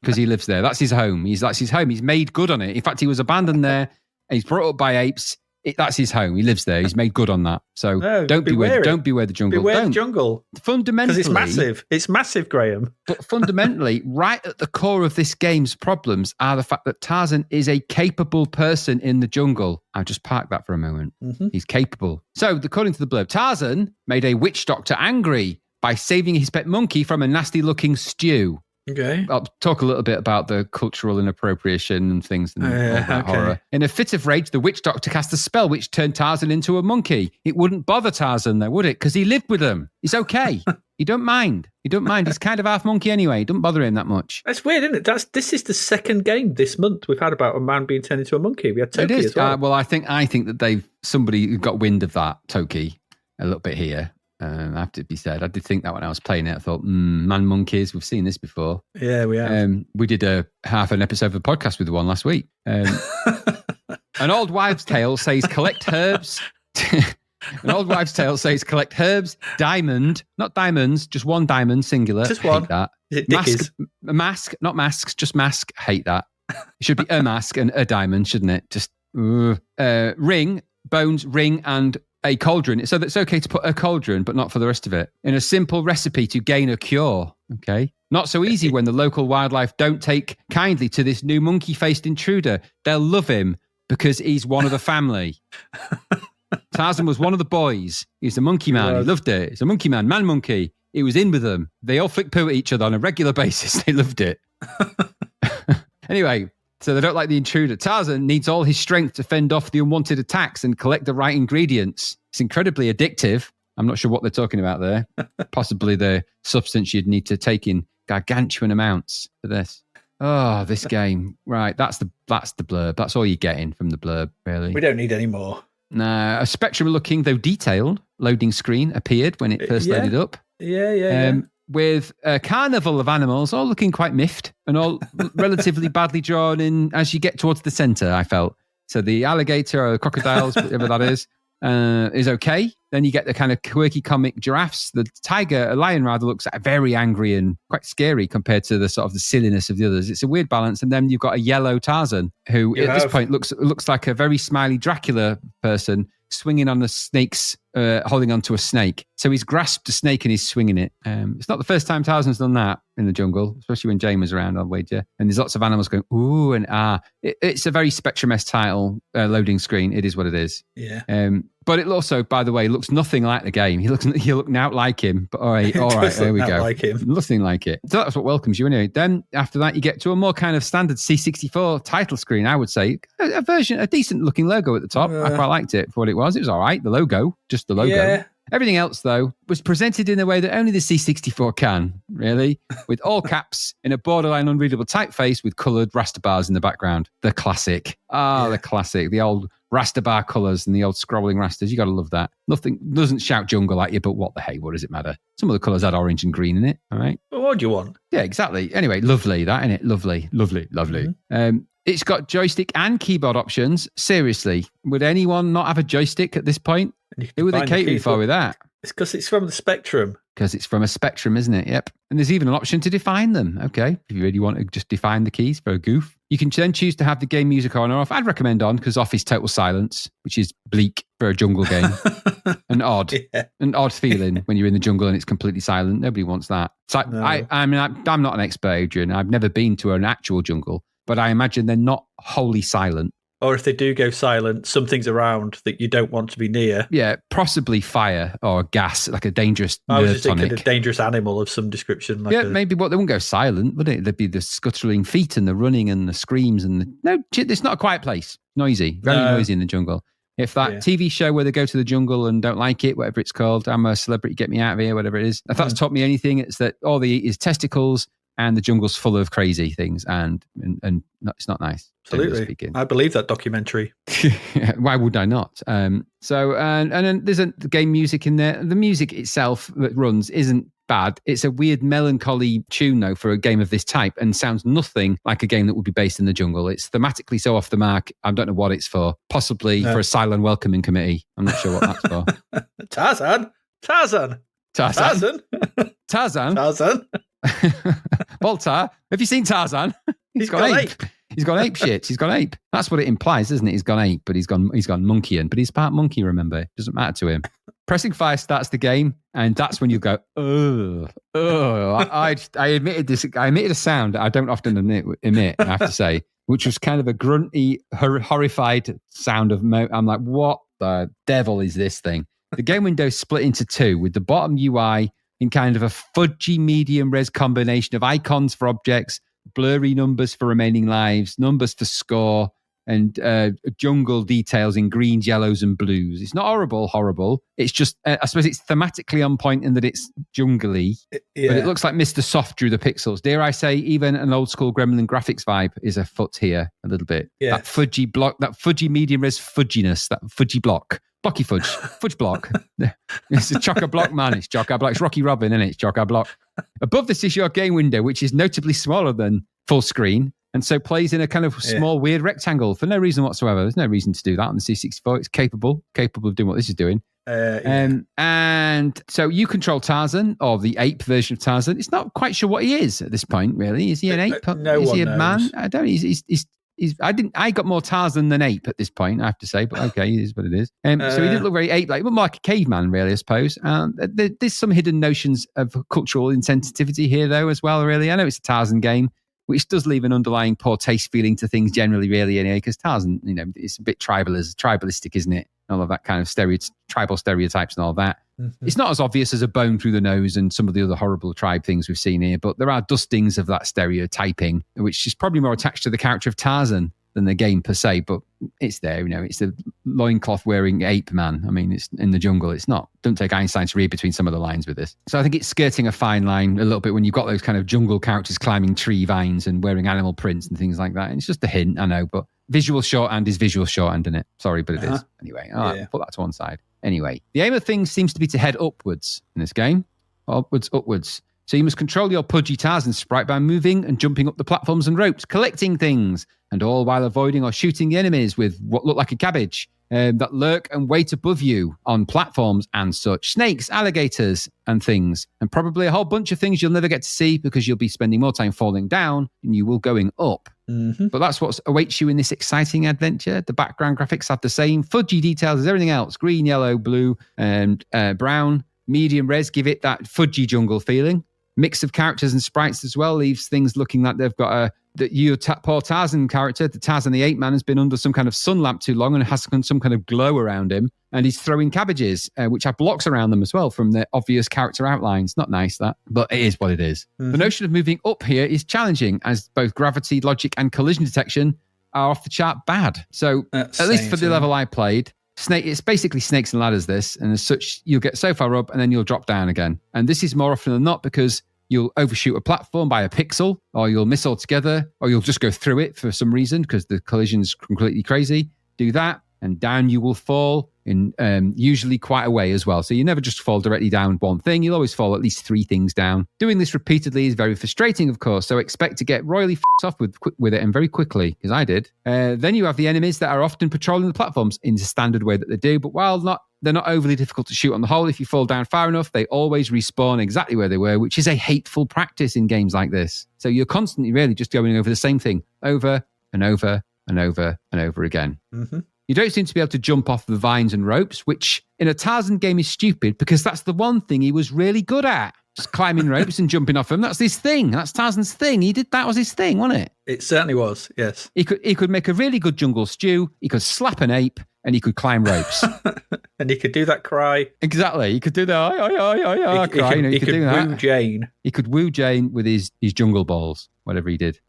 Because he lives there. That's his home. That's his home. He's made good on it. In fact, he was abandoned there. And he's brought up by apes. That's his home. He lives there. He's made good on that. So don't beware the jungle. Beware the jungle. Fundamentally, because it's massive. It's massive, Graham. But fundamentally, right at the core of this game's problems are the fact that Tarzan is a capable person in the jungle. I'll just park that for a moment. Mm-hmm. He's capable. So, according to the blurb, Tarzan made a witch doctor angry by saving his pet monkey from a nasty-looking stew. Okay. I'll talk a little bit about the cultural inappropriation and things and all that horror. In a fit of rage, the witch doctor cast a spell which turned Tarzan into a monkey. It wouldn't bother Tarzan, though, would it? Because he lived with them. It's okay. He don't mind. He's kind of half monkey anyway. It doesn't bother him that much. That's weird, isn't it? This is the second game this month we've had about a man being turned into a monkey. We had Toki as well. Well, I think that somebody got wind of that, Toki, a little bit here. I have to be said, I did think that when I was playing it. I thought, man monkeys, we've seen this before. Yeah, we have. We did half an episode of a podcast with the one last week. An old wives' tale says collect herbs. An old wives' tale says collect herbs, diamond, not diamonds, just one diamond, singular. Just one. Hate that. Is it Dickies? Mask, not masks, just mask. Hate that. It should be a mask and a diamond, shouldn't it? Just ring, bones, ring, and a cauldron. So it's okay to put a cauldron, but not for the rest of it. In a simple recipe to gain a cure. Okay. Not so easy when the local wildlife don't take kindly to this new monkey-faced intruder. They'll love him because he's one of the family. Tarzan was one of the boys. He's a monkey man. He loved it. He's a monkey man, man monkey. He was in with them. They all flick poo at each other on a regular basis. They loved it. Anyway, so they don't like the intruder. Tarzan needs all his strength to fend off the unwanted attacks and collect the right ingredients. It's incredibly addictive. I'm not sure what they're talking about there. Possibly the substance you'd need to take in gargantuan amounts for this. Oh, this game. Right, that's the blurb. That's all you're getting from the blurb, really. We don't need any more. No, a spectrum-looking, though detailed, loading screen appeared when it first loaded up. Yeah. With a carnival of animals, all looking quite miffed and all relatively badly drawn in as you get towards the centre, I felt. So the alligator or the crocodiles, whatever that is okay. Then you get the kind of quirky comic giraffes. The tiger, a lion rather, looks very angry and quite scary compared to the sort of the silliness of the others. It's a weird balance. And then you've got a yellow Tarzan who this point looks like a very smiley Dracula person swinging on the snakes, holding onto a snake. So he's grasped a snake and he's swinging it. It's not the first time Tarzan's done that in the jungle, especially when Jane was around, I'll wager. And there's lots of animals going, ooh and ah. It's a very Spectrum-esque title loading screen. It is what it is. Yeah. But it also, by the way, looks nothing like the game. He look now like him. But all right, there we go. Like him. Nothing like it. So that's what welcomes you anyway. Then after that, you get to a more kind of standard C64 title screen, I would say. A decent looking logo at the top. I quite liked it for what it was. It was all right. The logo, just the logo. Yeah. Everything else, though, was presented in a way that only the C64 can, really, with all caps in a borderline unreadable typeface with coloured raster bars in the background. The classic. The classic. The old raster bar colours and the old scrolling rasters. You got to love that. Nothing doesn't shout jungle at you, but what the hey, what does it matter? Some of the colours had orange and green in it, all right? Well, what do you want? Yeah, exactly. Anyway, lovely, that, innit? Lovely. Mm-hmm. It's got joystick and keyboard options. Seriously, would anyone not have a joystick at this point? Who would they cater for with that? It's because it's from the Spectrum. Because it's from a Spectrum, isn't it? Yep. And there's even an option to define them. Okay. If you really want to just define the keys for a goof. You can then choose to have the game music on or off. I'd recommend on because off is total silence, which is bleak for a jungle game. and odd. Yeah. An odd feeling when you're in the jungle and it's completely silent. Nobody wants that. So no. I'm not an expert, Adrian. I've never been to an actual jungle, but I imagine they're not wholly silent. Or if they do go silent, something's around that you don't want to be near. Yeah, possibly fire or gas, like a dangerous I was just thinking a dangerous animal of some description. Like maybe they wouldn't go silent, would it? There'd be the scuttling feet and the running and the screams and no, it's not a quiet place. Noisy, very noisy in the jungle. If that TV show where they go to the jungle and don't like it, whatever it's called, I'm a celebrity, get me out of here, whatever it is. If that's taught me anything, it's that all they eat is testicles and the jungle's full of crazy things and it's not nice. Absolutely. I believe that documentary. Why would I not? So then there's the game music in there. The music itself that runs isn't bad. It's a weird melancholy tune though for a game of this type and sounds nothing like a game that would be based in the jungle. It's thematically so off the mark. I don't know what it's for. Possibly for a silent welcoming committee. I'm not sure what that's for. Tarzan. Walter, have you seen Tarzan? He's gone ape. He's gone ape shit. He's gone ape. That's what it implies, isn't it? He's gone ape, but he's gone monkeying. But he's part monkey, remember? It doesn't matter to him. Pressing fire starts the game, and that's when you go, I admitted this. I emitted a sound I don't often emit, I have to say, which was kind of a grunty, horrified sound of I'm like, what the devil is this thing? The game window split into two, with the bottom UI in kind of a fudgy medium res combination of icons for objects, blurry numbers for remaining lives, numbers for score, and jungle details in greens, yellows, and blues. It's not horrible. It's just, I suppose it's thematically on point in that it's jungly, but it looks like Mr. Soft drew the pixels. Dare I say, even an old school Gremlin graphics vibe is afoot here a little bit. Yeah. That fudgy block, that fudgy medium res fudginess, that fudgy block. Blocky fudge block. It's a chock-a-block, man. It's chock-a-block. It's Rocky Robin, isn't it? It's chock-a-block. Above this is your game window, which is notably smaller than full screen, and so plays in a kind of small, weird rectangle for no reason whatsoever. There's no reason to do that on the C64. It's capable of doing what this is doing. And so you control Tarzan, or the ape version of Tarzan. It's not quite sure what he is at this point, really. Is he an ape? Is he a man? I don't know. I got more Tarzan than ape at this point, I have to say, but okay, it is what it is. So he didn't look very ape-like, but more like a caveman, really, I suppose. There's some hidden notions of cultural insensitivity here, though, as well, really. I know it's a Tarzan game, which does leave an underlying poor taste feeling to things generally, really, anyway, because Tarzan, it's a bit tribalistic, isn't it? All of that kind of tribal stereotypes and all that. Mm-hmm. It's not as obvious as a bone through the nose and some of the other horrible tribe things we've seen here, but there are dustings of that stereotyping, which is probably more attached to the character of Tarzan than the game per se, but it's there, it's a loincloth wearing ape man. I mean, it's in the jungle. It's not, don't take Einstein to read between some of the lines with this. So I think it's skirting a fine line a little bit when you've got those kind of jungle characters climbing tree vines and wearing animal prints and things like that. And it's just a hint, I know, but visual shorthand is visual shorthand, isn't it? Sorry, but it is. Anyway, all right, put that to one side. Anyway, the aim of things seems to be to head upwards in this game. Upwards. So you must control your pudgy Tarzan sprite by moving and jumping up the platforms and ropes, collecting things, and all while avoiding or shooting the enemies with what look like a cabbage that lurk and wait above you on platforms and such. Snakes, alligators, and things. And probably a whole bunch of things you'll never get to see because you'll be spending more time falling down than you will going up. Mm-hmm. But that's what awaits you in this exciting adventure. The background graphics have the same fudgy details as everything else. Green, yellow, blue, and brown. Medium res give it that fudgy jungle feeling. Mix of characters and sprites as well leaves things looking like they've got poor Tarzan character, the Tarzan the Ape Man, has been under some kind of sun lamp too long and has some kind of glow around him. And he's throwing cabbages, which have blocks around them as well from the obvious character outlines. Not nice, that, but it is what it is. Mm-hmm. The notion of moving up here is challenging, as both gravity, logic, and collision detection are off the chart bad. So, at least for the level I played, it's basically snakes and ladders, this, and as such, you'll get so far up and then you'll drop down again. And this is more often than not because you'll overshoot a platform by a pixel, or you'll miss altogether, or you'll just go through it for some reason because the collision's completely crazy. Do that, and down you will fall, in usually quite a way as well. So you never just fall directly down one thing. You'll always fall at least 3 things down. Doing this repeatedly is very frustrating, of course, so expect to get royally off with it, and very quickly, because I did. Then you have the enemies that are often patrolling the platforms in the standard way that they do, but while they're not overly difficult to shoot on the whole. If you fall down far enough, they always respawn exactly where they were, which is a hateful practice in games like this. So you're constantly really just going over the same thing over and over and over and over again. Mm-hmm. You don't seem to be able to jump off the vines and ropes, which in a Tarzan game is stupid because that's the one thing he was really good at. Just climbing ropes and jumping off them. That's his thing. That's Tarzan's thing. That was his thing, wasn't it? It certainly was, yes. He could make a really good jungle stew. He could slap an ape and he could climb ropes. And he could do that cry. Exactly. He could do the cry. He could woo Jane. He could woo Jane with his jungle balls, whatever he did.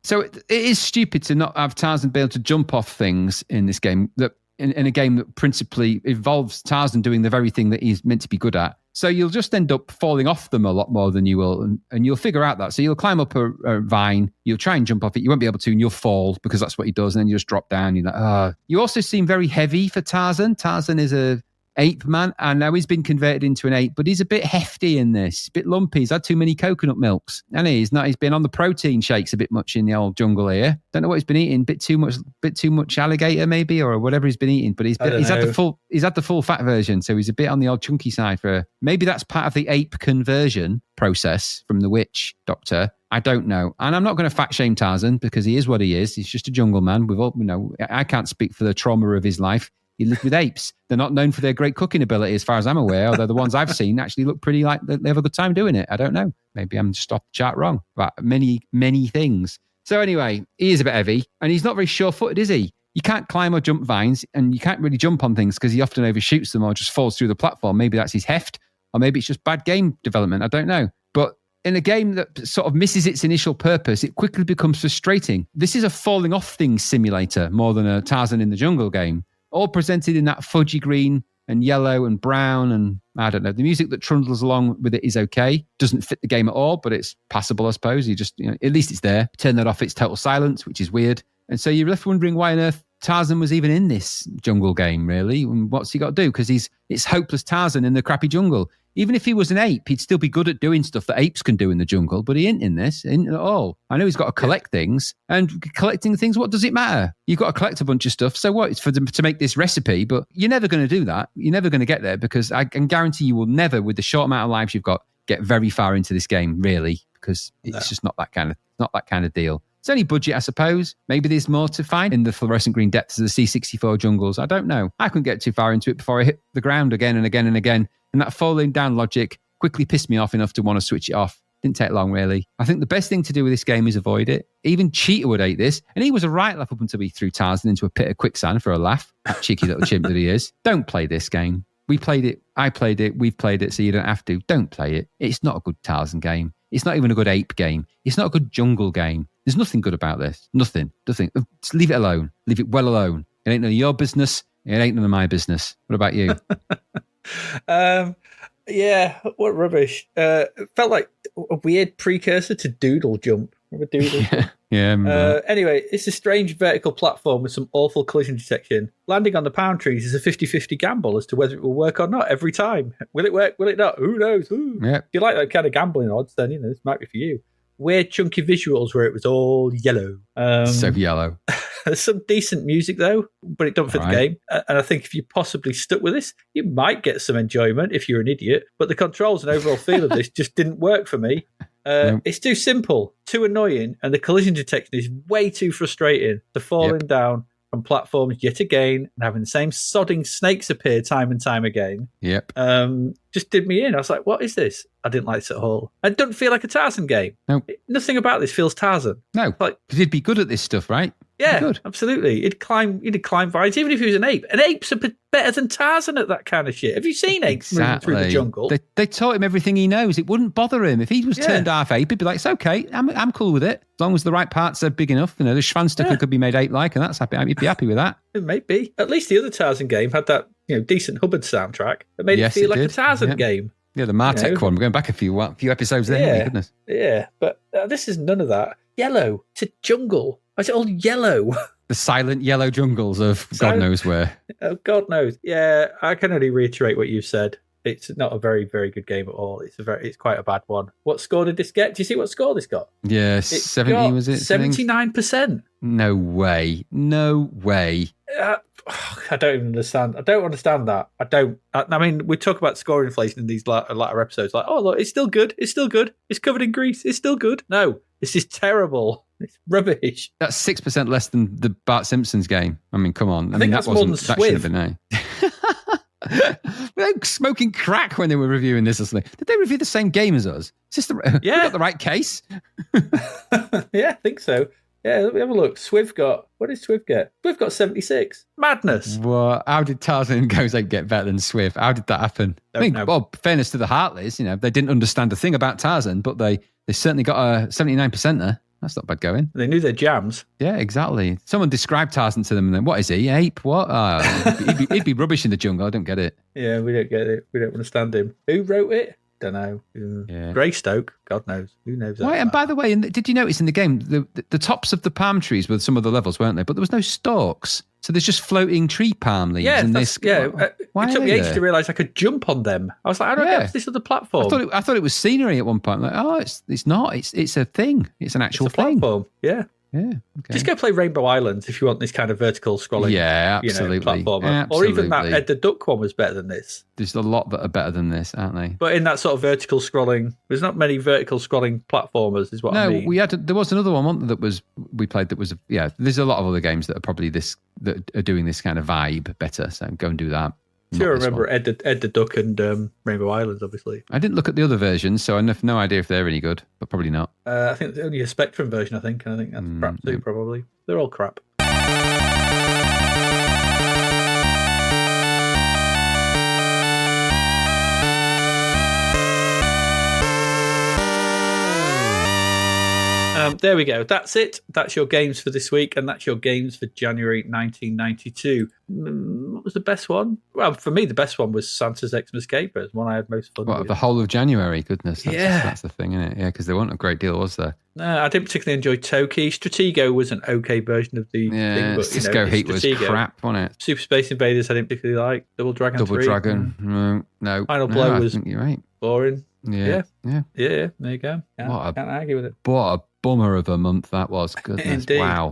So it is stupid to not have Tarzan be able to jump off things in this game, that in a game that principally involves Tarzan doing the very thing that he's meant to be good at. So you'll just end up falling off them a lot more than you will, and you'll figure out that. So you'll climb up a vine, you'll try and jump off it, you won't be able to, and you'll fall because that's what he does, and then you just drop down. You're like, You also seem very heavy for Tarzan. Tarzan is a ape man, and now he's been converted into an ape, but he's a bit hefty in this, a bit lumpy. He's had too many coconut milks, and he's been on the protein shakes a bit much in the old jungle here. Don't know what he's been eating, bit too much alligator maybe, or whatever he's been eating, but he's had the full fat version, so he's a bit on the old chunky side for maybe that's part of the ape conversion process from the witch doctor. I don't know. And I'm not going to fat shame Tarzan because he is what he is. He's just a jungle man. I can't speak for the trauma of his life. He lived with apes. They're not known for their great cooking ability as far as I'm aware, although the ones I've seen actually look pretty like they have a good time doing it. I don't know. Maybe I'm just off the chart wrong about many, many things. So anyway, he is a bit heavy and he's not very sure-footed, is he? You can't climb or jump vines and you can't really jump on things because he often overshoots them or just falls through the platform. Maybe that's his heft or maybe it's just bad game development. I don't know. But in a game that sort of misses its initial purpose, it quickly becomes frustrating. This is a falling off things simulator more than a Tarzan in the Jungle game. All presented in that fudgy green and yellow and brown, and I don't know. The music that trundles along with it is okay. Doesn't fit the game at all, but it's passable, I suppose. You just, at least it's there. Turn that off, it's total silence, which is weird. And so you're left wondering why on earth Tarzan was even in this jungle game, really. And what's he got to do? Because it's hopeless Tarzan in the crappy jungle. Even if he was an ape, he'd still be good at doing stuff that apes can do in the jungle, but he ain't in this, ain't at all. I know he's got to collect things, and collecting things, what does it matter? You've got to collect a bunch of stuff, so what? It's for them to make this recipe, but you're never going to do that. You're never going to get there, because I can guarantee you will never, with the short amount of lives you've got, get very far into this game, really, because it's just not that kind of deal. It's only budget, I suppose. Maybe there's more to find in the fluorescent green depths of the C64 jungles. I don't know. I couldn't get too far into it before I hit the ground again and again and again. And that falling down logic quickly pissed me off enough to want to switch it off. Didn't take long, really. I think the best thing to do with this game is avoid it. Even Cheetah would hate this. And he was a right laugh up until he threw Tarzan into a pit of quicksand for a laugh. That cheeky little chimp that he is. Don't play this game. We played it. I played it. We've played it, so you don't have to. Don't play it. It's not a good Tarzan game. It's not even a good ape game. It's not a good jungle game. There's nothing good about this. Nothing. Just leave it alone. Leave it well alone. It ain't none of your business. It ain't none of my business. What about you? Yeah, what rubbish. It felt like a weird precursor to Doodle Jump. Remember Doodle Jump? Yeah. Anyway, it's a strange vertical platform with some awful collision detection. Landing on the palm trees is a 50-50 gamble as to whether it will work or not every time. Will it work? Will it not? Who knows? Yep. If you like that kind of gambling odds, then this might be for you. Weird chunky visuals where it was all yellow. So yellow. There's some decent music though, but it don't fit the game. And I think if you possibly stuck with this, you might get some enjoyment if you're an idiot. But the controls and overall feel of this just didn't work for me. It's too simple, too annoying, and the collision detection is way too frustrating. The falling down from platforms yet again and having the same sodding snakes appear time and time again. Yep. Just did me in. I was like, what is this? I didn't like this at all. It doesn't feel like a Tarzan game. No. Nothing about this feels Tarzan. No. Because he'd be good at this stuff, right? Yeah, absolutely. He'd climb vines, even if he was an ape. And apes are better than Tarzan at that kind of shit. Have you seen apes moving through the jungle? They taught him everything he knows. It wouldn't bother him. If he was turned half ape, he'd be like, it's okay. I'm cool with it. As long as the right parts are big enough. The Schwanstucker could be made ape-like, and that's happy. He'd be happy with that. It may be. At least the other Tarzan game had that decent Hubbard soundtrack that made it feel like a Tarzan game. Yeah, the Martek one. We're going back a few episodes there. My goodness. Yeah, but this is none of that. Yellow. It's a jungle. Why is it all yellow? The silent yellow jungles of God knows where. Oh, God knows. Yeah, I can only reiterate what you've said. It's not a very, very good game at all. It's quite a bad one. What score did this get? Do you see what score this got? Yeah, 70 was it? 79%. No way. I don't even understand. I don't understand that. I mean, we talk about score inflation in these latter episodes. Like, oh, look, it's still good. It's still good. It's covered in grease. It's still good. No, this is terrible. It's rubbish. That's 6% less than the Bart Simpsons game. I mean, come on. I think that's more than that should have been They were smoking crack when they were reviewing this or something. Did they review the same game as us? Is this we got the right case? Yeah, I think so. Yeah, let me have a look. What did Swift get? Swift got 76. Madness. Well, how did Tarzan Goes Ape get better than Swift? How did that happen? Well, fairness to the Hartleys, they didn't understand a thing about Tarzan, but they certainly got a 79% there. That's not bad going. They knew their jams. Yeah, exactly. Someone described Tarzan to them and then, what is he? Ape? What? He'd be rubbish in the jungle. I don't get it. Yeah, we don't get it. We don't understand him. Who wrote it? Don't know. Yeah. Greystoke? God knows. Who knows that? Right, and by the way, did you notice in the game, the tops of the palm trees were some of the levels, weren't they? But there was no stalks. So there's just floating tree palm leaves. Yeah, Why it took me ages to realise I could jump on them. I was like, I don't get this other platform. I thought it was scenery at one point. Like, oh, it's not. It's a thing. It's an actual thing. Platform. Yeah. Yeah. Okay. Just go play Rainbow Islands if you want this kind of vertical scrolling. Yeah, absolutely. Platformer. Absolutely. Or even that Ed the Duck one was better than this. There's a lot that are better than this, aren't they? But in that sort of vertical scrolling, there's not many vertical scrolling platformers, is what I mean. No, there was another one that we played that was there's a lot of other games that are probably that are doing this kind of vibe better. So go and do that. Sure, I remember Ed the Duck and Rainbow Islands, obviously. I didn't look at the other versions, so I have no idea if they're any good, but probably not. I think there's only a Spectrum version, and I think that's crap too, probably. They're all crap. There we go. That's it. That's your games for this week, and that's your games for January 1992. What was the best one? Well, for me, the best one was Santa's Xmas Capers, one I had most fun with. The whole of January? Goodness. That's the thing, isn't it? Yeah, because there weren't a great deal, was there? No, I didn't particularly enjoy Toki. Stratego was an okay version of the thing. But, Cisco Heat was crap, wasn't it? Super Space Invaders I didn't particularly like. Double Dragon 3. Dragon. No. Final Blow was I think you're right. Boring. Yeah. There you go. Can't argue with it. What a bummer of a month that was. Goodness. Indeed. Wow.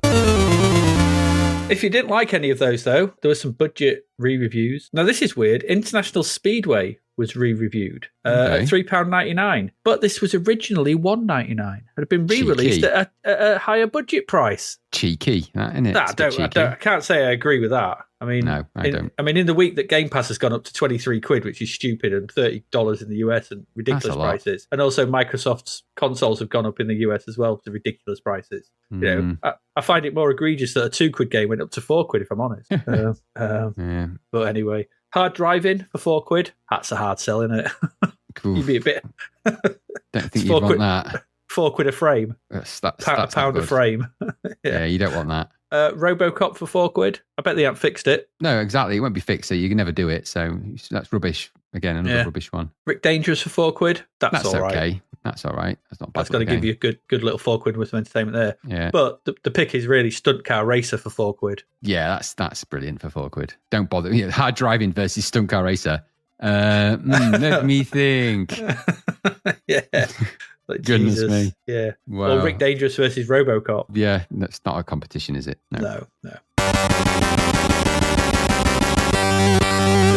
If you didn't like any of those, though, there were some budget re-reviews. Now, this is weird. International Speedway was re-reviewed at £3.99. But this was originally $1.99. It had been re-released at a higher budget price. Cheeky, that, isn't it? I can't say I agree with that. I mean, no, I don't. I mean, in the week that Game Pass has gone up to £23, which is stupid, and $30 in the US and ridiculous prices. And also Microsoft's consoles have gone up in the US as well to ridiculous prices. You know, I find it more egregious that a £2 game went up to £4, if I'm honest. But anyway, hard driving for £4. That's a hard sell, isn't it? Cool. You'd be a bit. Don't think you'd want that. £4 a frame. That's Pound a frame. Yeah, you don't want that. Robocop for £4. I bet they haven't fixed it. No, exactly. It won't be fixed. So you can never do it. So that's rubbish. Again, another rubbish one. Rick Dangerous for £4. That's all right. Okay. That's all right. That's not bad. That's got to give you a good little £4 worth of entertainment there. Yeah. But the pick is really Stunt Car Racer for £4. Yeah, that's brilliant for £4. Don't bother. Hard driving versus Stunt Car Racer. Let me think. Yeah. Like, Goodness Jesus. me. Yeah. Wow. Or Rick Dangerous versus Robocop. Yeah, that's not a competition, is it? No.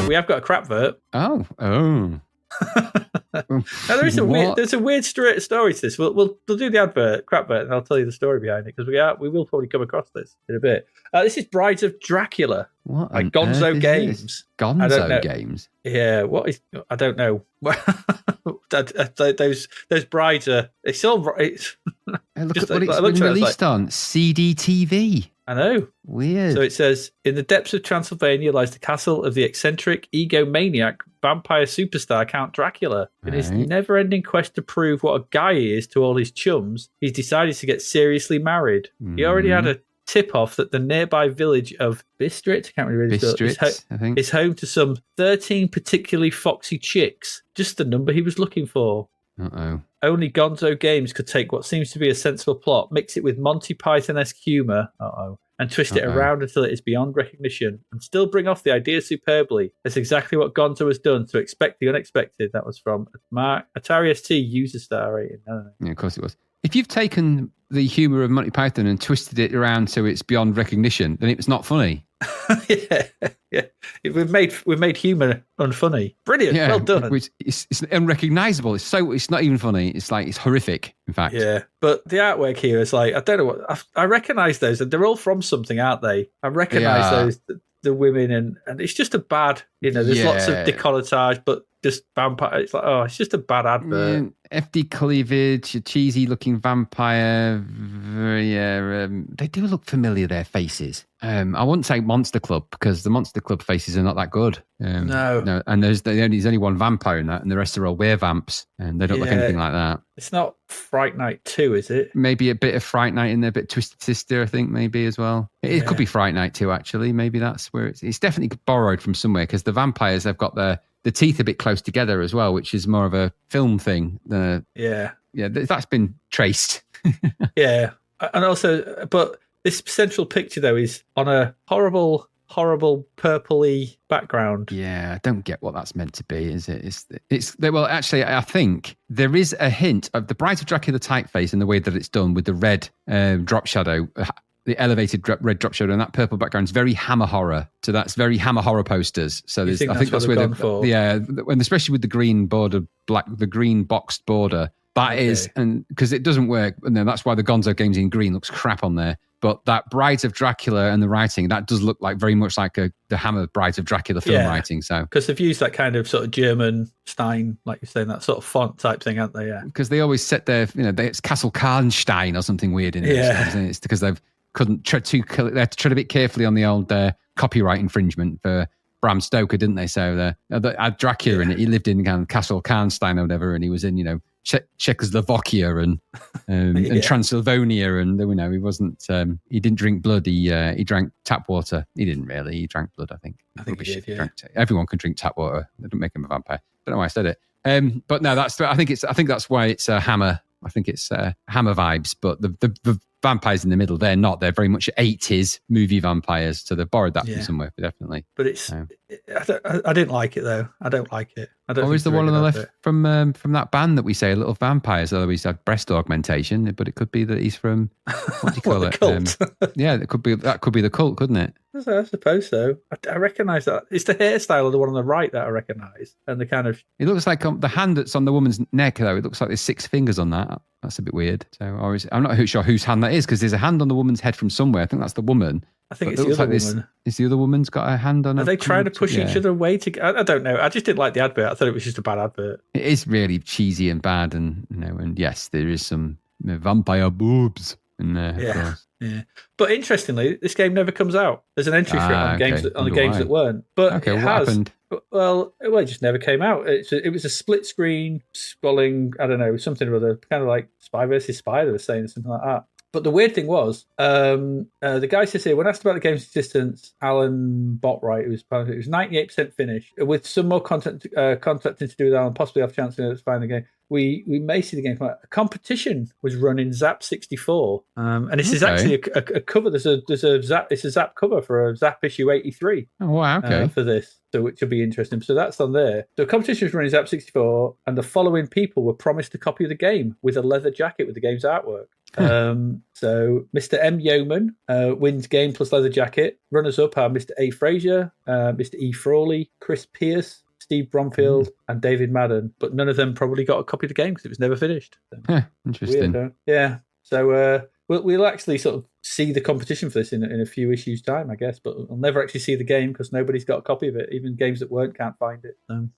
We have got a crap vert. Oh. Now, there's a weird story to this. We'll do the advert, crap vert, and I'll tell you the story behind it because we will probably come across this in a bit. This is Brides of Dracula by Gonzo Games. Gonzo Games. Yeah, what is? I don't know. those brides are. It's all right. Look at what it's been released on CDTV. I know. Weird. So it says, in the depths of Transylvania lies the castle of the eccentric egomaniac vampire superstar Count Dracula. In his never-ending quest to prove what a guy he is to all his chums, he's decided to get seriously married. He already had a tip-off that the nearby village of Bistrit, I can't really is home to some 13 particularly foxy chicks. Just the number he was looking for. Uh-oh. Only Gonzo Games could take what seems to be a sensible plot, mix it with Monty Python-esque humour, and twist it around until it is beyond recognition, and still bring off the idea superbly. That's exactly what Gonzo has done, to expect the unexpected. That was from Atari ST user star rating. Yeah, of course it was. If you've taken the humour of Monty Python and twisted it around so it's beyond recognition, then it's not funny. Yeah. We've made humour unfunny. Brilliant. Well done. It's unrecognisable. It's not even funny. It's horrific, in fact. Yeah. But the artwork here is I don't know what I recognise those, and they're all from something, aren't they? I recognise those the women, and it's just a bad. There's lots of décolletage, but just vampire. It's it's just a bad advert. FD cleavage, a cheesy looking vampire. They do look familiar, their faces. I wouldn't say Monster Club because the Monster Club faces are not that good. No. And there's only one vampire in that, and the rest are all werevamps, and they don't look anything like that. It's not Fright Night 2, is it? Maybe a bit of Fright Night in there, a bit Twisted Sister, I think, maybe as well. It could be Fright Night 2, actually. Maybe that's where it's definitely borrowed from somewhere because the vampires have got the teeth a bit close together as well, which is more of a film thing. That's been traced. Yeah, and also, but this central picture though is on a horrible purpley background. Yeah, I don't get what that's meant to be. Is it? Well, actually, I think there is a hint of the Brides of Dracula typeface in the way that it's done with the red drop shadow. The elevated red drop shadow and that purple background is very Hammer horror. So that's very Hammer horror posters. So I think that's where and especially with the green border, the green boxed border. That is, and because it doesn't work, and then that's why the Gonzo Games in green looks crap on there. But that Brides of Dracula and the writing, that does look like very much like the Hammer Brides of Dracula film writing. So because they've used that kind of sort of German Stein, like you're saying, that sort of font type thing, haven't they? Yeah. Because they always set their, it's Castle Karnstein or something weird in it. Yeah. It's because they had to tread a bit carefully on the old copyright infringement for Bram Stoker, didn't they? So they had Dracula in it. He lived in Castle Karnstein or whatever, and he was in, Czechoslovakia and Transylvania, and he wasn't. He didn't drink blood. He drank tap water. He didn't really. He drank blood. I think he did. Yeah. Everyone can drink tap water. They don't make him a vampire. Don't know why I said it. But no, I think that's why it's Hammer. I think it's Hammer vibes. But the vampires in the middle, they're not. They're very much 80s movie vampires. So they've borrowed that from somewhere, definitely. But I didn't like it though. I don't like it. Or is the one on the left from that band that we say, Little Vampires? Although he's had breast augmentation, but it could be that he's from what do you call it? Cult. That could be the Cult, couldn't it? I suppose so. I recognise that. It's the hairstyle of the one on the right that I recognise, and the kind of. It looks like the hand that's on the woman's neck, though. It looks like there's 6 fingers on that. That's a bit weird. So, I'm not sure whose hand that is because there's a hand on the woman's head from somewhere. I think that's the woman. I think it's the other woman. Is the other woman's got a hand on her? Are they trying to push each other away? I don't know. I just didn't like the advert. I thought it was just a bad advert. It is really cheesy and bad, and and yes, there is some vampire boobs in there. Of course. Yeah. But interestingly, this game never comes out. There's an entry for it on games that weren't. But what happened? Well, it just never came out. It was a split screen, scrolling, I don't know, something or other, kind of like Spy versus Spy, they were saying, something like that. But the weird thing was, the guy says here, when asked about the game's existence, Alan Botright, who was part of it, was 98% finished, with some more contracting to do with Alan, possibly have a chance to find the game. We may see the game come out. A competition was run in Zap 64, and this is actually a cover. There's a Zap. It's a Zap cover for a Zap issue 83. Oh wow! Okay, for this, so which will be interesting. So that's on there. So a competition was run in Zap 64, and the following people were promised a copy of the game with a leather jacket with the game's artwork. So Mr. M. Yeoman wins game plus leather jacket. Runners up are Mr. A. Fraser, Mr. E. Frawley, Chris Pierce, Steve Bromfield, and David Madden, but none of them probably got a copy of the game because it was never finished. So, interesting. Weird, yeah. So we'll actually sort of see the competition for this in a few issues' time, I guess, but we'll never actually see the game because nobody's got a copy of it. Even games that weren't can't find it. So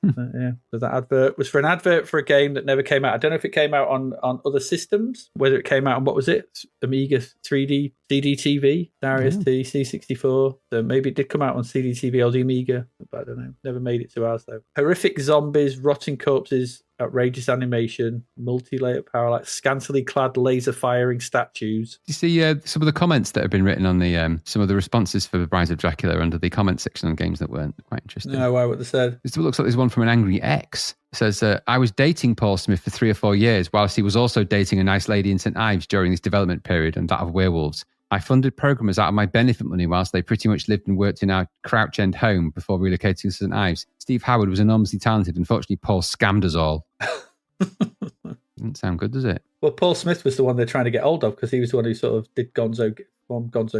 that advert was for an advert for a game that never came out. I don't know if it came out on other systems, whether it came out on, what was it? Amiga 3D, CD-TV, Darius T, C64. So maybe it did come out on CD-TV or the Amiga, but I don't know. Never made it to ours, though. Horrific zombies, rotting corpses, outrageous animation, multi-layer parallax, scantily clad laser-firing statues. Do you see some of the comments that have been written on the some of the responses for the Rise of Dracula under the comment section on games that weren't quite interesting? No, why? What they said? It looks like there's one from an angry ex. It says, I was dating Paul Smith for 3 or 4 years, whilst he was also dating a nice lady in St. Ives during this development period and that of Werewolves. I funded programmers out of my benefit money whilst they pretty much lived and worked in our Crouch End home before relocating to St. Ives. Steve Howard was enormously talented. Unfortunately, Paul scammed us all. Doesn't sound good, does it? Well, Paul Smith was the one they're trying to get hold of because he was the one who sort of did Gonzo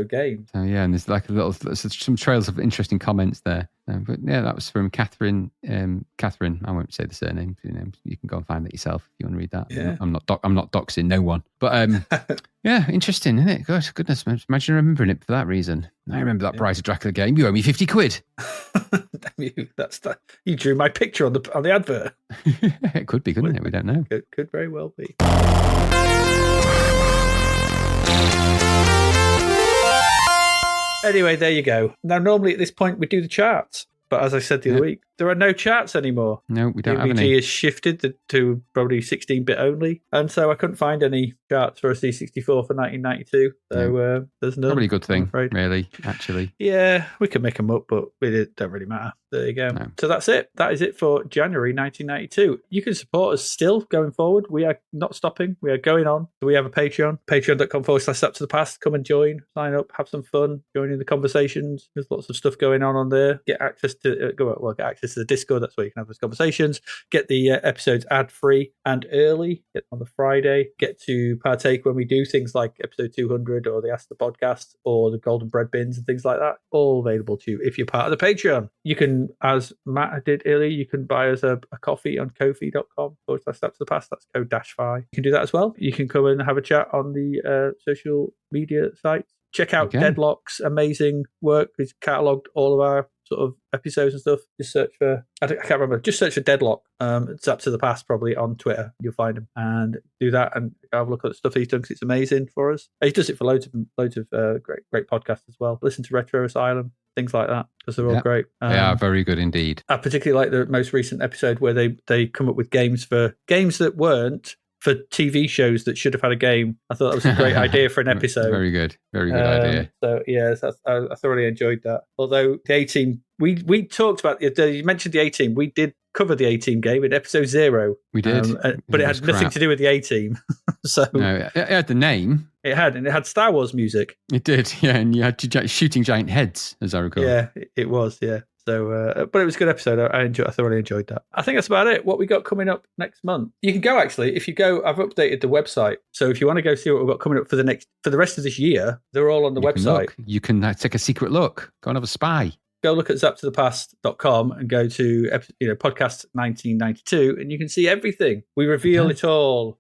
Games. Oh yeah, and there's like some trails of interesting comments there. But yeah, that was from Catherine. Catherine, I won't say the surname. You can go and find it yourself if you want to read that. Yeah. I'm not doxing no one. But yeah, interesting, isn't it? Gosh, goodness, imagine remembering it for that reason. I remember that Rise of Dracula game. You owe me 50 quid. You drew my picture on the advert. It could be, couldn't it? We don't know. It could very well be. Anyway, there you go. Now, normally at this point we do the charts, but as I said the other week, there are no charts anymore. No, we don't have AVG any. has shifted to probably 16-bit only, and so I couldn't find any charts for a C64 for 1992. So there's no. Probably a good thing, really, actually. Yeah, we can make them up, but it don't really matter. There you go. No. So that's it. That is it for January 1992. You can support us still going forward. We are not stopping. We are going on. We have a Patreon, patreon.com/Zapped to the Past. Come and join, sign up, have some fun, join in the conversations. There's lots of stuff going on there. Get access to get access to the Discord. That's where you can have those conversations. Get the episodes ad-free and early. Get on the Friday. Get to partake when we do things like episode 200 or the Ask the Podcast or the Golden Bread Bins and things like that. All available to you if you're part of the Patreon. You can, as Matt did earlier, you can buy us a coffee on ko-fi.com/Zapped to the Past. That's code -5. You can do that as well. You can come and have a chat on the social media sites. Check out Deadlock's amazing work. He's catalogued all of our sort of episodes and stuff. Just search for, I can't remember, just search for Deadlock. Zapped to the Past probably on Twitter. You'll find him and do that and have a look at the stuff he's done because it's amazing for us. He does it for loads of great podcasts as well. Listen to Retro Asylum, things like that, because they're all great. They are very good indeed. I particularly like the most recent episode where they come up with games that weren't for TV shows that should have had a game. I thought that was a great idea for an episode. Very good idea. So yeah, I thoroughly enjoyed that. Although the A-Team, we talked about, you mentioned the A-Team. We did cover the A-Team game in episode 0. We did, but it had nothing to do with the A-Team. So no, it had the name. It had Star Wars music. It did, yeah, and you had shooting giant heads, as I recall. Yeah, it was, yeah. So, but it was a good episode. I thoroughly enjoyed that. I think that's about it. What we got coming up next month? You can go actually. If you go, I've updated the website. So if you want to go see what we've got coming up for the rest of this year, they're all on the website. You can take a secret look. Go and have a spy. Go look at zappedtothepast.com and go to podcast 1992 and you can see everything. We reveal it all.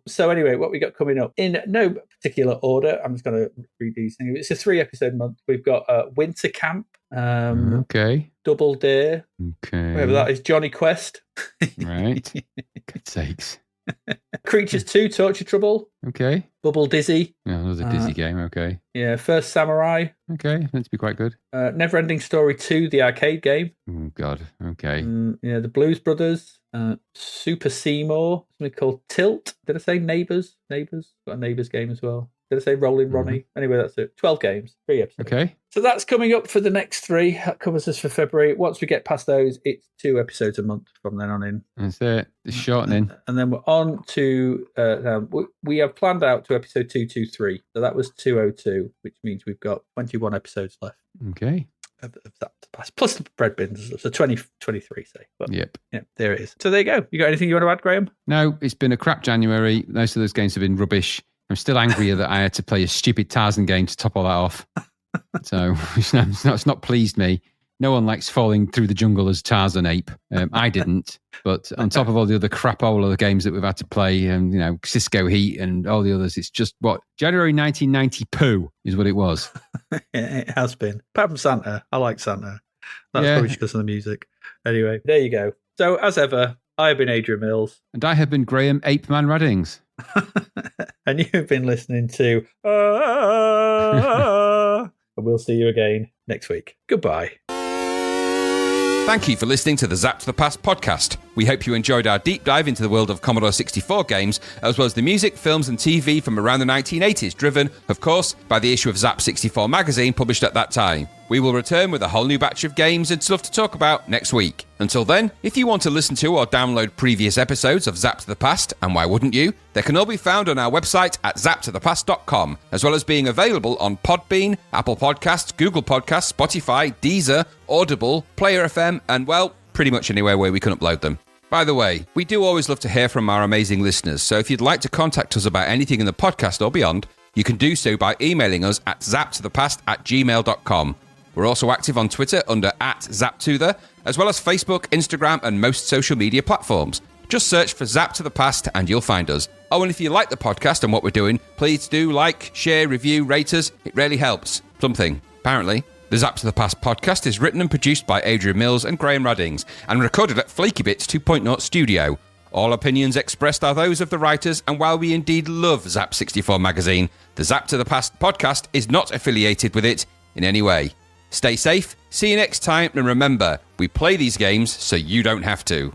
So anyway, what we got coming up in no particular order. I'm just going to read these things. It's a 3-episode month. We've got Winter Camp. Double Dare. Okay. Whatever that is. Johnny Quest. Right. Good sakes. Creatures 2, Torture Trouble. Okay. Bubble Dizzy. Yeah, another Dizzy game. Okay. Yeah, First Samurai. Okay, meant to be quite good. Neverending Story 2, the arcade game. Oh, God. Okay. Yeah, the Blues Brothers. Super Seymour. Something called Tilt. Did I say Neighbours? Neighbours? Got a Neighbours game as well. Did I say Rolling Ronnie? Anyway, that's it. 12 games, 3 episodes. Okay. So that's coming up for the next 3. That covers us for February. Once we get past those, it's 2 episodes a month from then on in. That's it. It's shortening. And then we're on to, we have planned out to episode 223. So that was 202, which means we've got 21 episodes left. Okay. Of that to pass, plus the bread bins and stuff. So 23, say. But, yep. Yeah, there it is. So there you go. You got anything you want to add, Graham? No, it's been a crap January. Most of those games have been rubbish. I'm still angrier that I had to play a stupid Tarzan game to top all that off. So it's not pleased me. No one likes falling through the jungle as Tarzan Ape. I didn't. But on top of all the other crapola games that we've had to play, and Cisco Heat and all the others, it's just January 1990 poo is what it was. It has been. Apart from Santa, I like Santa. That's probably just because of the music. Anyway, there you go. So as ever, I have been Adrian Mills, and I have been Graham Ape Man Raddings, and you've been listening to. And we'll see you again next week. Goodbye. Thank you for listening to the Zapped to the Past podcast. We hope you enjoyed our deep dive into the world of Commodore 64 games, as well as the music, films and TV from around the 1980s, driven, of course, by the issue of Zap 64 magazine published at that time. We will return with a whole new batch of games and stuff to talk about next week. Until then, if you want to listen to or download previous episodes of Zapped to the Past, and why wouldn't you, they can all be found on our website at zappedtothepast.com, as well as being available on Podbean, Apple Podcasts, Google Podcasts, Spotify, Deezer, Audible, Player FM, and, well, pretty much anywhere where we can upload them. By the way, we do always love to hear from our amazing listeners, so if you'd like to contact us about anything in the podcast or beyond, you can do so by emailing us at zappedtothepast@gmail.com. We're also active on Twitter under @ZapTother, as well as Facebook, Instagram, and most social media platforms. Just search for Zapped to the Past and you'll find us. Oh, and if you like the podcast and what we're doing, please do like, share, review, rate us. It really helps. Something, apparently. The Zapped to the Past podcast is written and produced by Adrian Mills and Graham Raddings, and recorded at Flaky Bits 2.0 Studio. All opinions expressed are those of the writers, and while we indeed love Zap 64 magazine, the Zapped to the Past podcast is not affiliated with it in any way. Stay safe, see you next time, and remember, we play these games so you don't have to.